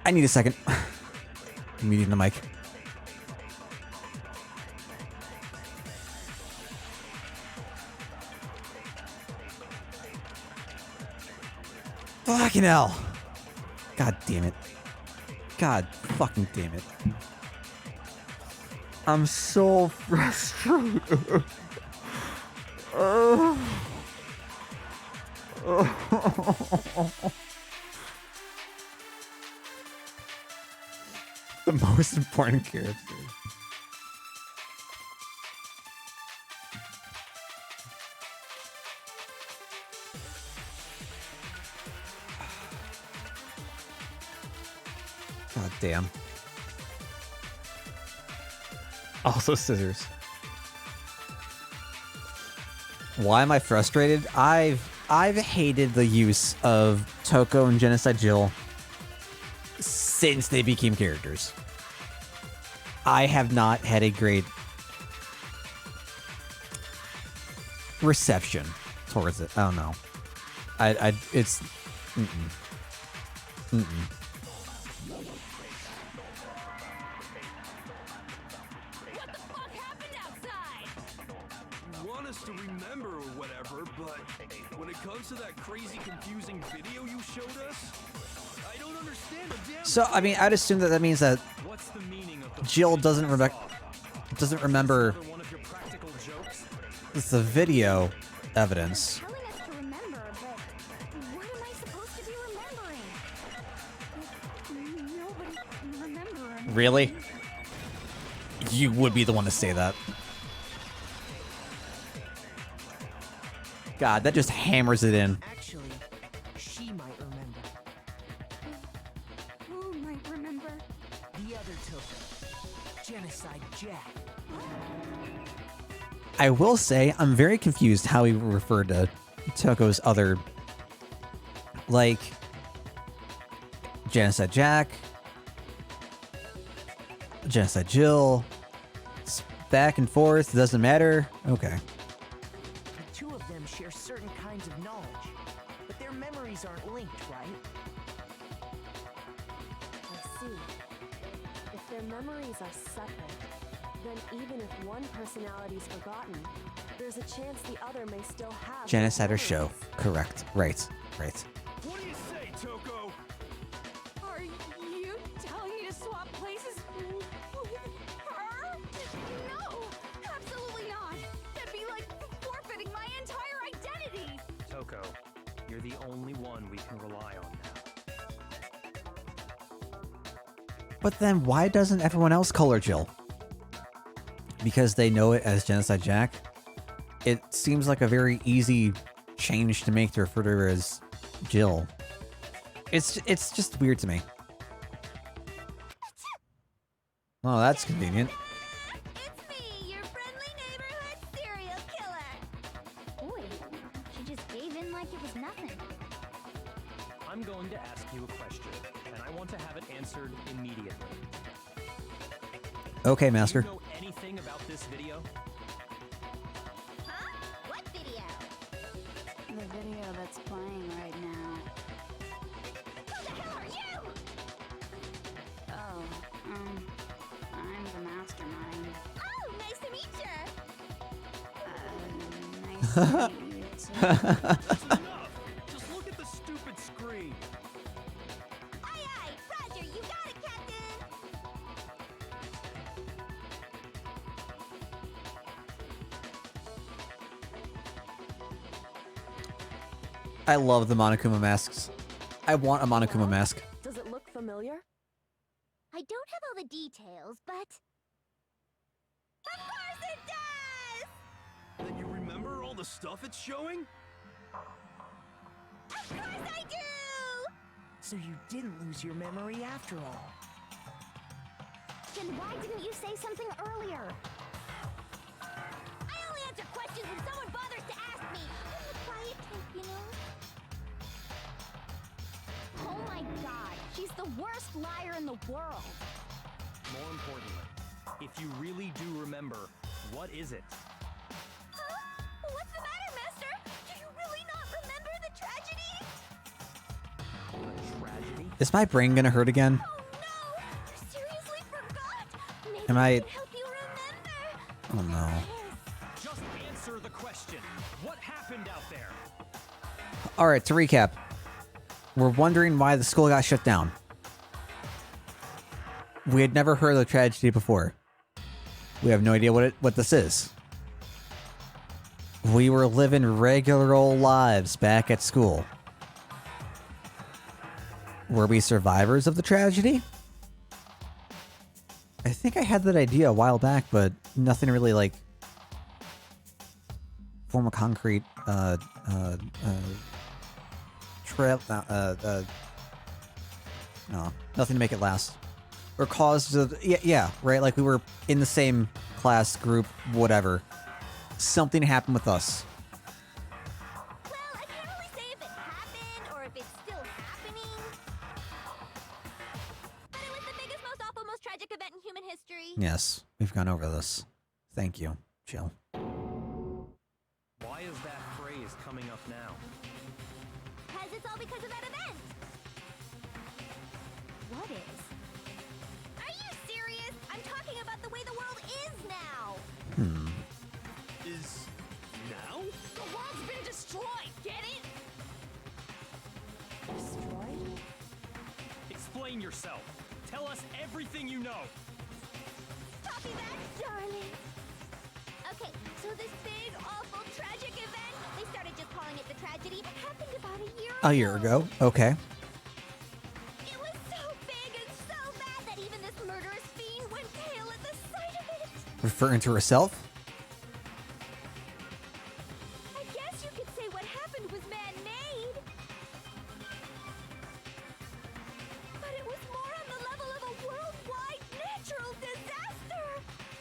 I need a second. I'm muting the mic. Fucking hell. God damn it. God fucking damn it. I'm so frustrated. The most important character. God damn. Also scissors. Why am I frustrated? I've hated the use of Toko and Genocide Jill since they became characters. I have not had a great reception towards it. I don't know. It's What the fuck happened outside? You want us to remember or whatever, but when it comes to that crazy, confusing video you showed us, I don't understand a damn So I mean, I'd assume that means that What's the meaning of the Jill doesn't remember Another one of your practical jokes? the video evidence. Telling us to remember, but what am I supposed to be remembering? Nobody remember. Really? You would be the one to say that. God, that just hammers it in. Actually, she might remember. Who might remember? The other Toko. Genocide Jack. I will say, I'm very confused how he referred to Toko's other, like, Genocide Jack, Genocide Jill. It's back and forth, doesn't matter. Okay. The two of them share certain kinds of knowledge, but their memories aren't linked, right? memories are separate, then even if one personality is forgotten, there's a chance the other may still have. Janice had her those show. memories. Correct. Right. Right. What do you say, Toko? Are you telling me to swap places with her? No, absolutely not. That'd be like forfeiting my entire identity. Toko, you're the only one we can rely on now. But then why doesn't everyone else call her Jill? Because they know it as Genocide Jack? It seems like a very easy change to make to refer to her as Jill. It's just weird to me. Oh, that's convenient. It's me, your friendly neighborhood serial killer. Boy, she just gave in like it was nothing. I'm going to ask you a question, and I want to have it answered immediately. Okay, Do Master. you know anything about this video? Huh? What video? The video that's playing right now. Who the hell are you? Oh, I'm the mastermind. Oh, nice to meet you. Nice to meet you too. That's enough! Just look at the stupid screen! Aye, aye, Roger, you got it, Captain. I love the Monokuma masks. I want a Monokuma mask. Does it look familiar? I don't have all the details, but... Of course it does! Then you remember all the stuff it's showing? Of course I do! So you didn't lose your memory after all. Then why didn't you say something earlier? I only answer questions when someone bothers to ask me. I'm the quiet type, you know? Oh my god, she's the worst liar in the world. More importantly, if you really do remember, what is it? Huh? What's the matter, Master? Do you really not remember the tragedy? A tragedy? Is my brain gonna hurt again? Oh no! You seriously forgot? Maybe Am I I- can help you remember. Oh no. Just answer the question. What happened out there? Alright, to recap. We're wondering why the school got shut down. We had never heard of the tragedy before. We have no idea what this is. We were living regular old lives back at school. Were we survivors of the tragedy? I think I had that idea a while back, but nothing really like form a concrete trail. No, nothing to make it last. Or caused yeah, right. Like we were in the same class group, whatever. Something happened with us. Well, I can't really say if it happened or if it's still happening. But it was the biggest, most awful, most tragic event in human history. Yes, we've gone over this. Thank you, Jill. Why is that phrase coming up now? Because it's all because of that event. What is? Are you serious? I'm talking about the way the world is now. Is now? The world's been destroyed, get it? Destroyed? Explain yourself. Tell us everything you know. Copy that, darling. Okay, so this big, awful, tragic event, they started just calling it the tragedy, happened about A year ago. Okay. It was so big and so bad that even this murderous fiend went pale at the sight of it. Referring to herself? I guess you could say what happened was man-made. But it was more on the level of a worldwide natural disaster.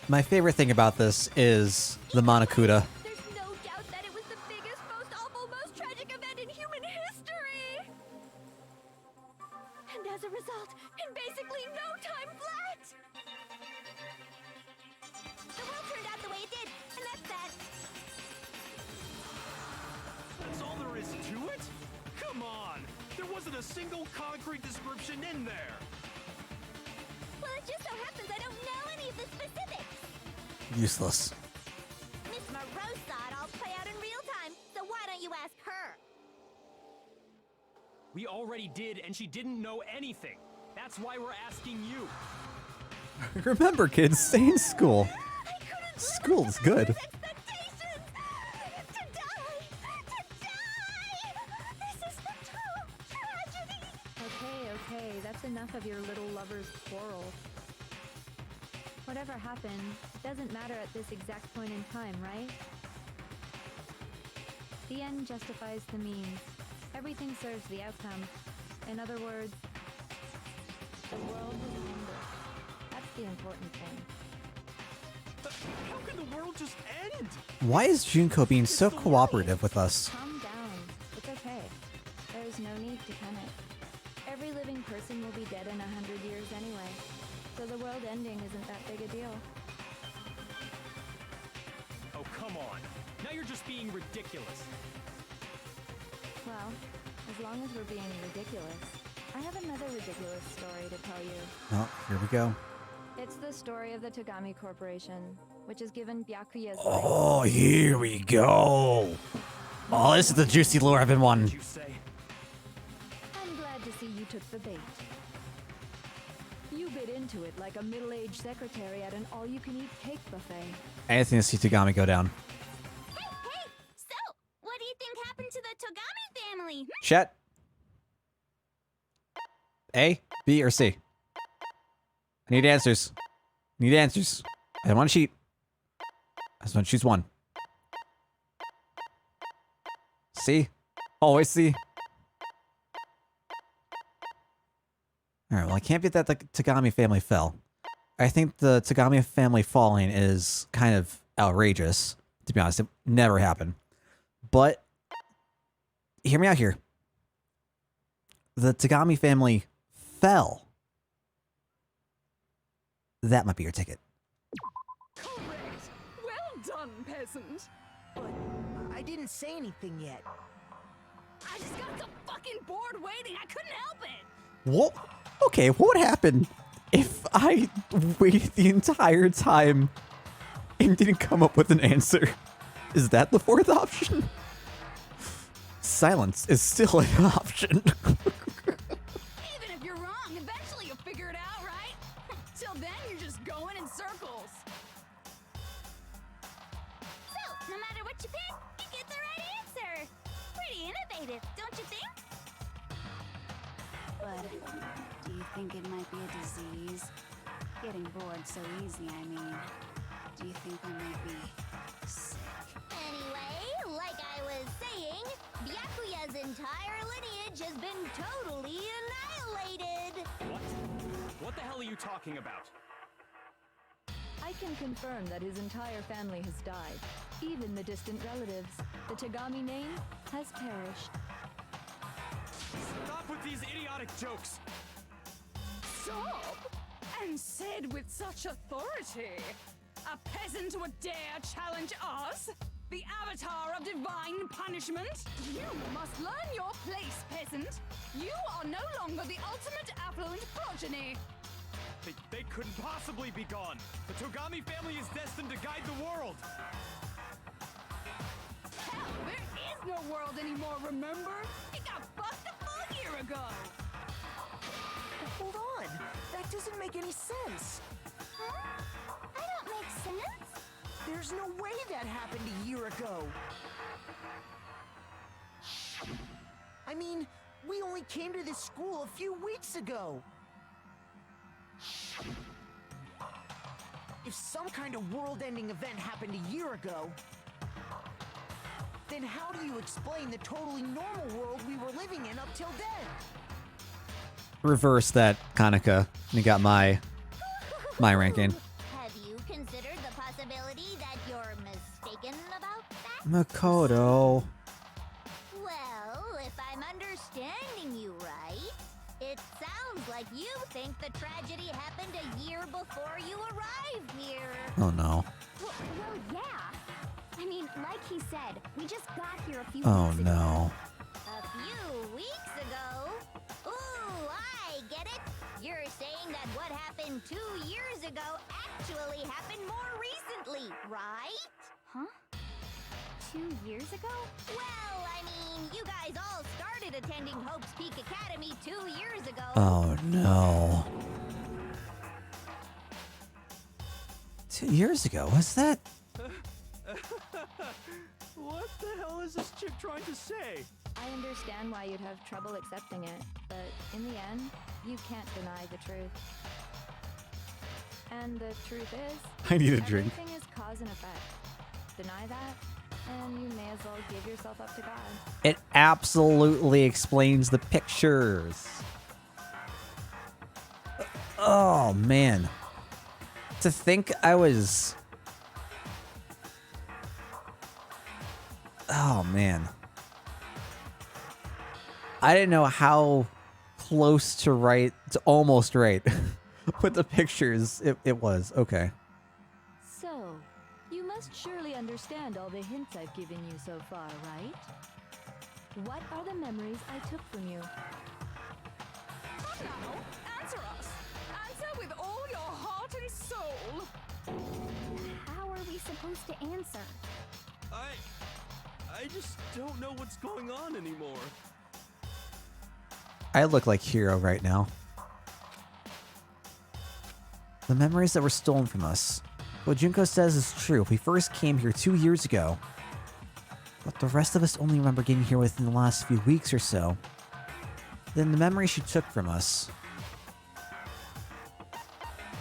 My favorite thing about this is the Monokuma. There's no doubt that it was the biggest, most awful, most tragic event in human history. And as a result, in basically no time flat, the world turned out the way it did, and that's that. That's all there is to it? Come on! There wasn't a single concrete description in there! Well, it just so happens I don't know any of the specifics. Useless. Miss Morose saw it all play out in real time, so why don't you ask her? We already did, and she didn't know anything. That's why we're asking you. Remember, kids, stay in school. I couldn't School's good. expectations. To die. This is a total tragedy. Okay, that's enough of your little lover's quarrel. Whatever happened doesn't matter at this exact point in time, right? The end justifies the means. Everything serves the outcome. In other words, the world has ended. That's the important thing. How can the world just end? Why is Junko being so cooperative with us? Calm down. It's okay. There's no need to panic. Every living person will be dead in 100 years anyway, so the world ending isn't that big a deal. Oh, come on. Now you're just being ridiculous. Well, as long as we're being ridiculous, I have another ridiculous story to tell you. Oh, here we go. It's the story of the Tagami Corporation, which has given Byakuya's life. Oh, here we go. Oh, this is the juicy lore I've been wanting. You say? I'm glad to see you took the bait. You bit into it like a middle-aged secretary at an all-you-can-eat cake buffet. Anything to see Tagami go down. Hey, so, what do you think happened to the Togami family? Chat. A, B, or C? I need answers. Need answers. I don't want to cheat. I just want to choose one. C. Always C. Alright, well I can't bet that the Tagami family fell. I think the Tagami family falling is kind of outrageous. To be honest, it never happened. But, hear me out here. The Tagami family fell. That might be your ticket. Correct. Well done, peasant. But I didn't say anything yet. I just got so fucking bored waiting, I couldn't help it. What? Okay, what would happen if I waited the entire time and didn't come up with an answer? Is that the fourth option? Silence is still an option. Even if you're wrong, eventually you'll figure it out, right? Till then, you're just going in circles. So, no matter what you pick, you get the right answer. Pretty innovative, don't you think? But do you think it might be a disease? Getting bored so easy, I mean. Do you think I might be sick? Anyway, like I was saying, Byakuya's entire lineage has been totally annihilated. What? What the hell are you talking about? I can confirm that his entire family has died. Even the distant relatives. The Tagami name has perished. Stop with these idiotic jokes! Stop! And said with such authority. A peasant would dare challenge us? The avatar of divine punishment? You must learn your place, peasant. You are no longer the ultimate affluent progeny. They couldn't possibly be gone. The Togami family is destined to guide the world. Hell, there is no world anymore, remember? It got fucked a full year ago. Hold on. That doesn't make any sense. Huh? I don't make sense. There's no way that happened a year ago. I mean, we only came to this school a few weeks ago. If some kind of world-ending event happened a year ago, then how do you explain the totally normal world we were living in up till then? Reverse that, Kaneka. You got my ranking. Have you considered the possibility that you're mistaken about that? Makoto. Well, if I'm understanding you right, it sounds like you think the tragedy happened a year before you arrived here. Oh no. Well, yeah. I mean, like he said, we just got here a few Oh weeks ago. no. A few weeks ago? Ooh, I get it. You're saying that what happened 2 years ago actually happened more recently, right? Huh? 2 years ago? Well, I mean, you guys all started attending Hope's Peak Academy 2 years ago. Oh no. 2 years ago? What's that? What the hell is this chick trying to say? I understand why you'd have trouble accepting it, but in the end, you can't deny the truth. And the truth is, I need a drink. everything is cause and effect. Deny that, and you may as well give yourself up to God. It absolutely explains the pictures. Oh man. To think I was... Oh man. I didn't know how close to right, to almost right, with the pictures it was. Okay. So, you must surely understand all the hints I've given you so far, right? What are the memories I took from you? Now, answer us. Answer with all your heart and soul. How are we supposed to answer? I just don't know what's going on anymore. I look like Hero right now. The memories that were stolen from us. What Junko says is true. We first came here 2 years ago. But the rest of us only remember getting here within the last few weeks or so. Then the memories she took from us.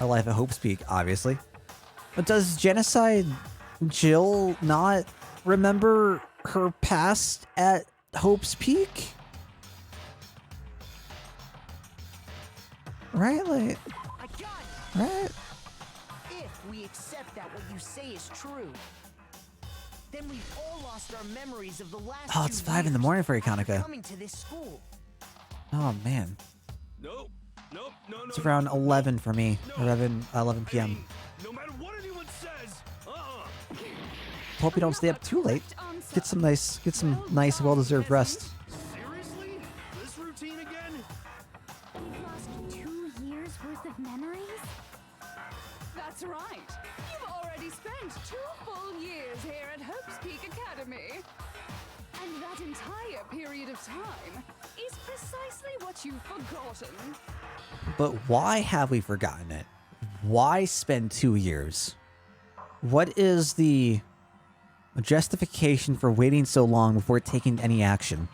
Our life at Hope's Peak, obviously. But does Genocide Jill not remember her past at Hope's Peak? Right? Like, I got it! right? If we accept that what you say is true, then we've all lost our memories of the last Oh, it's 2 5 in the years morning for after Ikanika. coming to this school. Oh, man. Nope. No. It's around 11 for me. No. 11 I p.m. mean, no matter what anyone says, Hope you don't stay up too late. Get some nice, well-deserved rest. Seriously? This routine again? We've lost 2 years worth of memories? That's right. You've already spent 2 full years here at Hope's Peak Academy. And that entire period of time is precisely what you've forgotten. But why have we forgotten it? Why spend 2 years? What is the justification for waiting so long before taking any action?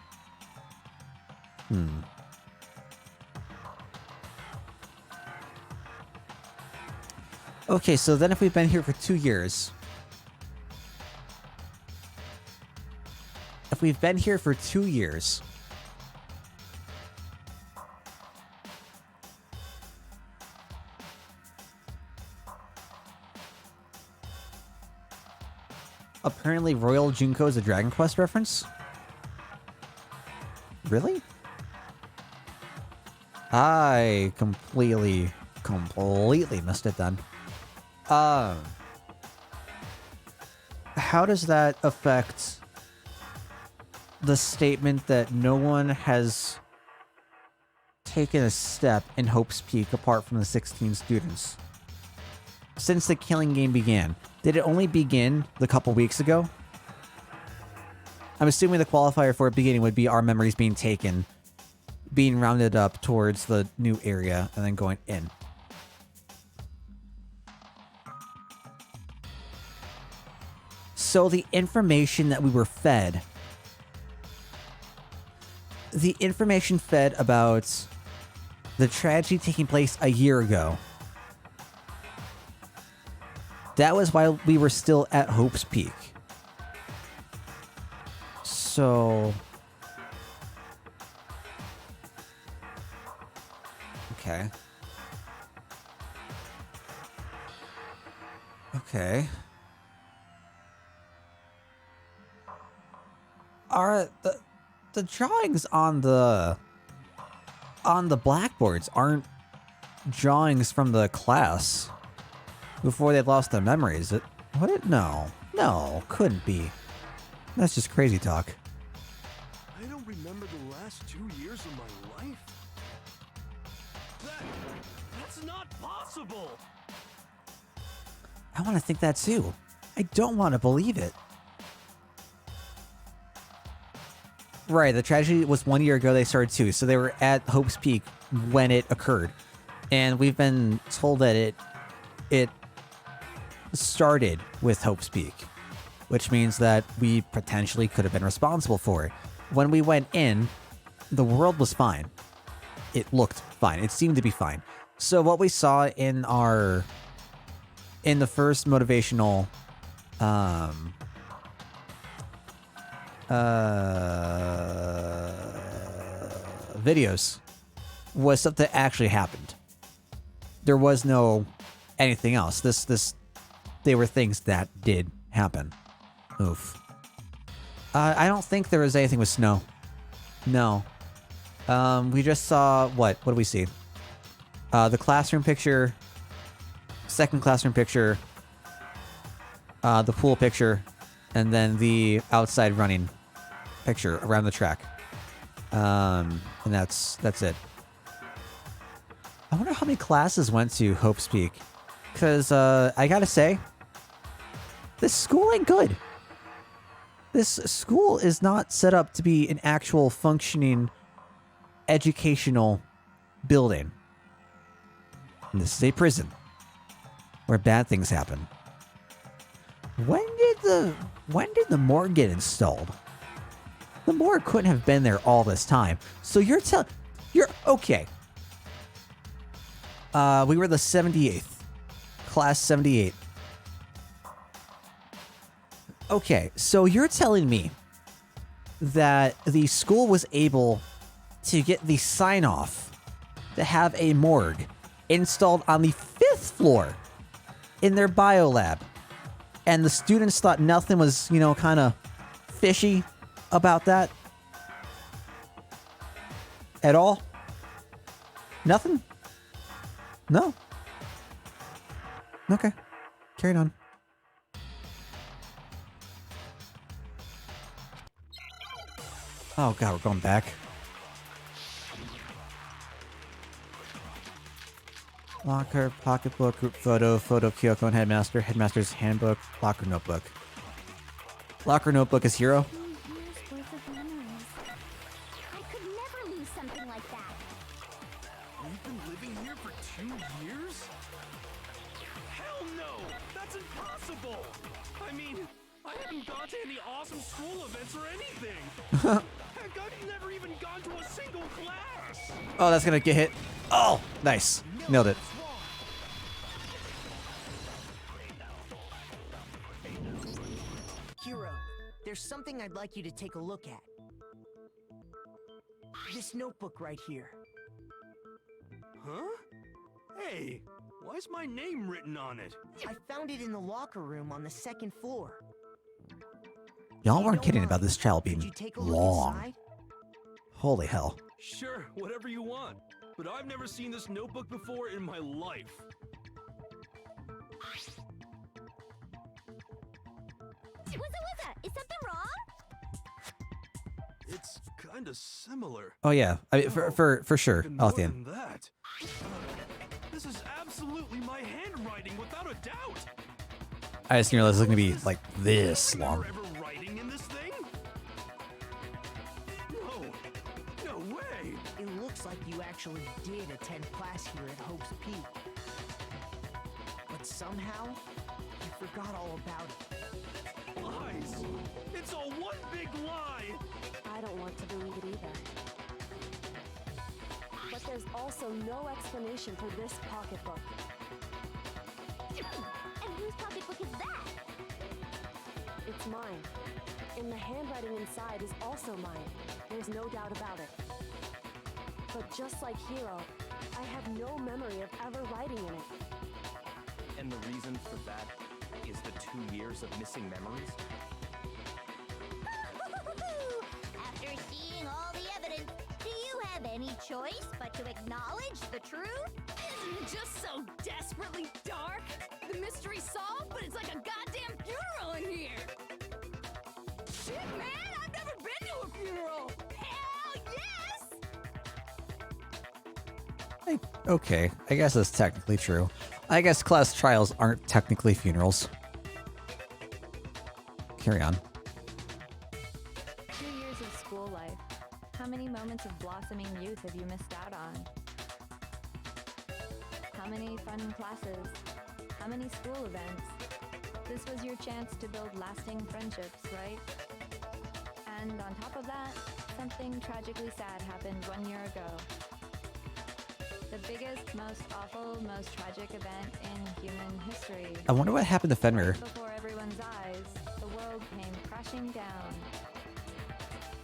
Okay, so then if we've been here for 2 years... If we've been here for 2 years... Apparently Royal Junko is a Dragon Quest reference? Really? I completely missed it then. How does that affect the statement that no one has taken a step in Hope's Peak apart from the 16 students since the killing game began? Did it only begin a couple weeks ago? I'm assuming the qualifier for it beginning would be our memories being taken, being rounded up towards the new area, and then going in. So the information that we were fed, the information fed about the tragedy taking place a year ago, that was while we were still at Hope's Peak. So... Okay. Okay. Are the drawings on the blackboards aren't drawings from the class before they lost their memories? Would it? No, couldn't be. That's just crazy talk. I don't remember the last 2 years of my life. That's not possible! I want to think that too. I don't want to believe it. Right, the tragedy was 1 year ago they started too, so they were at Hope's Peak when it occurred. And we've been told that it started with Hope's Peak, which means that we potentially could have been responsible for it. When we went in, the world was fine. It looked fine. It seemed to be fine. So what we saw in the first motivational videos was stuff that actually happened. There was no anything else. They were things that did happen. Oof. I don't think there was anything with snow. No. We just saw what? What did we see? The classroom picture, second classroom picture, the pool picture, and then the outside running picture around the track. And that's it. I wonder how many classes went to Hope's Peak. Because, I gotta say, this school ain't good. This school is not set up to be an actual functioning educational building. And this is a prison where bad things happen. When did the morgue get installed? The morgue couldn't have been there all this time. So you're okay. We were the 78th. Class 78. Okay, so you're telling me that the school was able to get the sign-off to have a morgue installed on the 5th floor in their bio lab, and the students thought nothing was, kind of fishy about that at all? Nothing? No? Okay. Carry on. Oh god, we're going back. Locker, pocketbook, group photo, Kyoko and headmaster, headmaster's handbook, locker notebook. Locker notebook is Hero. 2 years worth of memories. I could never lose something like that. We've been living here for 2 years? Hell no! That's impossible! I mean, I haven't gone to any awesome school events or anything! Heck, I've never even gone to a single class! Oh, that's gonna get hit. Oh, nice. Nailed it. Hero, there's something I'd like you to take a look at. This notebook right here. Huh? Hey, why's my name written on it? I found it in the locker room on the 2nd floor. Y'all You weren't don't kidding mind. about this child Could being you take a look long. inside? Holy hell. Sure, whatever you want. But I've never seen this notebook before in my life. What's that? Is something wrong? It's kinda similar. Oh yeah, I mean, for sure. Even Oh, more thin. than that. This is absolutely my handwriting, without a doubt. I just didn't realize it was gonna be like this I long. remember ever writing in this thing? No way. It looks like you actually did attend class here at Hope's Peak. But somehow, you forgot all about it. Lies. It's all one big lie. I don't want to believe it either. But there's also no explanation for this pocketbook. And whose pocketbook is that? It's mine. And the handwriting inside is also mine. There's no doubt about it. But just like Hero, I have no memory of ever writing in it. And the reason for that is the 2 years of missing memories? After seeing all the evidence, do you have any choice but to acknowledge the truth? Isn't it just so desperately dark? The mystery's solved, but it's like a goddamn funeral in here! Shit, man! I've never been to a funeral! Hell yes! Okay, I guess that's technically true. I guess class trials aren't technically funerals. Carry on. 2 years of school life. How many moments of blossoming youth have you missed out on? How many fun classes? How many school events? This was your chance to build lasting friendships, right? And on top of that, something tragically sad happened 1 year ago. The biggest, most awful, most tragic event in human history. I wonder what happened to Fenrir. Before everyone's eyes, the world came crashing down.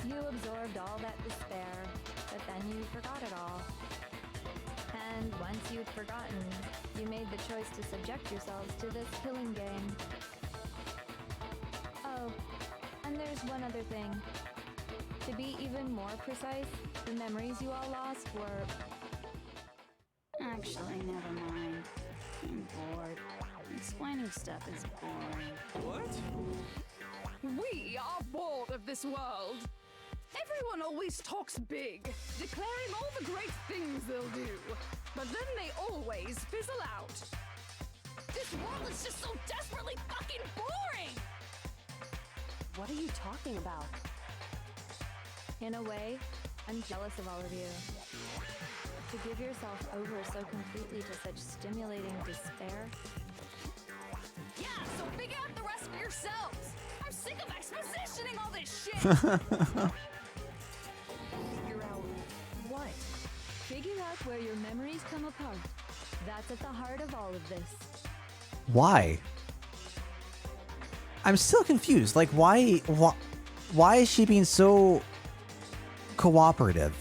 You absorbed all that despair, but then you forgot it all. And once you'd forgotten, you made the choice to subject yourselves to this killing game. Oh, and there's one other thing. To be even more precise, the memories you all lost were... Actually, never mind. I'm bored. Explaining stuff is boring. What? We are bored of this world. Everyone always talks big, declaring all the great things they'll do. But then they always fizzle out. This world is just so desperately fucking boring! What are you talking about? In a way, I'm jealous of all of you. To give yourself over so completely to such stimulating despair. Yeah, so figure out the rest for yourselves. I'm sick of expositioning all this shit. Figure out what? Figure out where your memories come apart. That's at the heart of all of this. Why? I'm still confused. Like, why is she being so cooperative?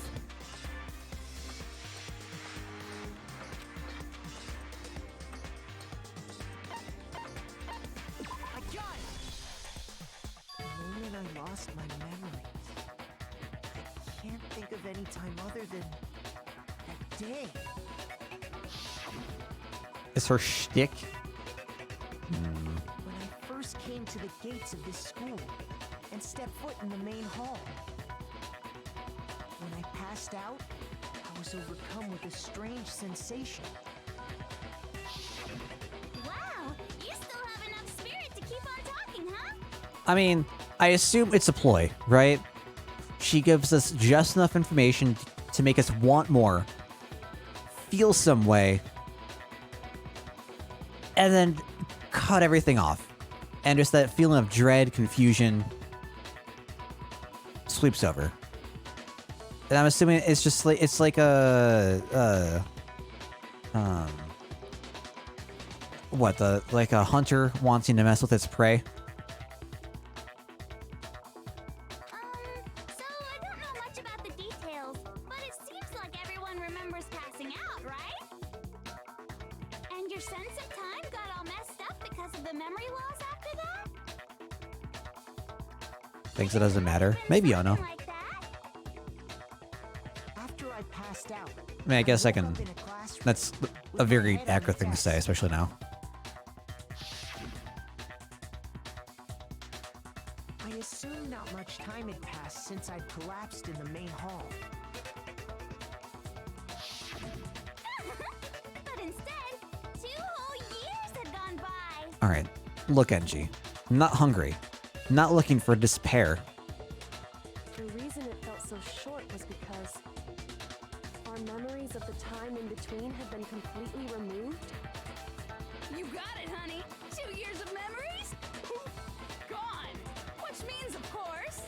I got it! The moment I lost my memories. I can't think of any time other than that day. Is her shtick? When I first came to the gates of this school and stepped foot in the main hall. When I passed out, I was overcome with a strange sensation. Wow, you still have enough spirit to keep on talking, huh? I mean, I assume it's a ploy, right? She gives us just enough information to make us want more, feel some way, and then cut everything off. And just that feeling of dread, confusion sweeps over. And I'm assuming it's just like, it's like like a hunter wanting to mess with its prey. So I don't know much about the details, but it seems like everyone remembers passing out, right? And your sense of time got all messed up because of the memory loss after that? Thinks it doesn't matter. Maybe I know. Something like that? After I passed out, I mean, I guess I can. woke up in a classroom That's with a my very head on the accurate thing to say, desk. especially now. I assume not much time had passed since I'd collapsed in the main hall. But instead, 2 whole years had gone by. All right, look, Enji. I'm not hungry. I'm not looking for despair. The reason it felt so short was because our memories of the time in between had been completely removed. You got it, honey. 2 years of memories? Poof, gone. Which means, of course,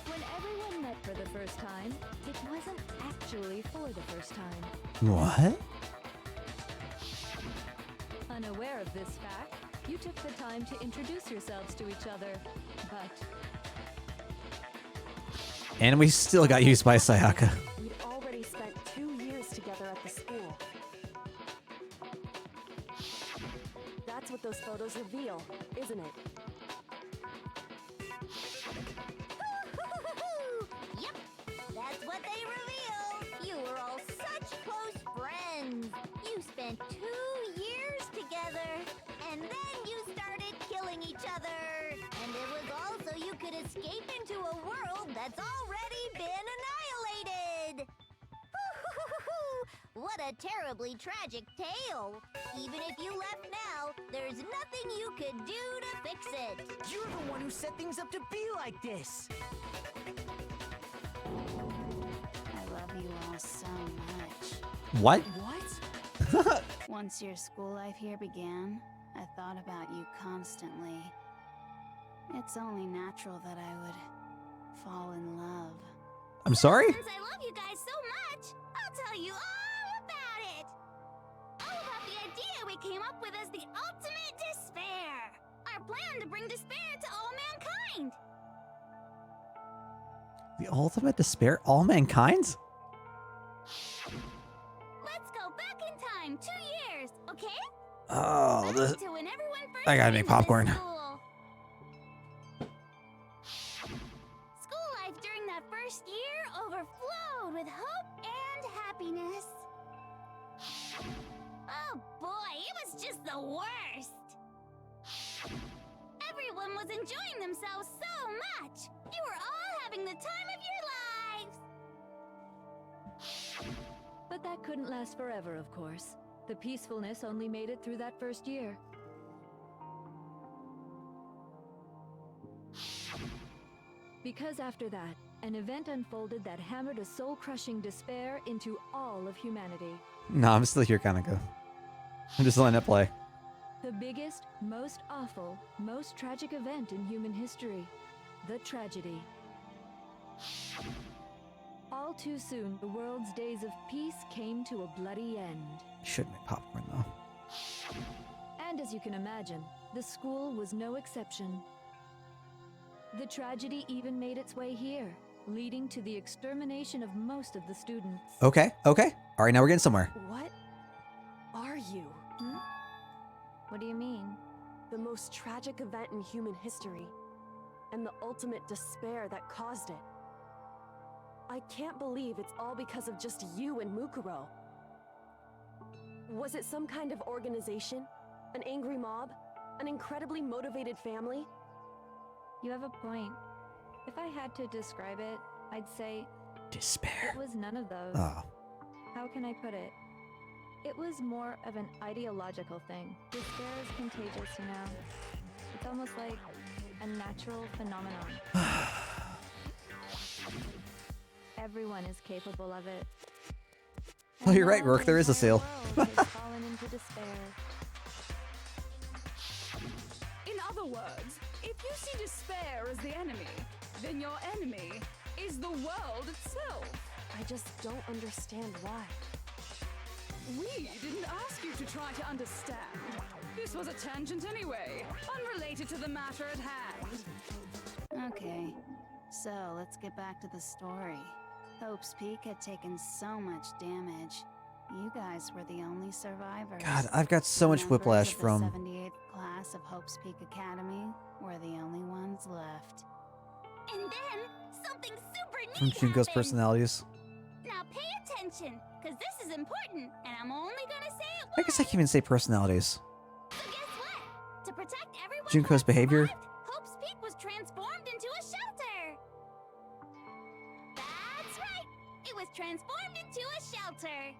When everyone met for the first time, it wasn't actually for the first time. What? Unaware of this fact, you took the time to introduce yourselves to each other, but And we still got used by Sayaka. We'd already spent 2 years together at the school. That's what those photos reveal, isn't it? Yep, that's what they reveal. You were all such close friends. You spent 2 years together, and then you started killing each other. And it was all so you could escape into a world that's already been annihilated. What What a terribly tragic tale. Even if you left now, there's nothing you could do to fix it. You're the one who set things up to be like this. I love you all so much. What? What? Once your school life here began, I thought about you constantly. It's only natural that I would fall in love. I'm sorry? Since I love you guys so much, I'll tell you all about it. All about the idea we came up with as the ultimate despair. Our plan to bring despair to all mankind. The ultimate despair? All mankind? Let's go back in time 2 years, okay? Oh, Back this... to when everyone first I gotta came make to this popcorn. School. School life during that first year overflowed with hope and happiness. Oh boy, it was just the worst. Everyone was enjoying themselves so much. You were all having the time of your lives. But that couldn't last forever, of course. The peacefulness only made it through that first year. Because after that, an event unfolded that hammered a soul-crushing despair into all of humanity. No, I'm still here, Kaneko. I'm just letting it play. The biggest, most awful, most tragic event in human history. The tragedy. All too soon, the world's days of peace came to a bloody end. Should make popcorn, though. And as you can imagine, the school was no exception. The tragedy even made its way here, leading to the extermination of most of the students. Okay, okay. All right, now we're getting somewhere. What are you? What do you mean? The most tragic event in human history, and the ultimate despair that caused it. I can't believe it's all because of just you and Mukuro. Was it some kind of organization? An angry mob? An incredibly motivated family? You have a point. If I had to describe it, I'd say Despair. it was none of those. Oh. How can I put it? It was more of an ideological thing. Despair is contagious, you know? It's almost like a natural phenomenon. Everyone is capable of it. Oh, you're right, now Rourke, the there is a entire sale. world has fallen into despair. In other words, if you see despair as the enemy, then your enemy is the world itself. I just don't understand why. We didn't ask you to try to understand. This was a tangent anyway, unrelated to the matter at hand. Okay, so let's get back to the story. Hope's Peak had taken so much damage. You guys were the only survivors. God, I've got so much Members whiplash of from... the 78th class of Hope's Peak Academy were the only ones left. And then something super neat From Junko's happened. personalities. Now pay attention, because this is important, and I'm only gonna say it I guess I can't even say personalities. So guess what? To protect everyone Junko's who behavior? survived, Hope's Peak was transformed into a shelter. That's right. It was transformed into a shelter.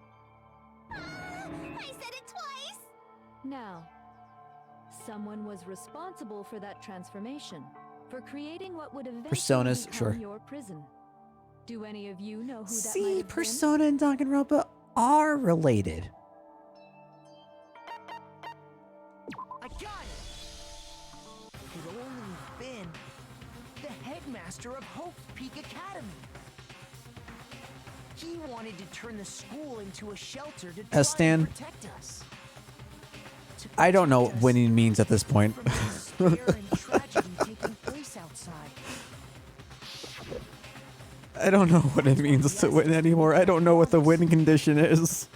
I said it twice. Now, someone was responsible for that transformation, for creating what would eventually Personas, become sure. your prison. Do any of you know who that might See, have been? Persona and Danganronpa are related. I got it! It could only have been the headmaster of Hope's Peak Academy. He wanted to turn the school into a shelter to try Stan, and protect us. To I don't know protect us winning means at this point. from the despair and tragedy taking place outside. I don't know what it means to win anymore. I don't know what the win condition is.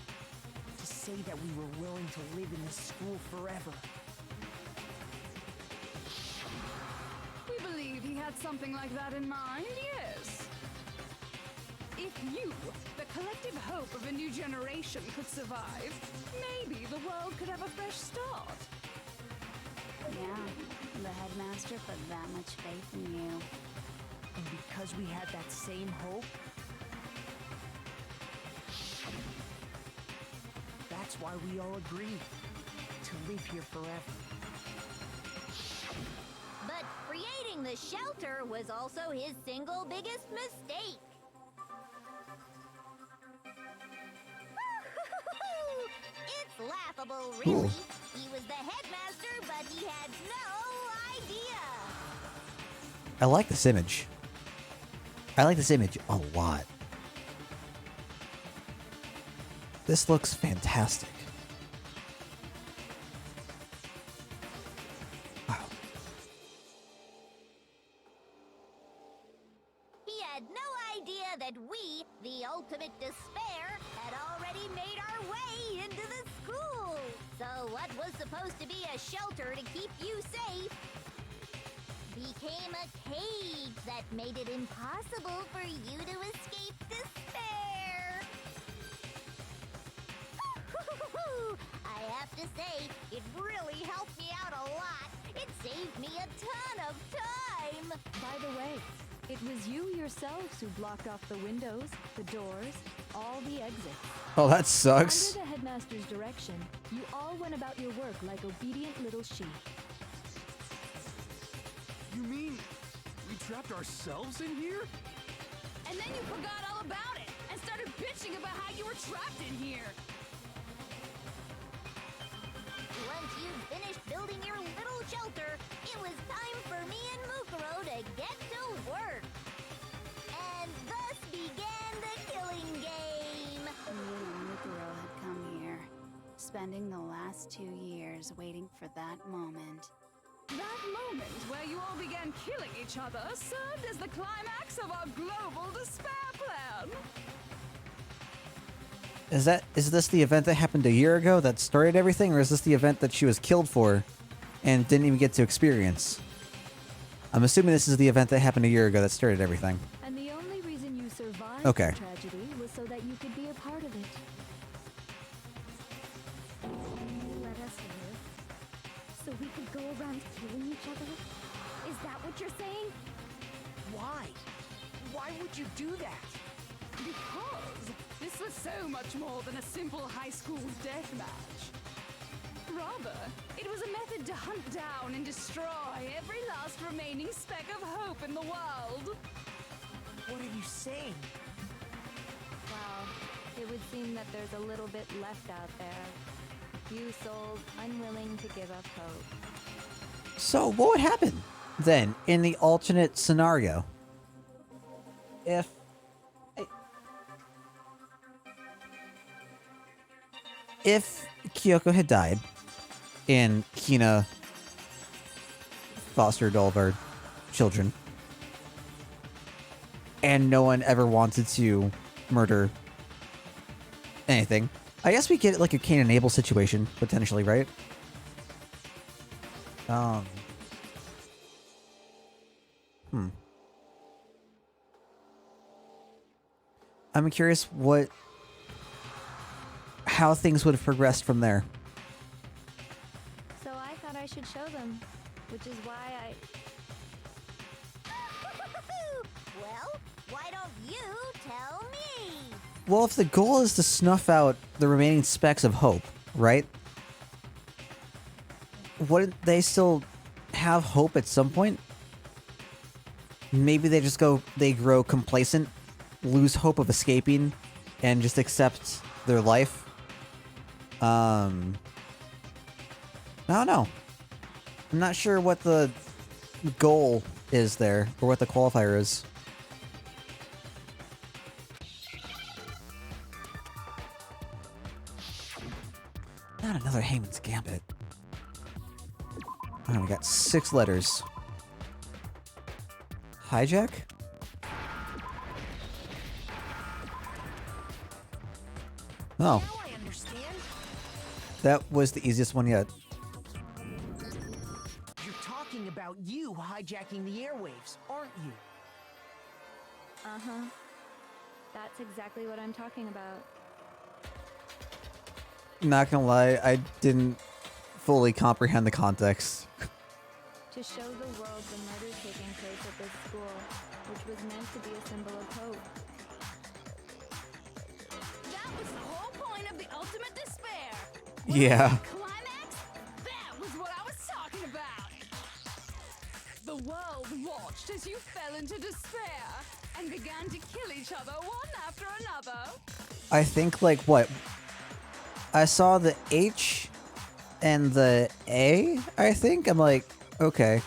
To say that we were willing to live in this school forever. We believe he had something like that in mind, yes. If you, the collective hope of a new generation, could survive, maybe the world could have a fresh start. Yeah, the headmaster put that much faith in you. And because we had that same hope, That's why we all agreed to live here forever. But creating the shelter was also his single biggest mistake. It's laughable, really. Cool. He was the headmaster, but he had no idea. I like this image. I like this image a lot. This looks fantastic. Wow. He had no idea that we, the ultimate despair, had already made our way into the school. So what was supposed to be a shelter to keep you safe became a cage that made it impossible for you to escape despair. I have to say, it really helped me out a lot. It saved me a ton of time. By the way, it was you yourselves who blocked off the windows, the doors, all the exits. Oh, that sucks. Under the headmaster's direction, you all went about your work like obedient little sheep. You mean we trapped ourselves in here? And then you forgot all about it and started bitching about how you were trapped in here. Once you'd finished building your little shelter, it was time for me and Mukuro to get to work. And thus began the killing game. You and Mukuro had come here, spending the last 2 years waiting for that moment. That moment where you all began killing each other served as the climax of our global despair plan. Is this the event that happened a year ago that started everything, or is this the event that she was killed for and didn't even get to experience? I'm assuming this is the event that happened a year ago that started everything. And the only reason you survived Okay. the tragedy was so that you could be a part of it. You let us live so we could go around killing each other? Is that what you're saying? Why? Why would you do that? Because this was so much more than a simple high school death match. Rather, it was a method to hunt down and destroy every last remaining speck of hope in the world. What are you saying? Well, it would seem that there's a little bit left out there. A few souls unwilling to give up hope. So, what would happen then in the alternate scenario? If Kyoko had died and Kina fostered all of our children, and no one ever wanted to murder anything, I guess we get like a Cain and Abel situation, potentially, right? I'm curious how things would have progressed from there. So I thought I should show them, which is why Well, why don't you tell me? Well, if the goal is to snuff out the remaining specks of hope, right? Wouldn't they still have hope at some point? Maybe they grow complacent, lose hope of escaping, and just accept their life. I don't know. I'm not sure what the goal is there, or what the qualifier is. Not another Heyman's Gambit. Alright, we got 6 letters. Hijack? Oh, Now I understand. that was the easiest one yet. You're talking about you hijacking the airwaves, aren't you? uh-huh. That's exactly what I'm talking about. Not gonna lie, I didn't fully comprehend the context. To show the world the murder taking place at this school, which was meant to be a symbol of hope. That was the whole point of the ultimate despair. Yeah. Climax? That was what I was talking about! The world watched as you fell into despair and began to kill each other one after another. I think, like, what? I saw the H and the A, I think. I'm like, okay.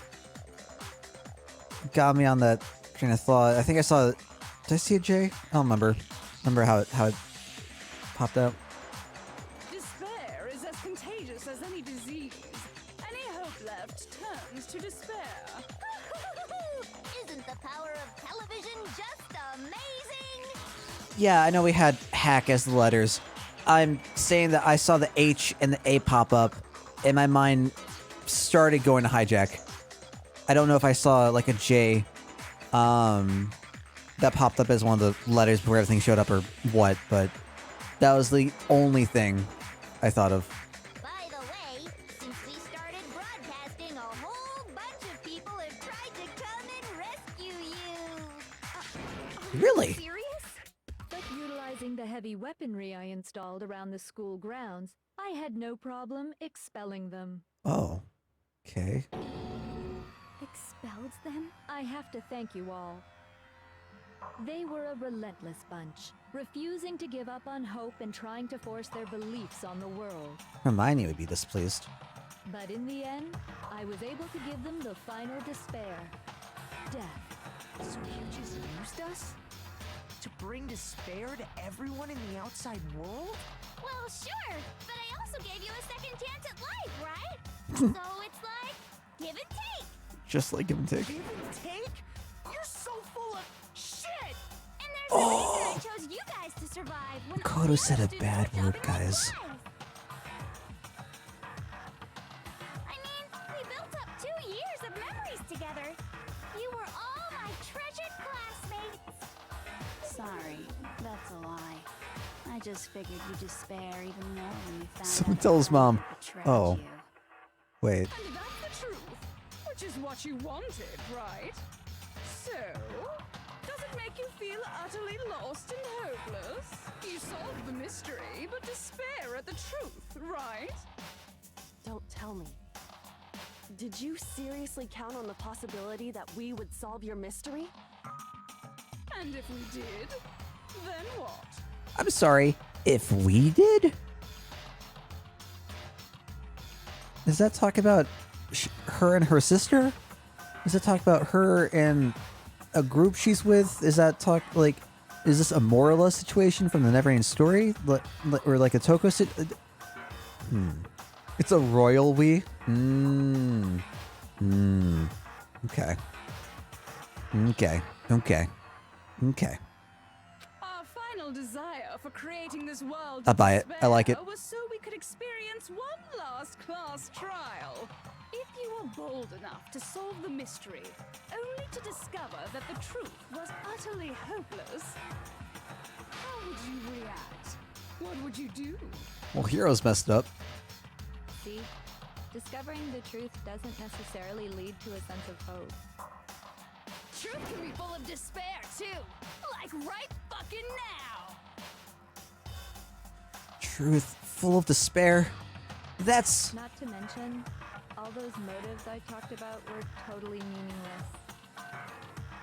Got me on that train of thought. I think I saw... Did I see a J? I don't remember. Remember how it popped out? Despair is as contagious as any disease. Any hope left turns to despair. Isn't the power of television just amazing? Yeah, I know we had hack as the letters. I'm saying that I saw the H and the A pop up, and my mind started going to hijack. I don't know if I saw like a J that popped up as one of the letters before everything showed up or what, but that was the only thing I thought of. By the way, since we started broadcasting, a whole bunch of people have tried to come and rescue you. Really? Serious? But utilizing the heavy weaponry I installed around the school grounds, I had no problem expelling them. Oh, okay. Expelled them? I have to thank you all. They were a relentless bunch, refusing to give up on hope and trying to force their beliefs on the world. Hermione would be displeased. But in the end, I was able to give them the final despair. Death. So you just used us? To bring despair to everyone in the outside world? Well, sure, but I also gave you a second chance at life, right? So it's like, give and take. Just like give and take. Give and take? You're so full of shit! And there's a reason I chose you guys to survive when all Kodo the said other a students bad were word, doubting my guys. life. I mean, we built up 2 years of memories together. You were all my treasured classmates. Sorry, that's a lie. I just figured you despair even more when you found Someone out tell his that mom. I betrayed Oh. you. Wait. And that's the truth, which is what you wanted, right? So, does it make you feel utterly lost and hopeless? You solved the mystery, but despair at the truth, right? Don't tell me. Did you seriously count on the possibility that we would solve your mystery? And if we did, then what? I'm sorry. If we did? Does that talk about her and her sister? Does it talk about her and a group she's with? Is that talk like? Is this a Morla situation from the Neverending Story, or like a Toko? It's a royal we. Okay. Okay. Our final desire for creating this world I'll buy it. I like it. was so we could experience one last class trial. If you were bold enough to solve the mystery, only to discover that the truth was utterly hopeless, how would you react? What would you do? Well, Hero's messed up. See? Discovering the truth doesn't necessarily lead to a sense of hope. Truth can be full of despair, too. Like right fucking now. Truth full of despair. That's Not to mention, all those motives I talked about were totally meaningless.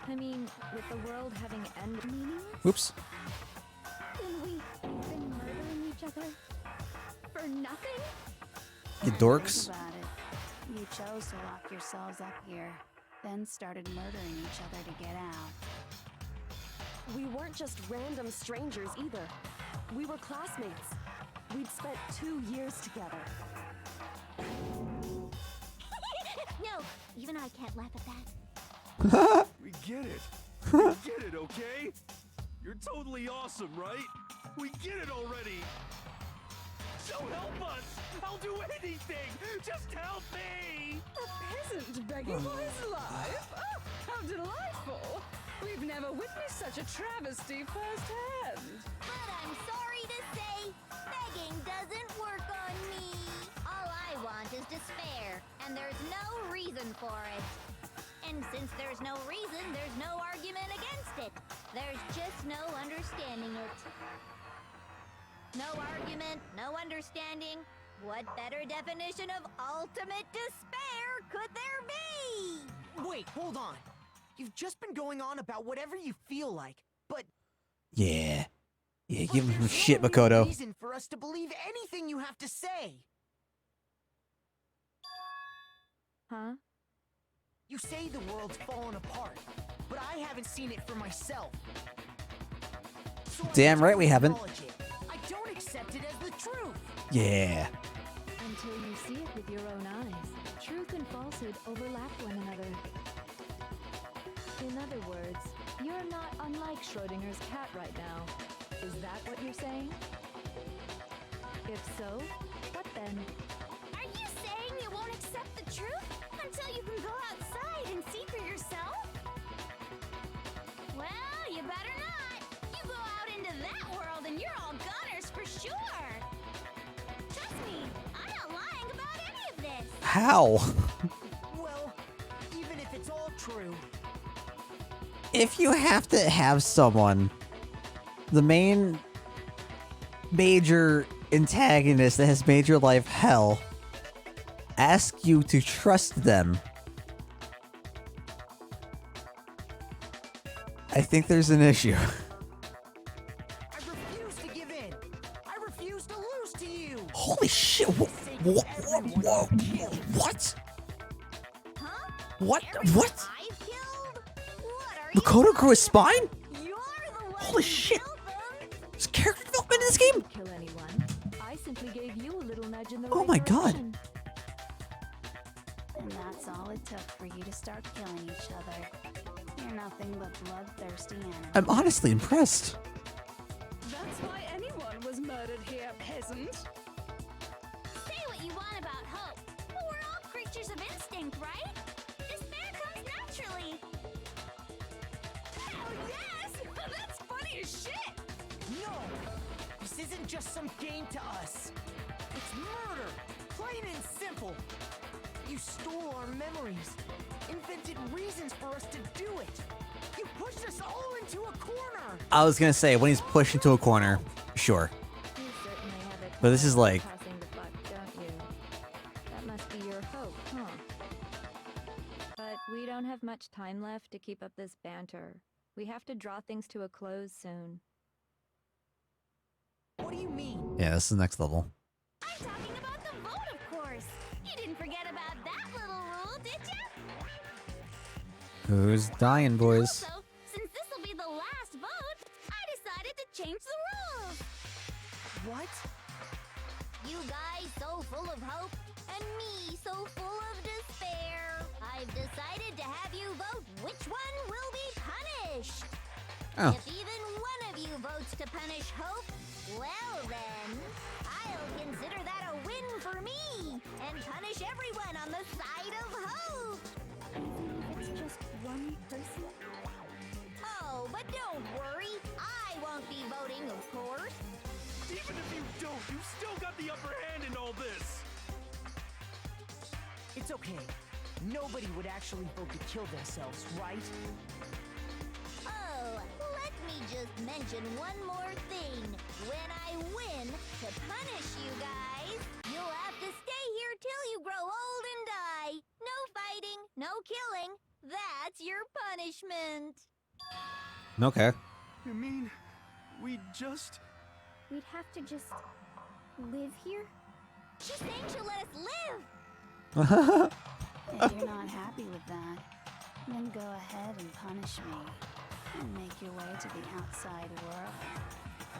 I mean, with the world having ended... Meaningless? Oops. Then we've been murdering each other for nothing? You dorks. Think about it. You chose to lock yourselves up here, then started murdering each other to get out. We weren't just random strangers either. We were classmates. We'd spent 2 years together. No, even I can't laugh at that. We get it. We get it, okay? You're totally awesome, right? We get it already. So help us. I'll do anything. Just help me. A peasant begging for his life? Oh, how delightful. We've never witnessed such a travesty firsthand. But I'm sorry to say, begging doesn't work on me. All I want is despair, and there's no reason for it. And since there's no reason, there's no argument against it. There's just no understanding it. No argument, no understanding, What better definition of ultimate despair could there be? Wait, hold on. You've just been going on about whatever you feel like, but Yeah. Yeah, but give him some there's shit, no real Makoto. reason for us to believe anything you have to say. Huh? You say the world's fallen apart, but I haven't seen it for myself. So I Damn right we don't haven't. acknowledge it. I don't accept it as the truth. Yeah. Until you see it with your own eyes. Truth and falsehood overlap one another. In other words, you're not unlike Schrodinger's cat right now. Is that what you're saying? If so, what then? Are you saying you won't accept the truth until you can go outside and see for yourself? Well, you better not. You go out into that world and you're all goners for sure. Trust me, I'm not lying about any of this. How? Well, even if it's all true, If you have to have someone, the main major antagonist that has made your life hell, ask you to trust them, I think there's an issue. I refuse to give in. I refuse to lose to you. Holy shit! What? What? Huh? What? Everyone What? I've killed? What are Makoto grew his spine? You're the one Holy who shit! killed them. There's character development in this game? Kill anyone. I simply gave you a little nudge in the Oh right my god. direction. And that's all it took for you to start killing each other. You're nothing but bloodthirsty animals. I'm honestly impressed. That's why anyone was murdered here, peasant. Say what you want about hope, but we're all creatures of instinct, right? Despair comes naturally. Hell yes! That's funny as shit! No! This isn't just some game to us. It's murder! Plain and simple! You stole our memories, invented reasons for us to do it. You pushed us all into a corner! I was gonna say, when he's pushed into a corner, sure. You certainly have it. But this is like- Passing the buck, don't you? That must be your hope, huh? But we don't have much time left to keep up this banter. We have to draw things to a close soon. What do you mean? Yeah, this is the next level. I'm talking about the vote, of course. You didn't forget about that little rule, did you? Who's dying, boys? Also, since this will be the last vote, I decided to change the rules. What? You guys so full of hope, and me so full of despair. I've decided to have you vote which one will be punished. Oh. If even one of you votes to punish hope, well then, I'll consider that a win for me, and punish everyone on the side of hope. It's just one person? Oh, but don't worry, I won't be voting, of course. Even if you don't, you've still got the upper hand in all this. It's okay. Nobody would actually vote to kill themselves, right? Oh, let me just mention one more thing. When I win, to punish you guys, you'll have to stay here till you grow old and die. No fighting, no killing. That's your punishment. Okay. You mean we just... We'd have to just live here? She's saying she'll let us live. If you're not happy with that, then go ahead and punish me. And make your way to the outside world.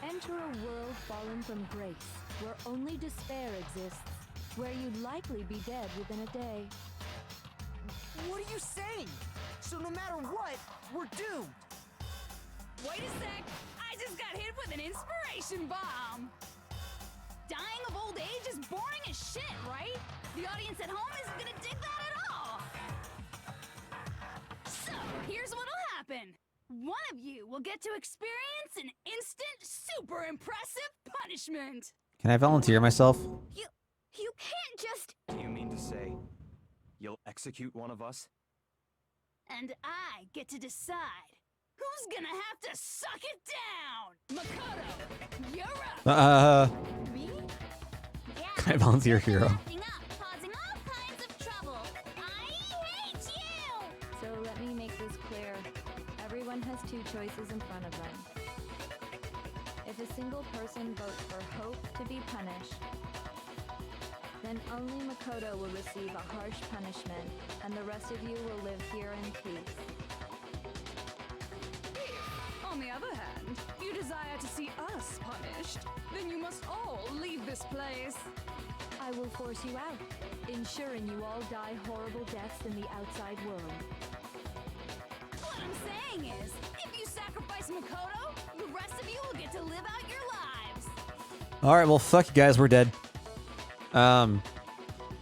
Enter a world fallen from grace, where only despair exists, where you'd likely be dead within a day. What are you saying? So no matter what, we're doomed. Wait a sec! I just got hit with an inspiration bomb! Dying of old age is boring as shit, right? The audience at home isn't gonna dig that at all! So, here's what'll happen. One of you will get to experience an instant, super impressive punishment! Can I volunteer myself? You can't just... Do you mean to say you'll execute one of us? And I get to decide who's gonna have to suck it down! Makoto, you're up! Me? Yeah, My volunteer hero. Acting up, causing all kinds of trouble. I hate you! So let me make this clear. Everyone has two choices in front of them. If a single person votes for Hope to be punished, then only Makoto will receive a harsh punishment, and the rest of you will live here in peace. On the other hand, you desire to see us punished, then you must all leave this place. I will force you out, ensuring you all die horrible deaths in the outside world. What I'm saying is, if you sacrifice Makoto, the rest of you will get to live out your lives. All right, well, fuck you guys. We're dead.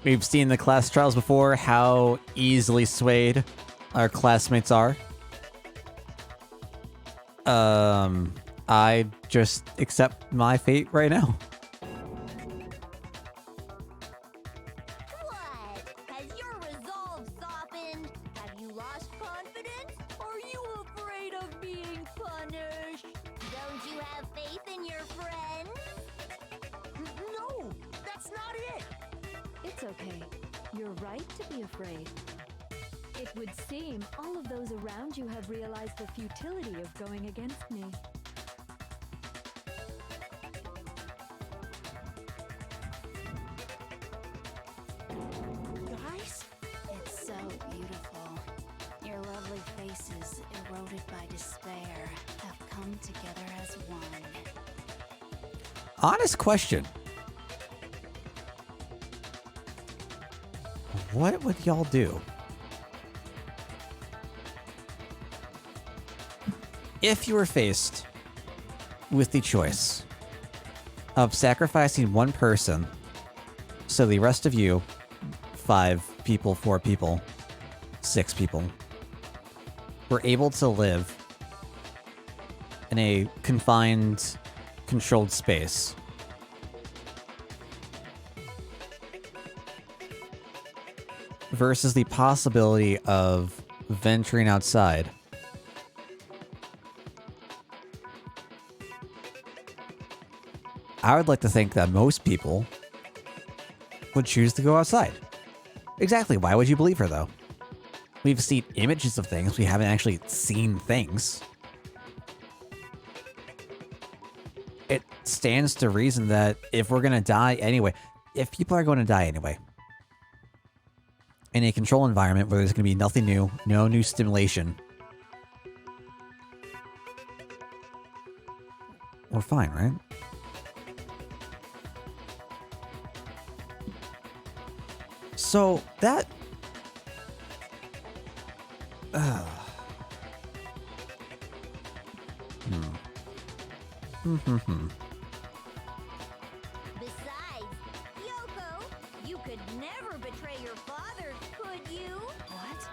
We've seen the class trials before, how easily swayed our classmates are. I just accept my fate right now. What? Has your resolve softened? Have you lost confidence? Are you afraid of being punished? Don't you have faith in your friends? No, that's not it. It's okay. You're right to be afraid. It would seem all of those around you have realized the futility of going against me. Guys? It's so beautiful. Your lovely faces, eroded by despair, have come together as one. Honest question. What would y'all do if you were faced with the choice of sacrificing one person so the rest of you, 5 people, 4 people, 6 people, were able to live in a confined, controlled space? Versus the possibility of venturing outside. I would like to think that most people would choose to go outside. Exactly. Why would you believe her, though? We've seen images of things. We haven't actually seen things. It stands to reason that if we're going to die anyway, if people are going to die anyway, in a control environment where there's going to be nothing new, no new stimulation, we're fine, right? So that... Besides, Yoko, you could never betray your father, could you? What?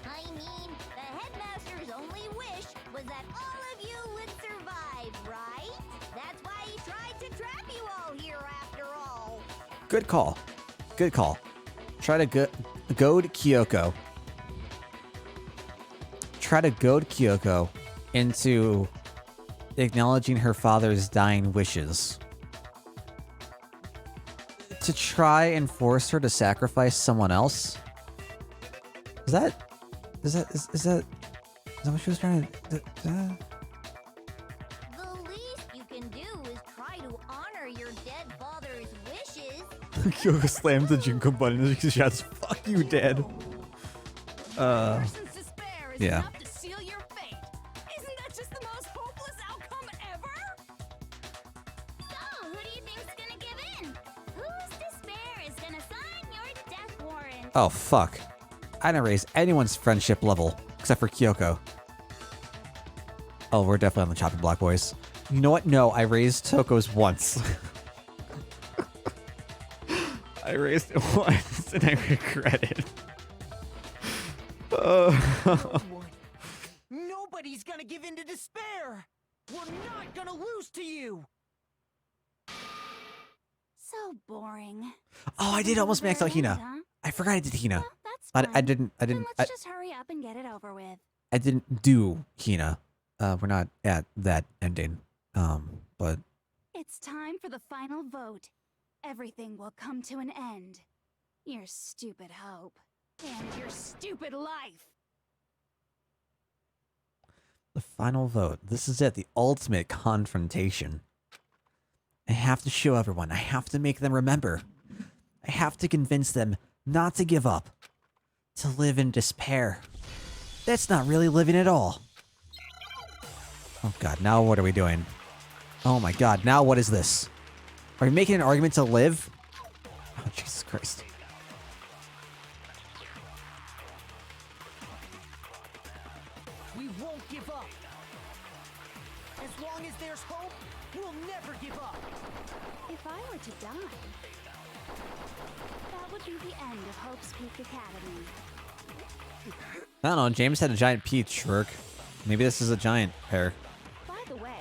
I mean, the headmaster's only wish was that all of you would survive, right? That's why he tried to trap you all here after all. Good call. Good call. Try to goad Kyoko. Try to goad Kyoko into acknowledging her father's dying wishes. To try and force her to sacrifice someone else? Is that what she was trying to... The least you can do is try to honor your dead father's wishes. Kyoko slams the Junko button and she shouts, "Fuck you, Dad." Person's despair is yeah. enough to seal your fate. Isn't that just the most hopeless outcome ever? So, who do you think's gonna give in? Whose despair is gonna sign your death warrant? Oh, fuck. I didn't raise anyone's friendship level, except for Kyoko. Oh, we're definitely on the chopping block, boys. You know what? No, I raised Toko's once. I raised it once, and I regret it. Nobody's gonna give in to despair. We're not gonna lose to you. So boring. Oh, I did almost max out Hina. Huh? I forgot I did Hina. Well, that's fine. I didn't. Then let's just hurry up and get it over with. I didn't do Hina. We're not at that ending. But It's time for the final vote. everything will come to an end. Your stupid hope. And your stupid life! The final vote. This is it. The ultimate confrontation. I have to show everyone. I have to make them remember. I have to convince them not to give up. To live in despair. That's not really living at all. Oh god, now what are we doing? Oh my god, now what is this? Are we making an argument to live? Oh, Jesus Christ. We won't give up. As long as there's hope, we'll never give up. If I were to die, that would be the end of Hope's Peak Academy. I don't know, James had a giant peach, Rourke. Maybe this is a giant pear. By the way,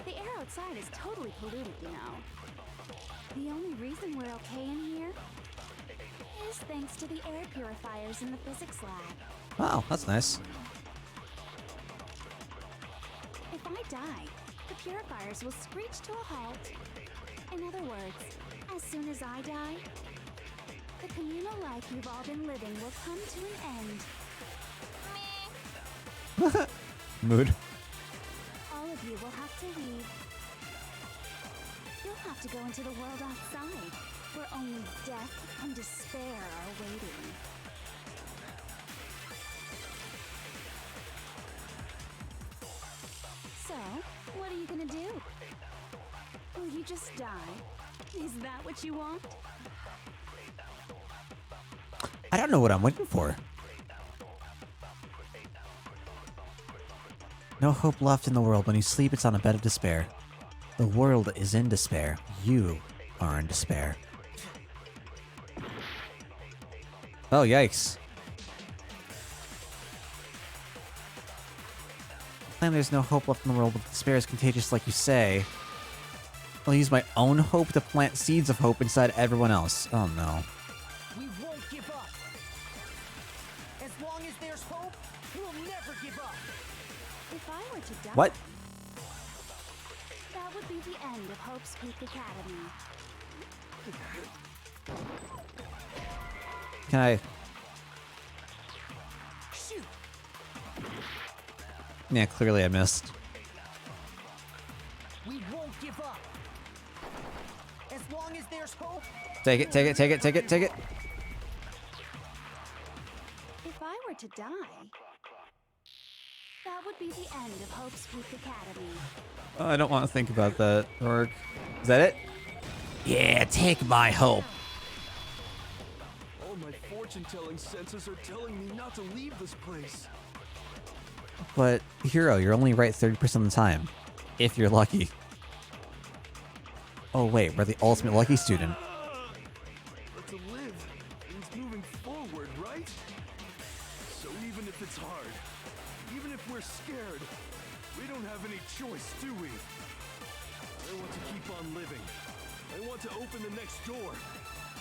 the air outside is totally polluted, you know. The only reason we're okay in here is thanks to the air purifiers in the physics lab. Wow, that's nice. If I die, the purifiers will screech to a halt. In other words, as soon as I die, the communal life you've all been living will come to an end. Mood. All of you will have to leave. You'll have to go into the world outside, where only death and despair are waiting. So, what are you gonna do? Will you just die? Is that what you want? I don't know what I'm waiting for. No hope left in the world. When you sleep, it's on a bed of despair. The world is in despair. You are in despair. Oh, yikes. Claim there's no hope left in the world, but despair is contagious like you say. I'll use my own hope to plant seeds of hope inside everyone else. Oh no. We won't give up. As long as there's hope, we'll never give up. If I were to die, What? that would be the end of Hope's Peak Academy. Can I? Shoot. Yeah, clearly I missed. We won't give up. As long as there's hope. Take it, take it, take it, take it, take it. If I were to die, that would be the end of Hope's Peak Academy. I don't want to think about that, Rourke. Is that it? Yeah, take my hope. All my fortune-telling senses are telling me not to leave this place. But, Hero, you're only right 30% of the time. If you're lucky. Oh wait, we're the ultimate lucky student. But to live means moving forward, right? So even if it's hard, even if we're scared, we don't have any choice, do we? I want to keep on living. I want to open the next door.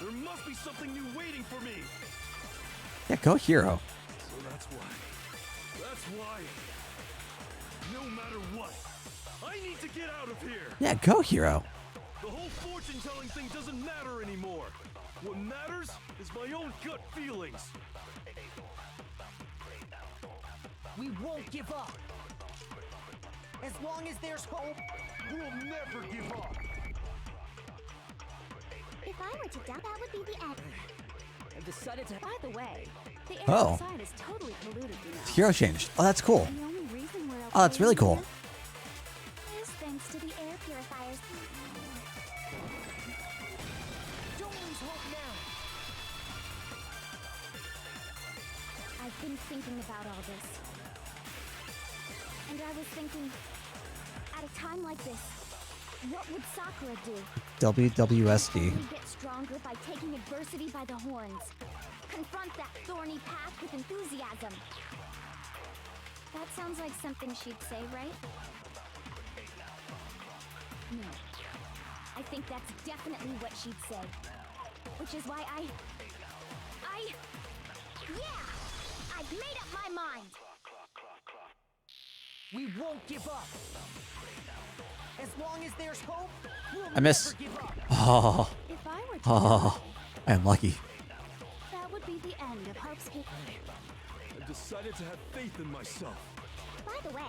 There must be something new waiting for me. Yeah, go Hero. So that's why. That's why. No matter what, I need to get out of here. Yeah, go Hero. The whole fortune-telling thing doesn't matter anymore. What matters is my own gut feelings. We won't give up. As long as there's hope, we'll never give up. If I were to die, that would be the end. I've decided to. By the way, the air Oh. outside is totally polluted, you know. Hero changed. Oh, that's cool. The only reason we're Oh, that's okay really in cool. here is thanks to the air purifiers. Don't lose hope now. I've been thinking about all this. And I was thinking, at a time like this, what would Sakura do? WWSD. Only get stronger by taking adversity by the horns. Confront that thorny path with enthusiasm. That sounds like something she'd say, right? No. I think that's definitely what she'd say. Which is why yeah! I've made up my mind! We won't give up. As long as there's hope, we'll I miss. never give up. Oh, If I were to oh, I am lucky. that would be the end of Hope's Peak. I've decided to have faith in myself. By the way,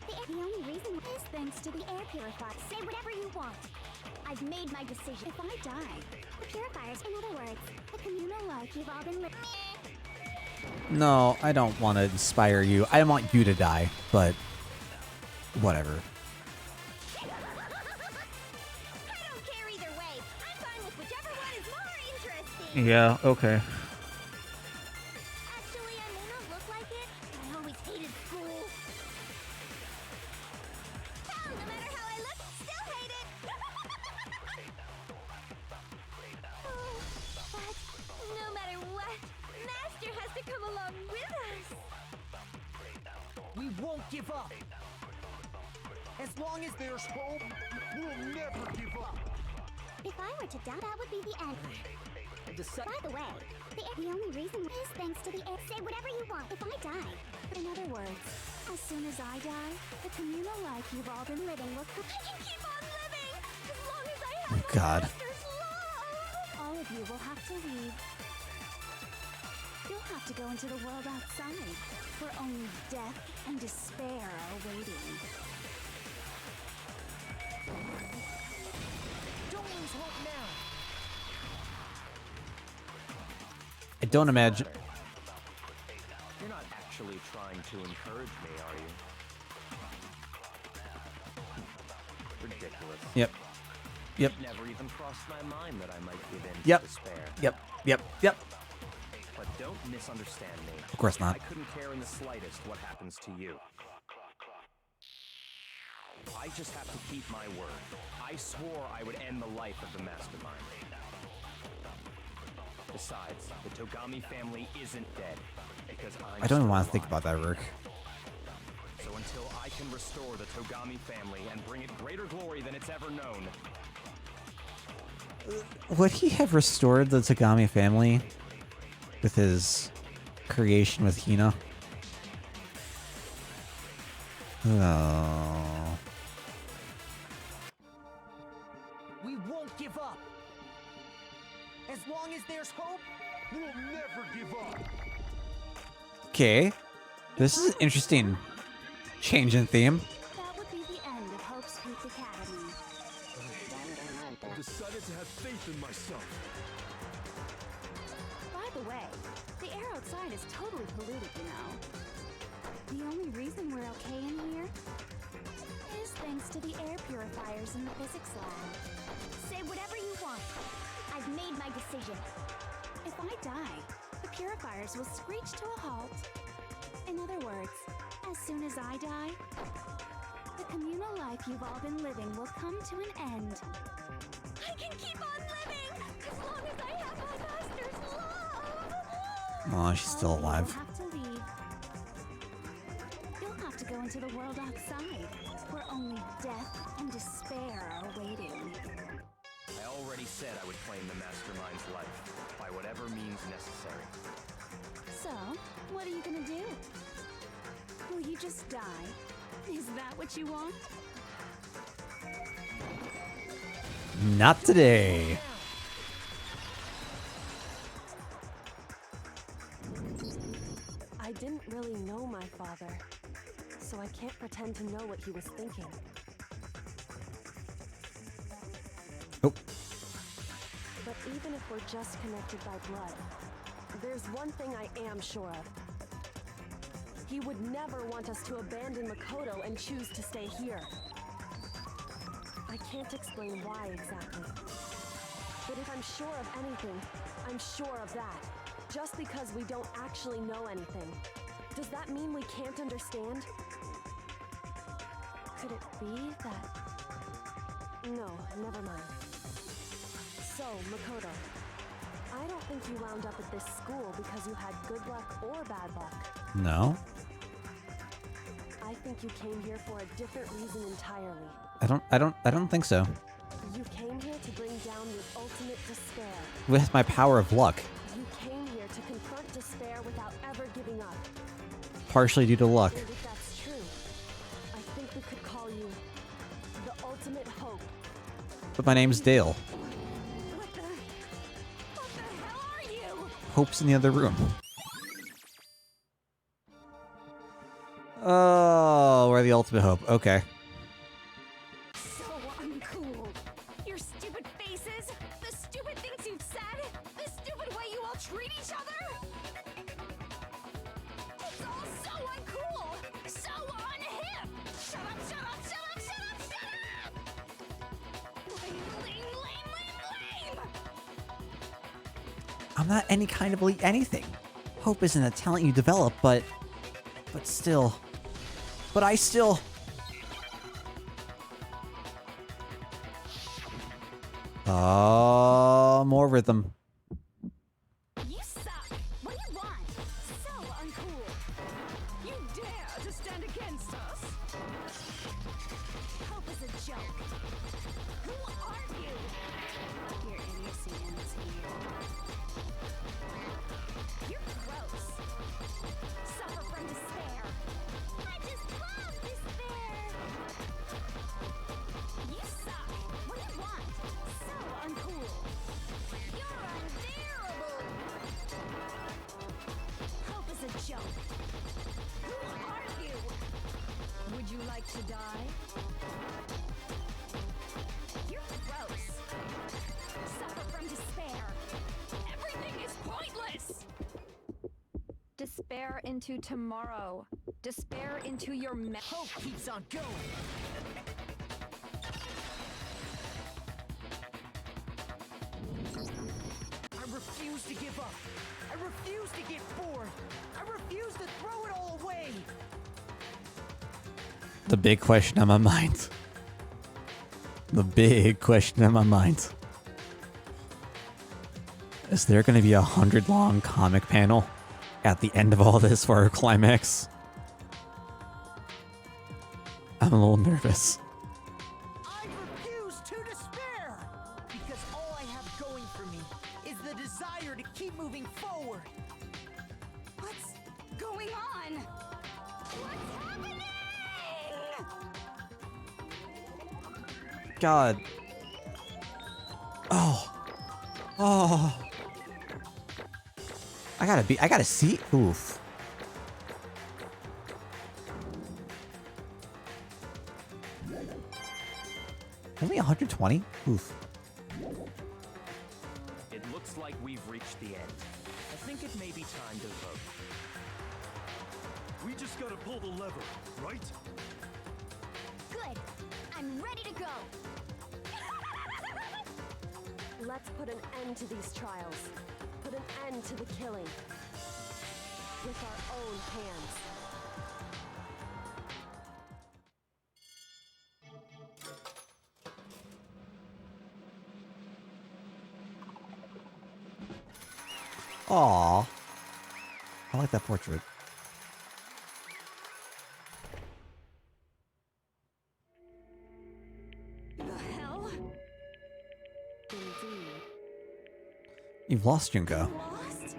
the only reason is thanks to the air purifier. Say whatever you want. I've made my decision. If I die, the purifiers, in other words, the communal life you've all been living. No, I don't want to inspire you. I want you to die, but whatever. I don't care either way. I'm fine with whichever one is more interesting. Yeah, okay. Actually, I may not look like it, but I always hated school. Hell, no matter how I look, still hate it. Oh, but no matter what, Master has to come along with us. We won't give up. As long as there's hope, we'll never give up. If I were to die, that would be the end. By the way, the only reason is thanks to the air. Say whatever you want. If I die, In other words, as soon as I die, the communal life you've all been living will I can keep on living as long as I Oh, have God. my master's love. all of you will have to leave. You'll have to go into the world outside, where only death and despair are waiting. Don't lose hope now. I don't imagine. You're not actually trying to encourage me, are you? Ridiculous. Yep. Yep. It never even crossed my mind that I might give in Yep. to despair. Yep. But don't misunderstand me. Of course not. I couldn't care in the slightest what happens to you. I just have to keep my word. I swore I would end the life of the mastermind. Besides, the Togami family isn't dead, because I'm I don't even still want to think alive. about that, Rook. So until I can restore the Togami family and bring it greater glory than it's ever known, Would he have restored the Tagami family with his creation with Hina? Oh. We won't give up. As long as there's hope, we'll never give up. Okay. This is an interesting change in theme. That would be the end of Hope's Peak Academy. I've decided to have faith in myself. By the way, the air outside is totally polluted, you know. The only reason we're okay in here is thanks to the air purifiers in the physics lab. Say whatever you want. I've made my decision. If I die, the purifiers will screech to a halt. In other words, as soon as I die, the communal life you've all been living will come to an end. I can keep on living as long as I have my master's love. Oh, she's still All of you alive. will have to leave. You'll have to go into the world outside, where only death and despair are waiting. I already said I would claim the mastermind's life, by whatever means necessary. So, what are you gonna do? Will you just die? Is that what you want? Not today. I didn't really know my father, so I can't pretend to know what he was thinking. Oh, But even if we're just connected by blood, there's one thing I am sure of. He would never want us to abandon Makoto and choose to stay here. I can't explain why exactly. But if I'm sure of anything, I'm sure of that. Just because we don't actually know anything, does that mean we can't understand? Could it be that... No, never mind. So, Makoto, I don't think you wound up at this school because you had good luck or bad luck. no. I think you came here for a different reason entirely. I don't think so. You came here to bring down the ultimate despair. With my power of luck, You came here to confront despair without ever giving up. partially due to luck. And if that's true, I think we could call you the ultimate my name's Dale. What the hell are you? Hope's in the other room. Oh, we're the ultimate hope. Okay. So uncool. Your stupid faces, the stupid things you've said, the stupid way you all treat each other. It's all so uncool, so unhip. Shut up, shut up, shut up, shut up, shut up! Lame, lame, lame, lame, lame! I'm not any kind of elite anything. Hope isn't a talent you develop, but still. But I still... Oh, more rhythm. You suck! What do you want? So uncool! You dare to stand against us? Hope is a joke. Who are you? Your idiocy ends here. You're gross. Suffer from despair. I just love despair. You suck. What do you want? So uncool. You're unbearable. Hope is a joke. Who are you? Would you like to die? You're gross. Suffer from despair. Everything is pointless. Despair into tomorrow. Despair into your Hope keeps on going. I refuse to give up. I refuse to get bored. I refuse to throw it all away. The big question on my mind. The big question on my mind. Is there going to be a 100-long comic panel at the end of all this for our climax? I'm a little nervous. I refuse to despair. Because all I have going for me is the desire to keep moving forward. What's going on? What's happening? God. Oh. Oh. I gotta see. Oof. Only 120? Oof. It looks like we've reached the end. I think it may be time to vote. We just gotta pull the lever, right? Good. I'm ready to go. Let's put an end to these trials. Put an end to the killing. With our own hands. Aw. I like that portrait. The hell? Indeed. You've lost, Junko. Lost?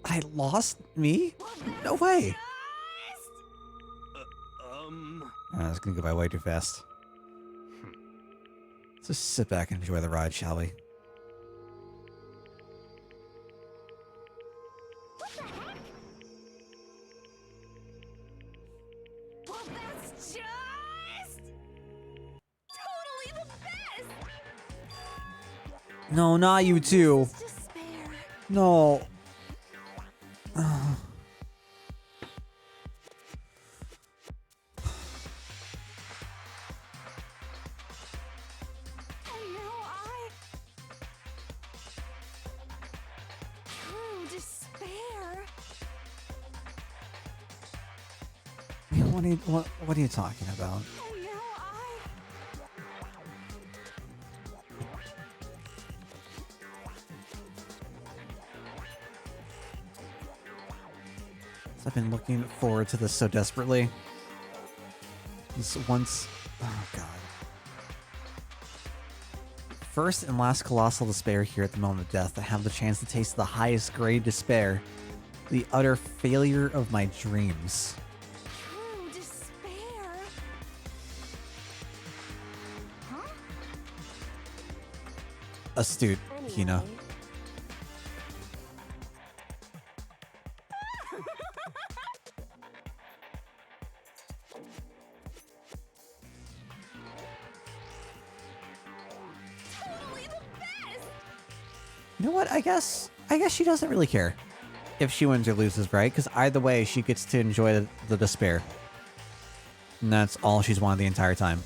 I lost? Me? No way. Oh, it's gonna go by way too fast. Let's just sit back and enjoy the ride, shall we? What the heck? Well, that's just totally the best. No, not you two. Despair. No. And now true despair. What are you talking about? And now I've been looking forward to this so desperately. This once... Oh, God. First and last colossal despair here at the moment of death. I have the chance to taste the highest grade despair. The utter failure of my dreams. true despair. Huh? astute, Hina. Totally the best! You know what? I guess she doesn't really care if she wins or loses, right? Because either way, she gets to enjoy the despair. And that's all she's wanted the entire time.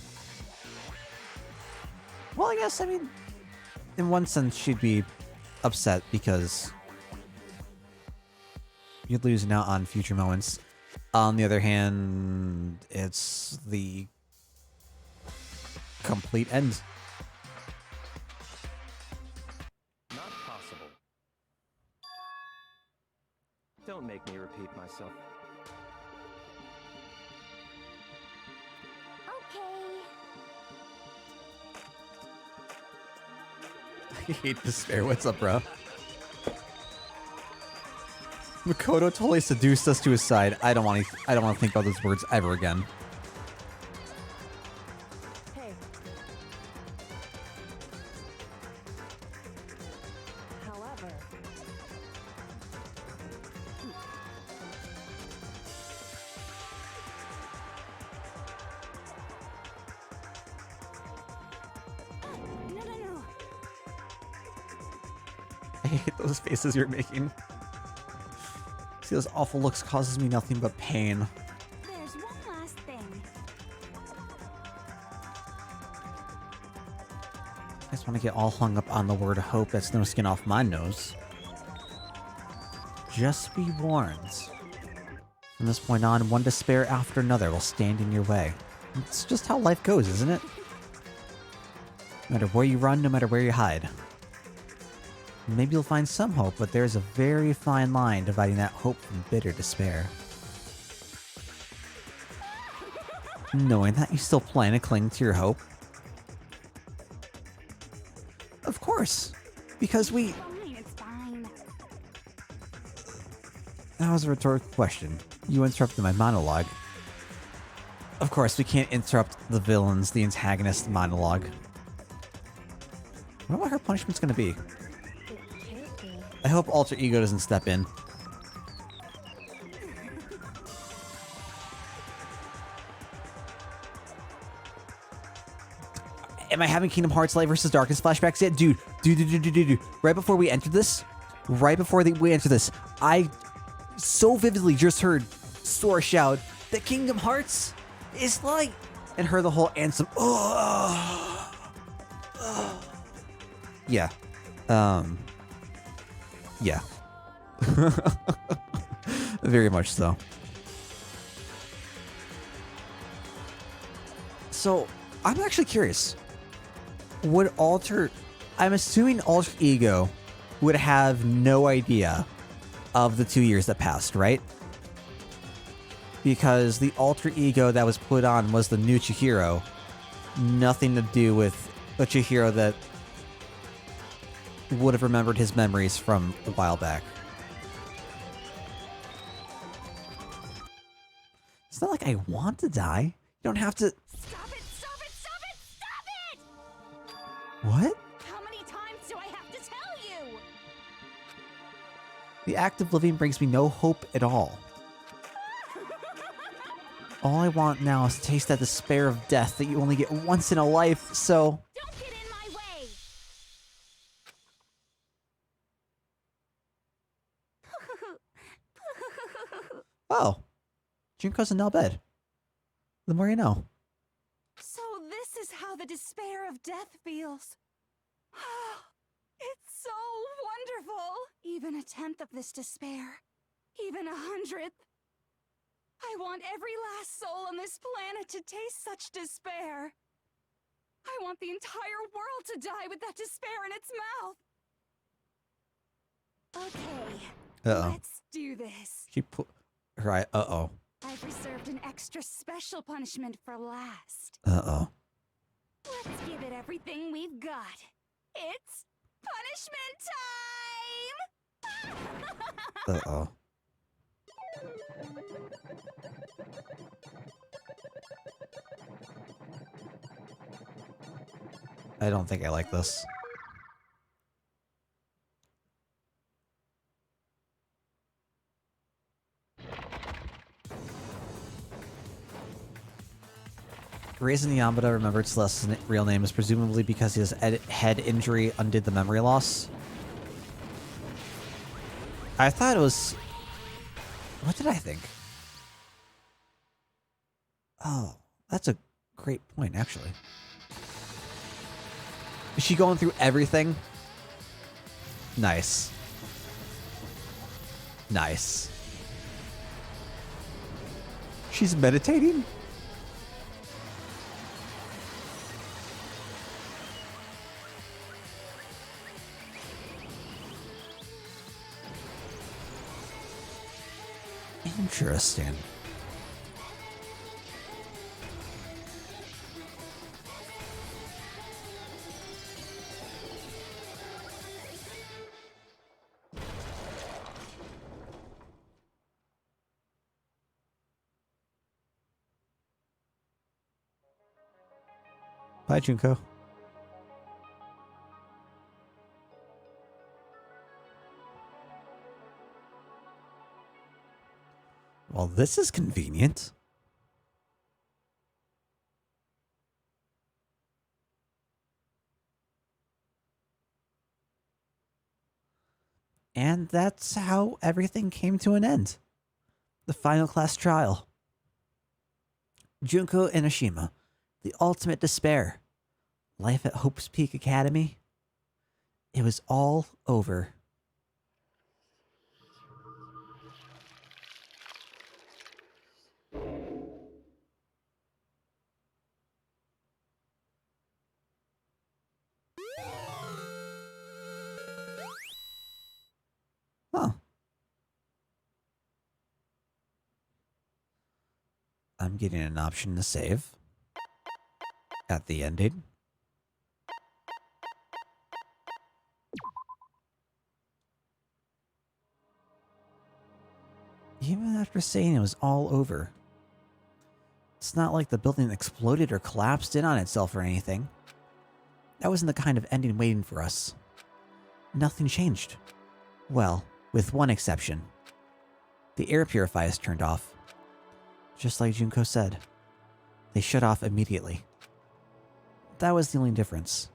Well, I guess, I mean, in one sense, she'd be upset because you're losing out on future moments. On the other hand, it's the complete end. Not possible. Don't make me repeat myself. Okay. I hate despair. What's up, bro? Makoto totally seduced us to his side. I don't want to think about those words ever again. Hey. However, No. I hate those faces you're making. See, those awful looks causes me nothing but pain. There's one last thing. I just want to get all hung up on the word hope. That's no skin off my nose. Just be warned. From this point on, one despair after another will stand in your way. It's just how life goes, isn't it? No matter where you run, no matter where you hide. Maybe you'll find some hope, but there's a very fine line dividing that hope from bitter despair. Knowing that, you still plan to cling to your hope? Of course! Because we... Fine, it's fine. That was a rhetorical question. You interrupted my monologue. Of course, we can't interrupt the villain's, the antagonist monologue. I wonder what her punishment's gonna be. I hope Alter Ego doesn't step in. Am I having Kingdom Hearts Light versus Darkness flashbacks yet? Dude. Right before we entered this, I so vividly just heard Sora shout that Kingdom Hearts is light, and heard the whole anthem. Yeah. Yeah. Very much so. So, I'm actually curious. I'm assuming Alter Ego would have no idea of the 2 years that passed, right? Because the Alter Ego that was put on was the new Chihiro. Nothing to do with the Chihiro that would have remembered his memories from a while back. It's not like I want to die. You don't have to... Stop it! Stop it! Stop it! Stop it! What? How many times do I have to tell you? The act of living brings me no hope at all. All I want now is to taste that despair of death that you only get once in a life, so... Don't get in my way! Oh. Junko's in bed. The more you know. So this is how the despair of death feels. It's so wonderful. Even a tenth of this despair. Even 100th. I want every last soul on this planet to taste such despair. I want the entire world to die with that despair in its mouth. Okay. Uh-oh. Let's do this. She put her eye... Uh-oh. I've reserved an extra special punishment for last. Uh-oh. Let's give it everything we've got. It's punishment time! Uh-oh. I don't think I like this. Reason Yamada remembered Celeste's real name is presumably because his head injury undid the memory loss. I thought it was... What did I think? Oh, that's a great point, actually. Is she going through everything? Nice. Nice. She's meditating? Interesting. Bye, Junko. Well, this is convenient. And that's how everything came to an end. The final class trial. Junko Enoshima, the ultimate despair. Life at Hope's Peak Academy. It was all over. Huh. I'm getting an option to save at the ending. Even after saying it was all over. It's not like the building exploded or collapsed in on itself or anything. That wasn't the kind of ending waiting for us. Nothing changed. Well, with one exception. The air purifiers turned off. Just like Junko said. They shut off immediately. That was the only difference.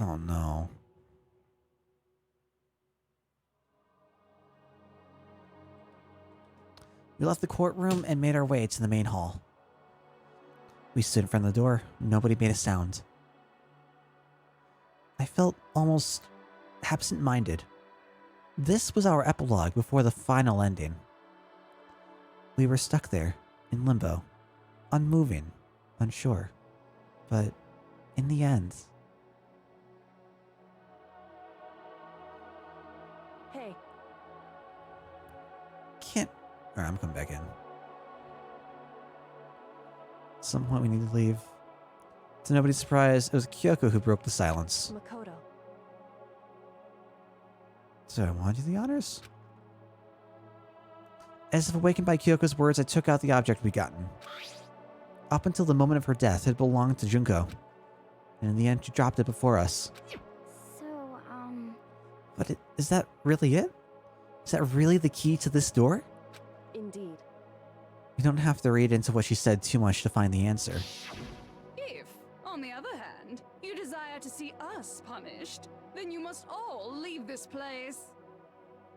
Oh no. We left the courtroom and made our way to the main hall. We stood in front of the door. Nobody made a sound. I felt almost absent-minded. This was our epilogue before the final ending. We were stuck there, in limbo, unmoving, unsure. But in the end... Hey. Can't... Alright, I'm coming back in. At some point we need to leave. To nobody's surprise, it was Kyoko who broke the silence. Makoto. So I want to do the honors? As if awakened by Kyoko's words, I took out the object we'd gotten. Up until the moment of her death, it belonged to Junko. And in the end, she dropped it before us. So, But is that really it? Is that really the key to this door? Indeed. You don't have to read into what she said too much to find the answer. If, on the other hand, you desire to see us punished, then you must all leave this place.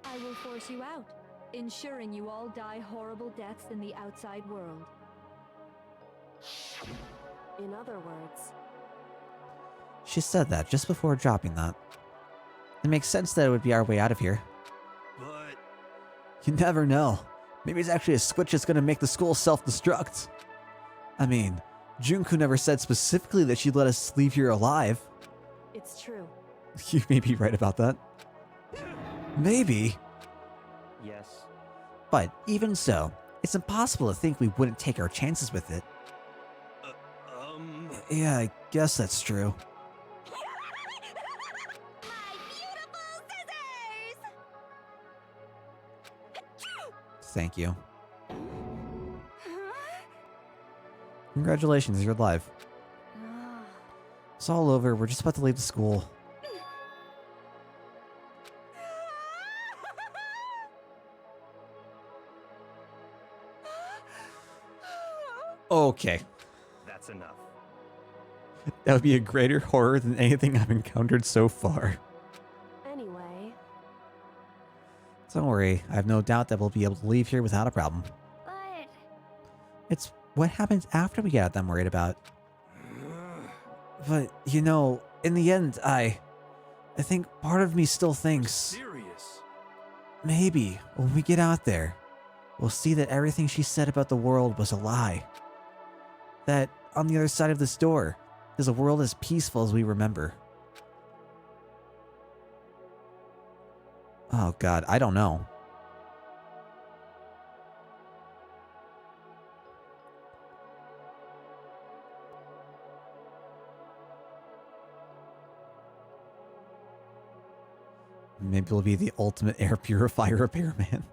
I will force you out, ensuring you all die horrible deaths in the outside world. In other words, She said that just before dropping that. It makes sense that it would be our way out of here. But You never know. Maybe it's actually a switch that's going to make the school self-destruct. I mean, Junko never said specifically that she'd let us leave here alive. it's true. You may be right about that. Maybe. Yes. But even so, it's impossible to think we wouldn't take our chances with it. Yeah, I guess that's true. My beautiful scissors! Thank you. Congratulations, you're alive. It's all over. We're just about to leave the school. Okay. That's enough. That would be a greater horror than anything I've encountered so far. Anyway, Don't worry, I have no doubt that we'll be able to leave here without a problem. But It's what happens after we get out that I'm worried about. But, you know, in the end, I think part of me still thinks Serious. maybe when we get out there, we'll see that everything she said about the world was a lie. That on the other side of this door is a world as peaceful as we remember. Oh God, I don't know. Maybe we'll be the ultimate air purifier repairman.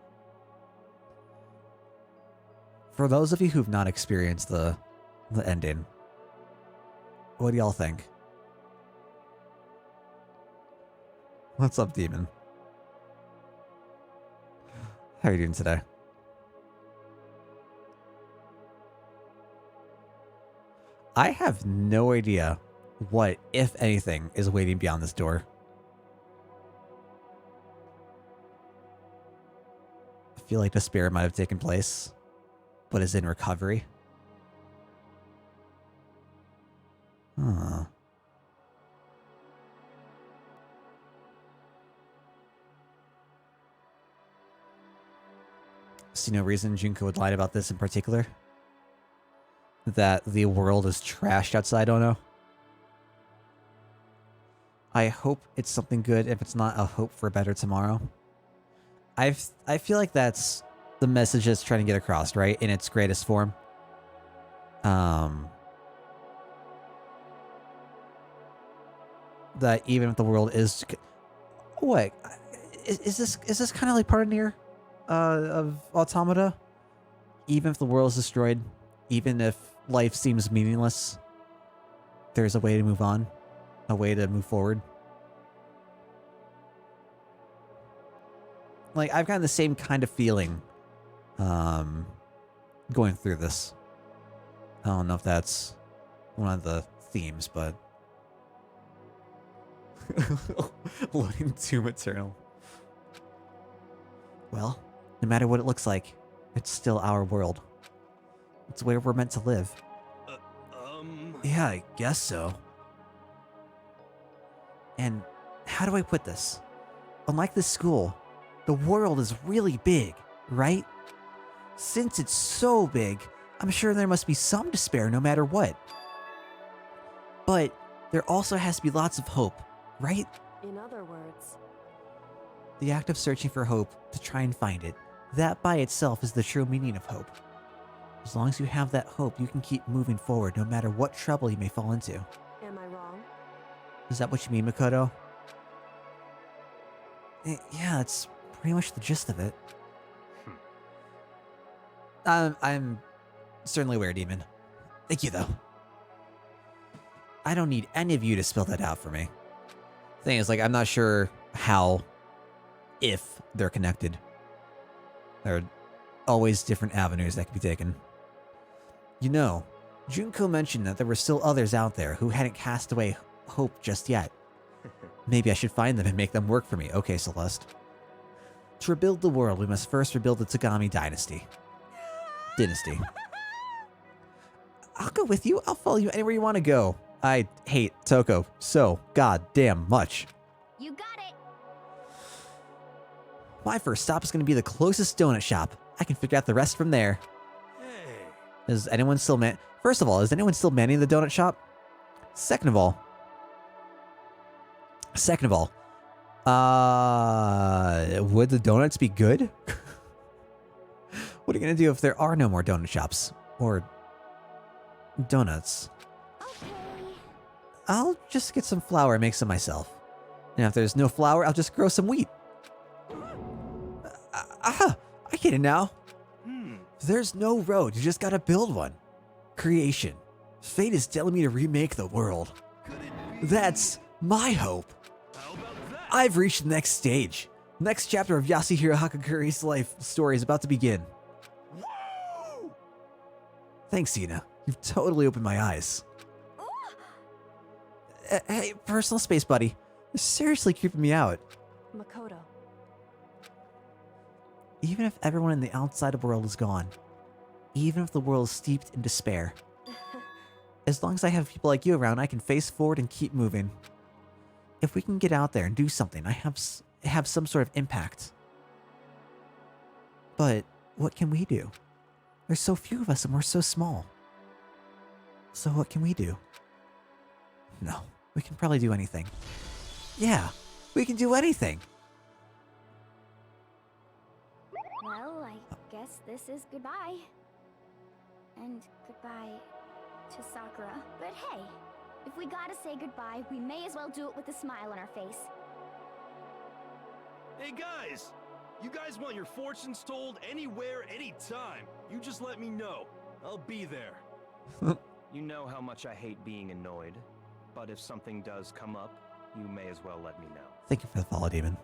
For those of you who've not experienced the ending, what do y'all think? What's up, Demon? How are you doing today? I have no idea what, if anything, is waiting beyond this door. I feel like despair might have taken place, but is in recovery. Huh. See no reason Junko would lie about this in particular? That the world is trashed outside Ono? I hope it's something good if it's not a hope for a better tomorrow. I feel like that's the message it's trying to get across, right? In its greatest form. That even if the world is... What? Is this kind of like part of Nier? Of Automata? Even if the world is destroyed, even if life seems meaningless, there's a way to move on, a way to move forward. Like, I've gotten the same kind of feeling going through this. I don't know if that's one of the themes, but... Loading Tomb Eternal. Well, no matter what it looks like, it's still our world. It's where we're meant to live. Yeah, I guess so. And how do I put this? Unlike this school, the world is really big, right? Since it's so big, I'm sure there must be some despair no matter what. But there also has to be lots of hope, right? in other words, The act of searching for hope to try and find it, that by itself is the true meaning of hope. As long as you have that hope, you can keep moving forward no matter what trouble you may fall into. am I wrong? Is that what you mean, Makoto? Yeah, that's pretty much the gist of it. I'm certainly aware, Demon. Thank you, though. I don't need any of you to spell that out for me. Thing is, like, I'm not sure how, if they're connected. There are always different avenues that can be taken. You know, Junko mentioned that there were still others out there who hadn't cast away hope just yet. Maybe I should find them and make them work for me. Okay, Celeste. To rebuild the world, we must first rebuild the Tagami dynasty. I'll go with you. I'll follow you anywhere you want to go. I hate Toko so goddamn much. You got it. My first stop is going to be the closest donut shop. I can figure out the rest from there. Hey. Is anyone still First of all, is anyone still manning the donut shop? Second of all, would the donuts be good? What are you going to do if there are no more donut shops? Or donuts? Okay. I'll just get some flour and make some myself. And if there's no flour, I'll just grow some wheat. I get it now. There's no road, you just gotta build one. Creation. Fate is telling me to remake the world. That's my hope. How about that? I've reached the next stage. The next chapter of Yasuhiro Hakakuri's life story is about to begin. Woo! Thanks, Ina. You've totally opened my eyes. Hey, personal space, buddy. You're seriously creeping me out. Makoto. Even if everyone in the outside of the world is gone, even if the world is steeped in despair, as long as I have people like you around, I can face forward and keep moving. If we can get out there and do something, I have some sort of impact. But what can we do? There's so few of us and we're so small. So what can we do? No, we can probably do anything. Yeah, we can do anything. Well, I guess this is goodbye. And goodbye to Sakura. But hey, if we gotta say goodbye, we may as well do it with a smile on our face. Hey guys! You guys want your fortunes told anywhere, anytime. You just let me know. I'll be there. You know how much I hate being annoyed, but if something does come up, you may as well let me know. Thank you for the follow, Demon.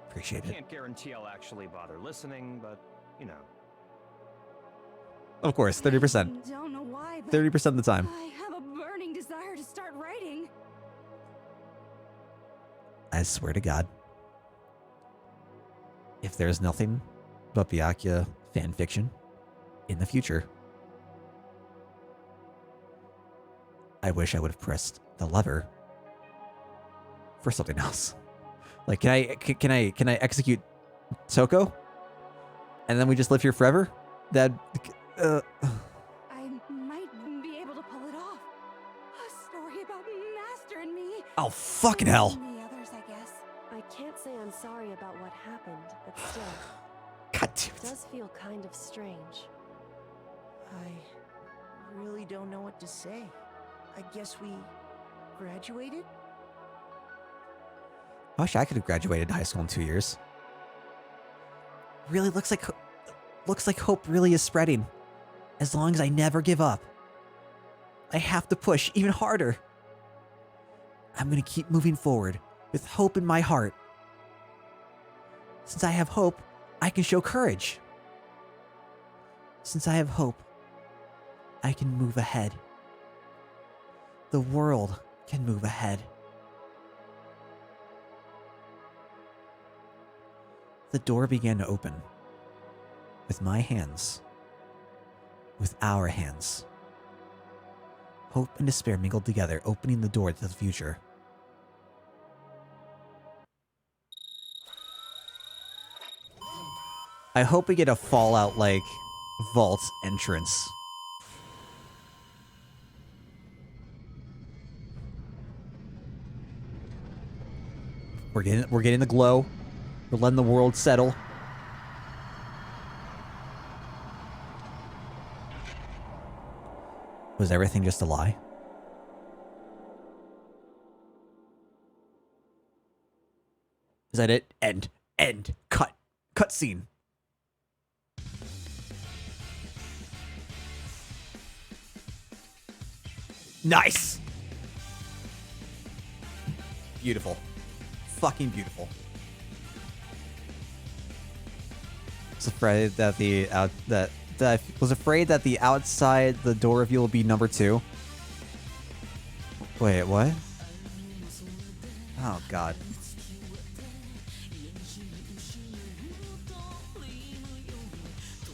Appreciate it. Can't guarantee I'll actually bother listening, but, you know. Of course, 30%. Don't know why, but 30% of the time. I have a burning desire to start writing. I swear to God. If there's nothing but Byakuya fan fiction in the future, I wish I would have pressed the lever for something else. Like, can I execute Toko, and then we just live here forever? That. I might be able to pull it off. A story about Master and me. Oh, fucking hell. And the others, I guess. I can't say I'm sorry about what happened, but still, God damn it it. does feel kind of strange. I really don't know what to say. I guess we graduated? I wish I could have graduated high school in 2 years. Really looks like hope really is spreading. As long as I never give up. I have to push even harder. I'm gonna keep moving forward with hope in my heart. Since I have hope, I can show courage. Since I have hope, I can move ahead. The world can move ahead. The door began to open. With my hands. With our hands. Hope and despair mingled together, opening the door to the future. I hope we get a Fallout-like vault entrance. We're getting the glow. We're letting the world settle. Was everything just a lie? Is that it? End. Cut. Cut scene. Nice. Beautiful. Fucking beautiful. I was afraid that the outside the door reveal will be number 2. Wait, what? Oh God.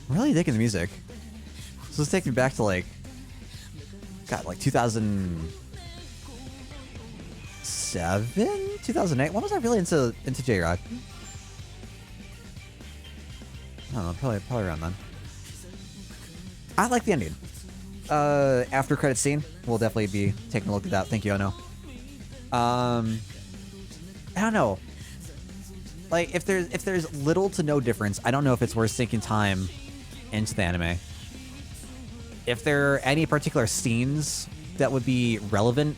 I'm really digging the music. So let's take me back to like 2007, 2008. When was I really into J-Rock? I don't know, probably around then. I like the ending. After credit scene, we'll definitely be taking a look at that. Thank you, Ono. I don't know. Like, if there's little to no difference, I don't know if it's worth sinking time into the anime. If there are any particular scenes that would be relevant,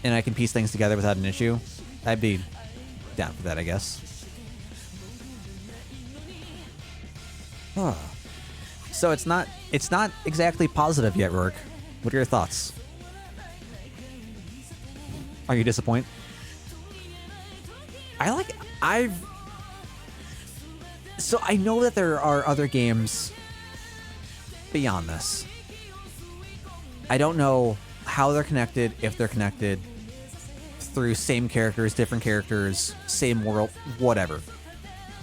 and I can piece things together without an issue, I'd be down for that, I guess. So it's not exactly positive yet, Rourke. What are your thoughts? Are you disappointed? So I know that there are other games beyond this. I don't know how they're connected, if they're connected through same characters, different characters, same world, whatever.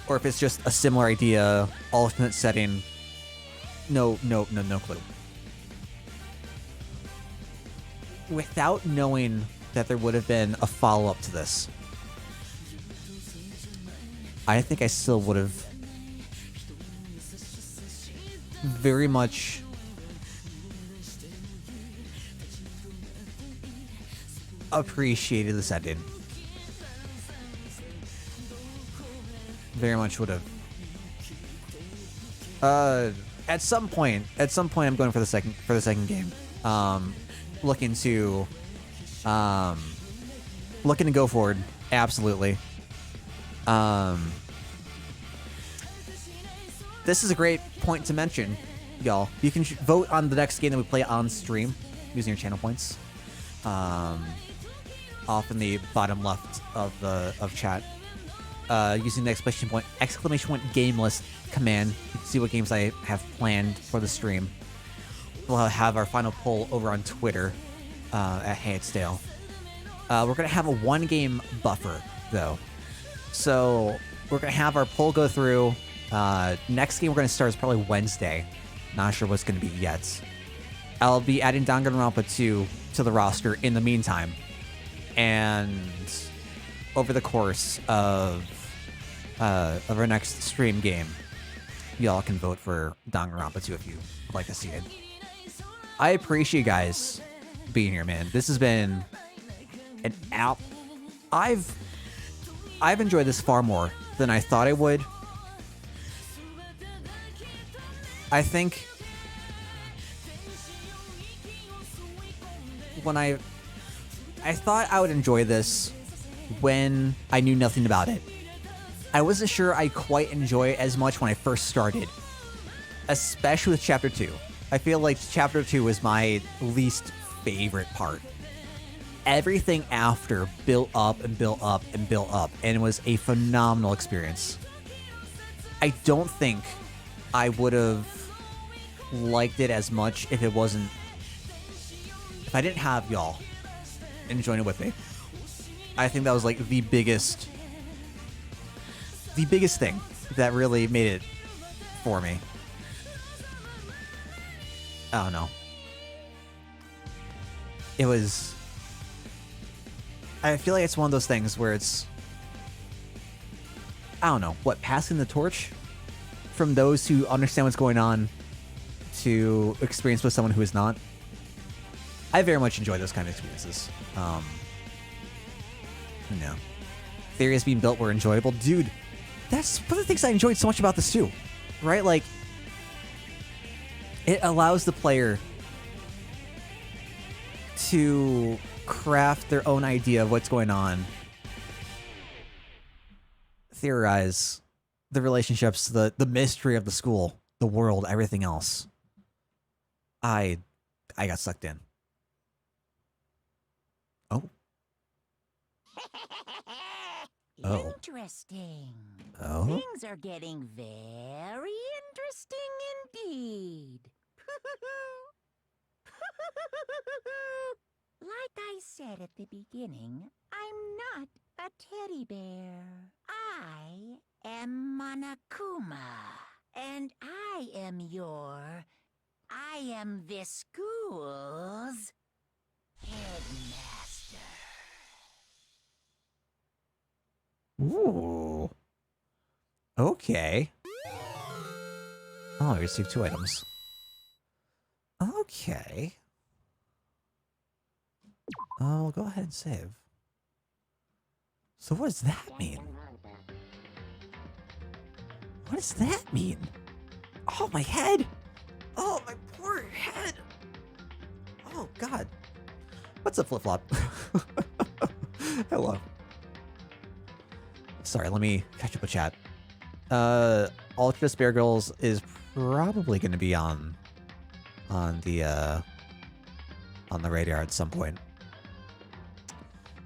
Or if it's just a similar idea, alternate setting. No clue. Without knowing that there would have been a follow-up to this, I think I still would have very much appreciated this ending. Very much would have. At some point, I'm going for the second game. Looking to go forward. Absolutely. This is a great point to mention, y'all. You can vote on the next game that we play on stream using your channel points. Off in the bottom left of chat. Using the exclamation point game list command. You can see what games I have planned for the stream. We'll have our final poll over on Twitter at Hey It's Dale. We're going to have a 1-game buffer, though. So we're going to have our poll go through. Next game we're going to start is probably Wednesday. Not sure what's going to be yet. I'll be adding Danganronpa 2 to the roster in the meantime. And over the course of our next stream game, y'all can vote for Danganronpa 2 if you would like to see it. I appreciate you guys being here, man. This has been an out. I've enjoyed this far more than I thought I would. I think when I thought I would enjoy this when I knew nothing about it. I wasn't sure I'd quite enjoy it as much when I first started, especially with Chapter 2. I feel like Chapter 2 was my least favorite part. Everything after built up and built up and built up, and it was a phenomenal experience. I don't think I would have liked it as much if I didn't have y'all enjoying it with me. I think that was like the biggest thing that really made it for me. I don't know. I feel like it's one of those things where it's, I don't know, passing the torch from those who understand what's going on to experience with someone who is not. I very much enjoy those kind of experiences. Theories being built were enjoyable. Dude, that's one of the things I enjoyed so much about this too, right? Like, it allows the player to craft their own idea of what's going on, theorize the relationships, the mystery of the school, the world, everything else. I got sucked in. Oh. Oh. Interesting. Oh. Things are getting very interesting indeed. Like I said at the beginning, I'm not a teddy bear. I am Monokuma, and I am this school's headmaster. Ooh. Okay. Oh, you received 2 items. Okay. Oh, go ahead and save. So what does that mean? What does that mean? Oh, my head! Oh, my poor head! Oh, God. What's up, Flip-Flop? Hello. Sorry, let me catch up with chat. Ultra Spare Girls is probably going to be on the radar at some point.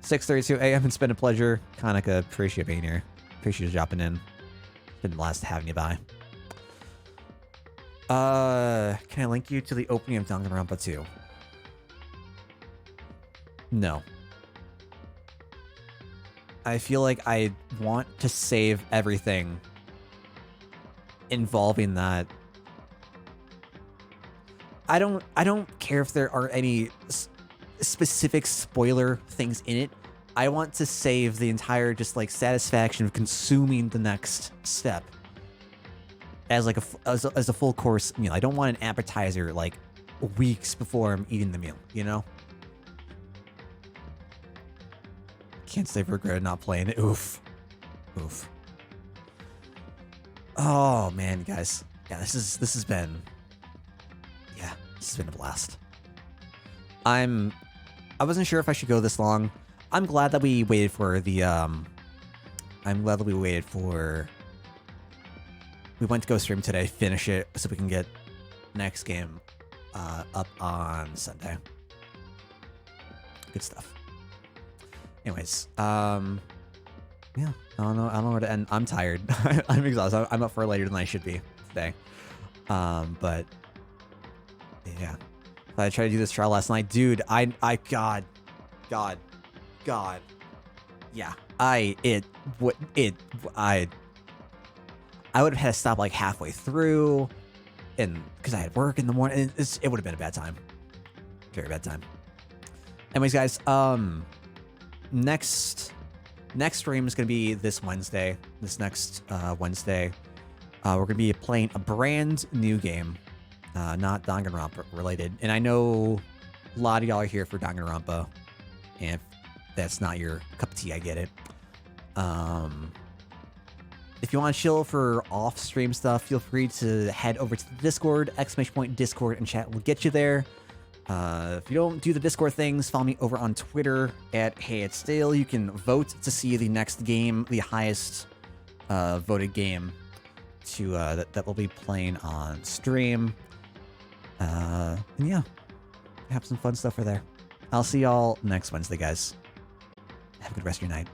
6:32 a.m. It's been a pleasure. Kanika, appreciate being here. Appreciate you dropping in. It's been a blast having you by. Can I link you to the opening of Danganronpa 2? No. I feel like I want to save everything involving that. I don't care if there are any specific spoiler things in it. I want to save the entire just like satisfaction of consuming the next step as like as a full course meal. I don't want an appetizer like weeks before I'm eating the meal, you know? Can't say I've regretted not playing it. Oof. Oof. Oh man, guys. Yeah, this has been a blast. I wasn't sure if I should go this long. I'm glad that we waited for the we went to go stream today, finish it so we can get next game up on Sunday. Good stuff. Anyways, yeah, I don't know where to end. I'm tired. I'm exhausted. I'm up for later than I should be today. But yeah, I tried to do this trial last night, dude. God, yeah. I would have had to stop like halfway through, and because I had work in the morning, it would have been a bad time, very bad time. Anyways, guys, next stream is gonna be this Wednesday. This next Wednesday, we're gonna be playing a brand new game, not Danganronpa related. And I know a lot of y'all are here for Danganronpa, and if that's not your cup of tea, I get it. If you want to chill for off-stream stuff, feel free to head over to the Discord, !Discord, and chat will get you there. If you don't do the Discord things, follow me over on Twitter at @HeyItStale. You can vote to see the next game, the highest voted game to that we'll be playing on stream. And yeah, have some fun stuff for there. I'll see y'all next Wednesday, guys. Have a good rest of your night.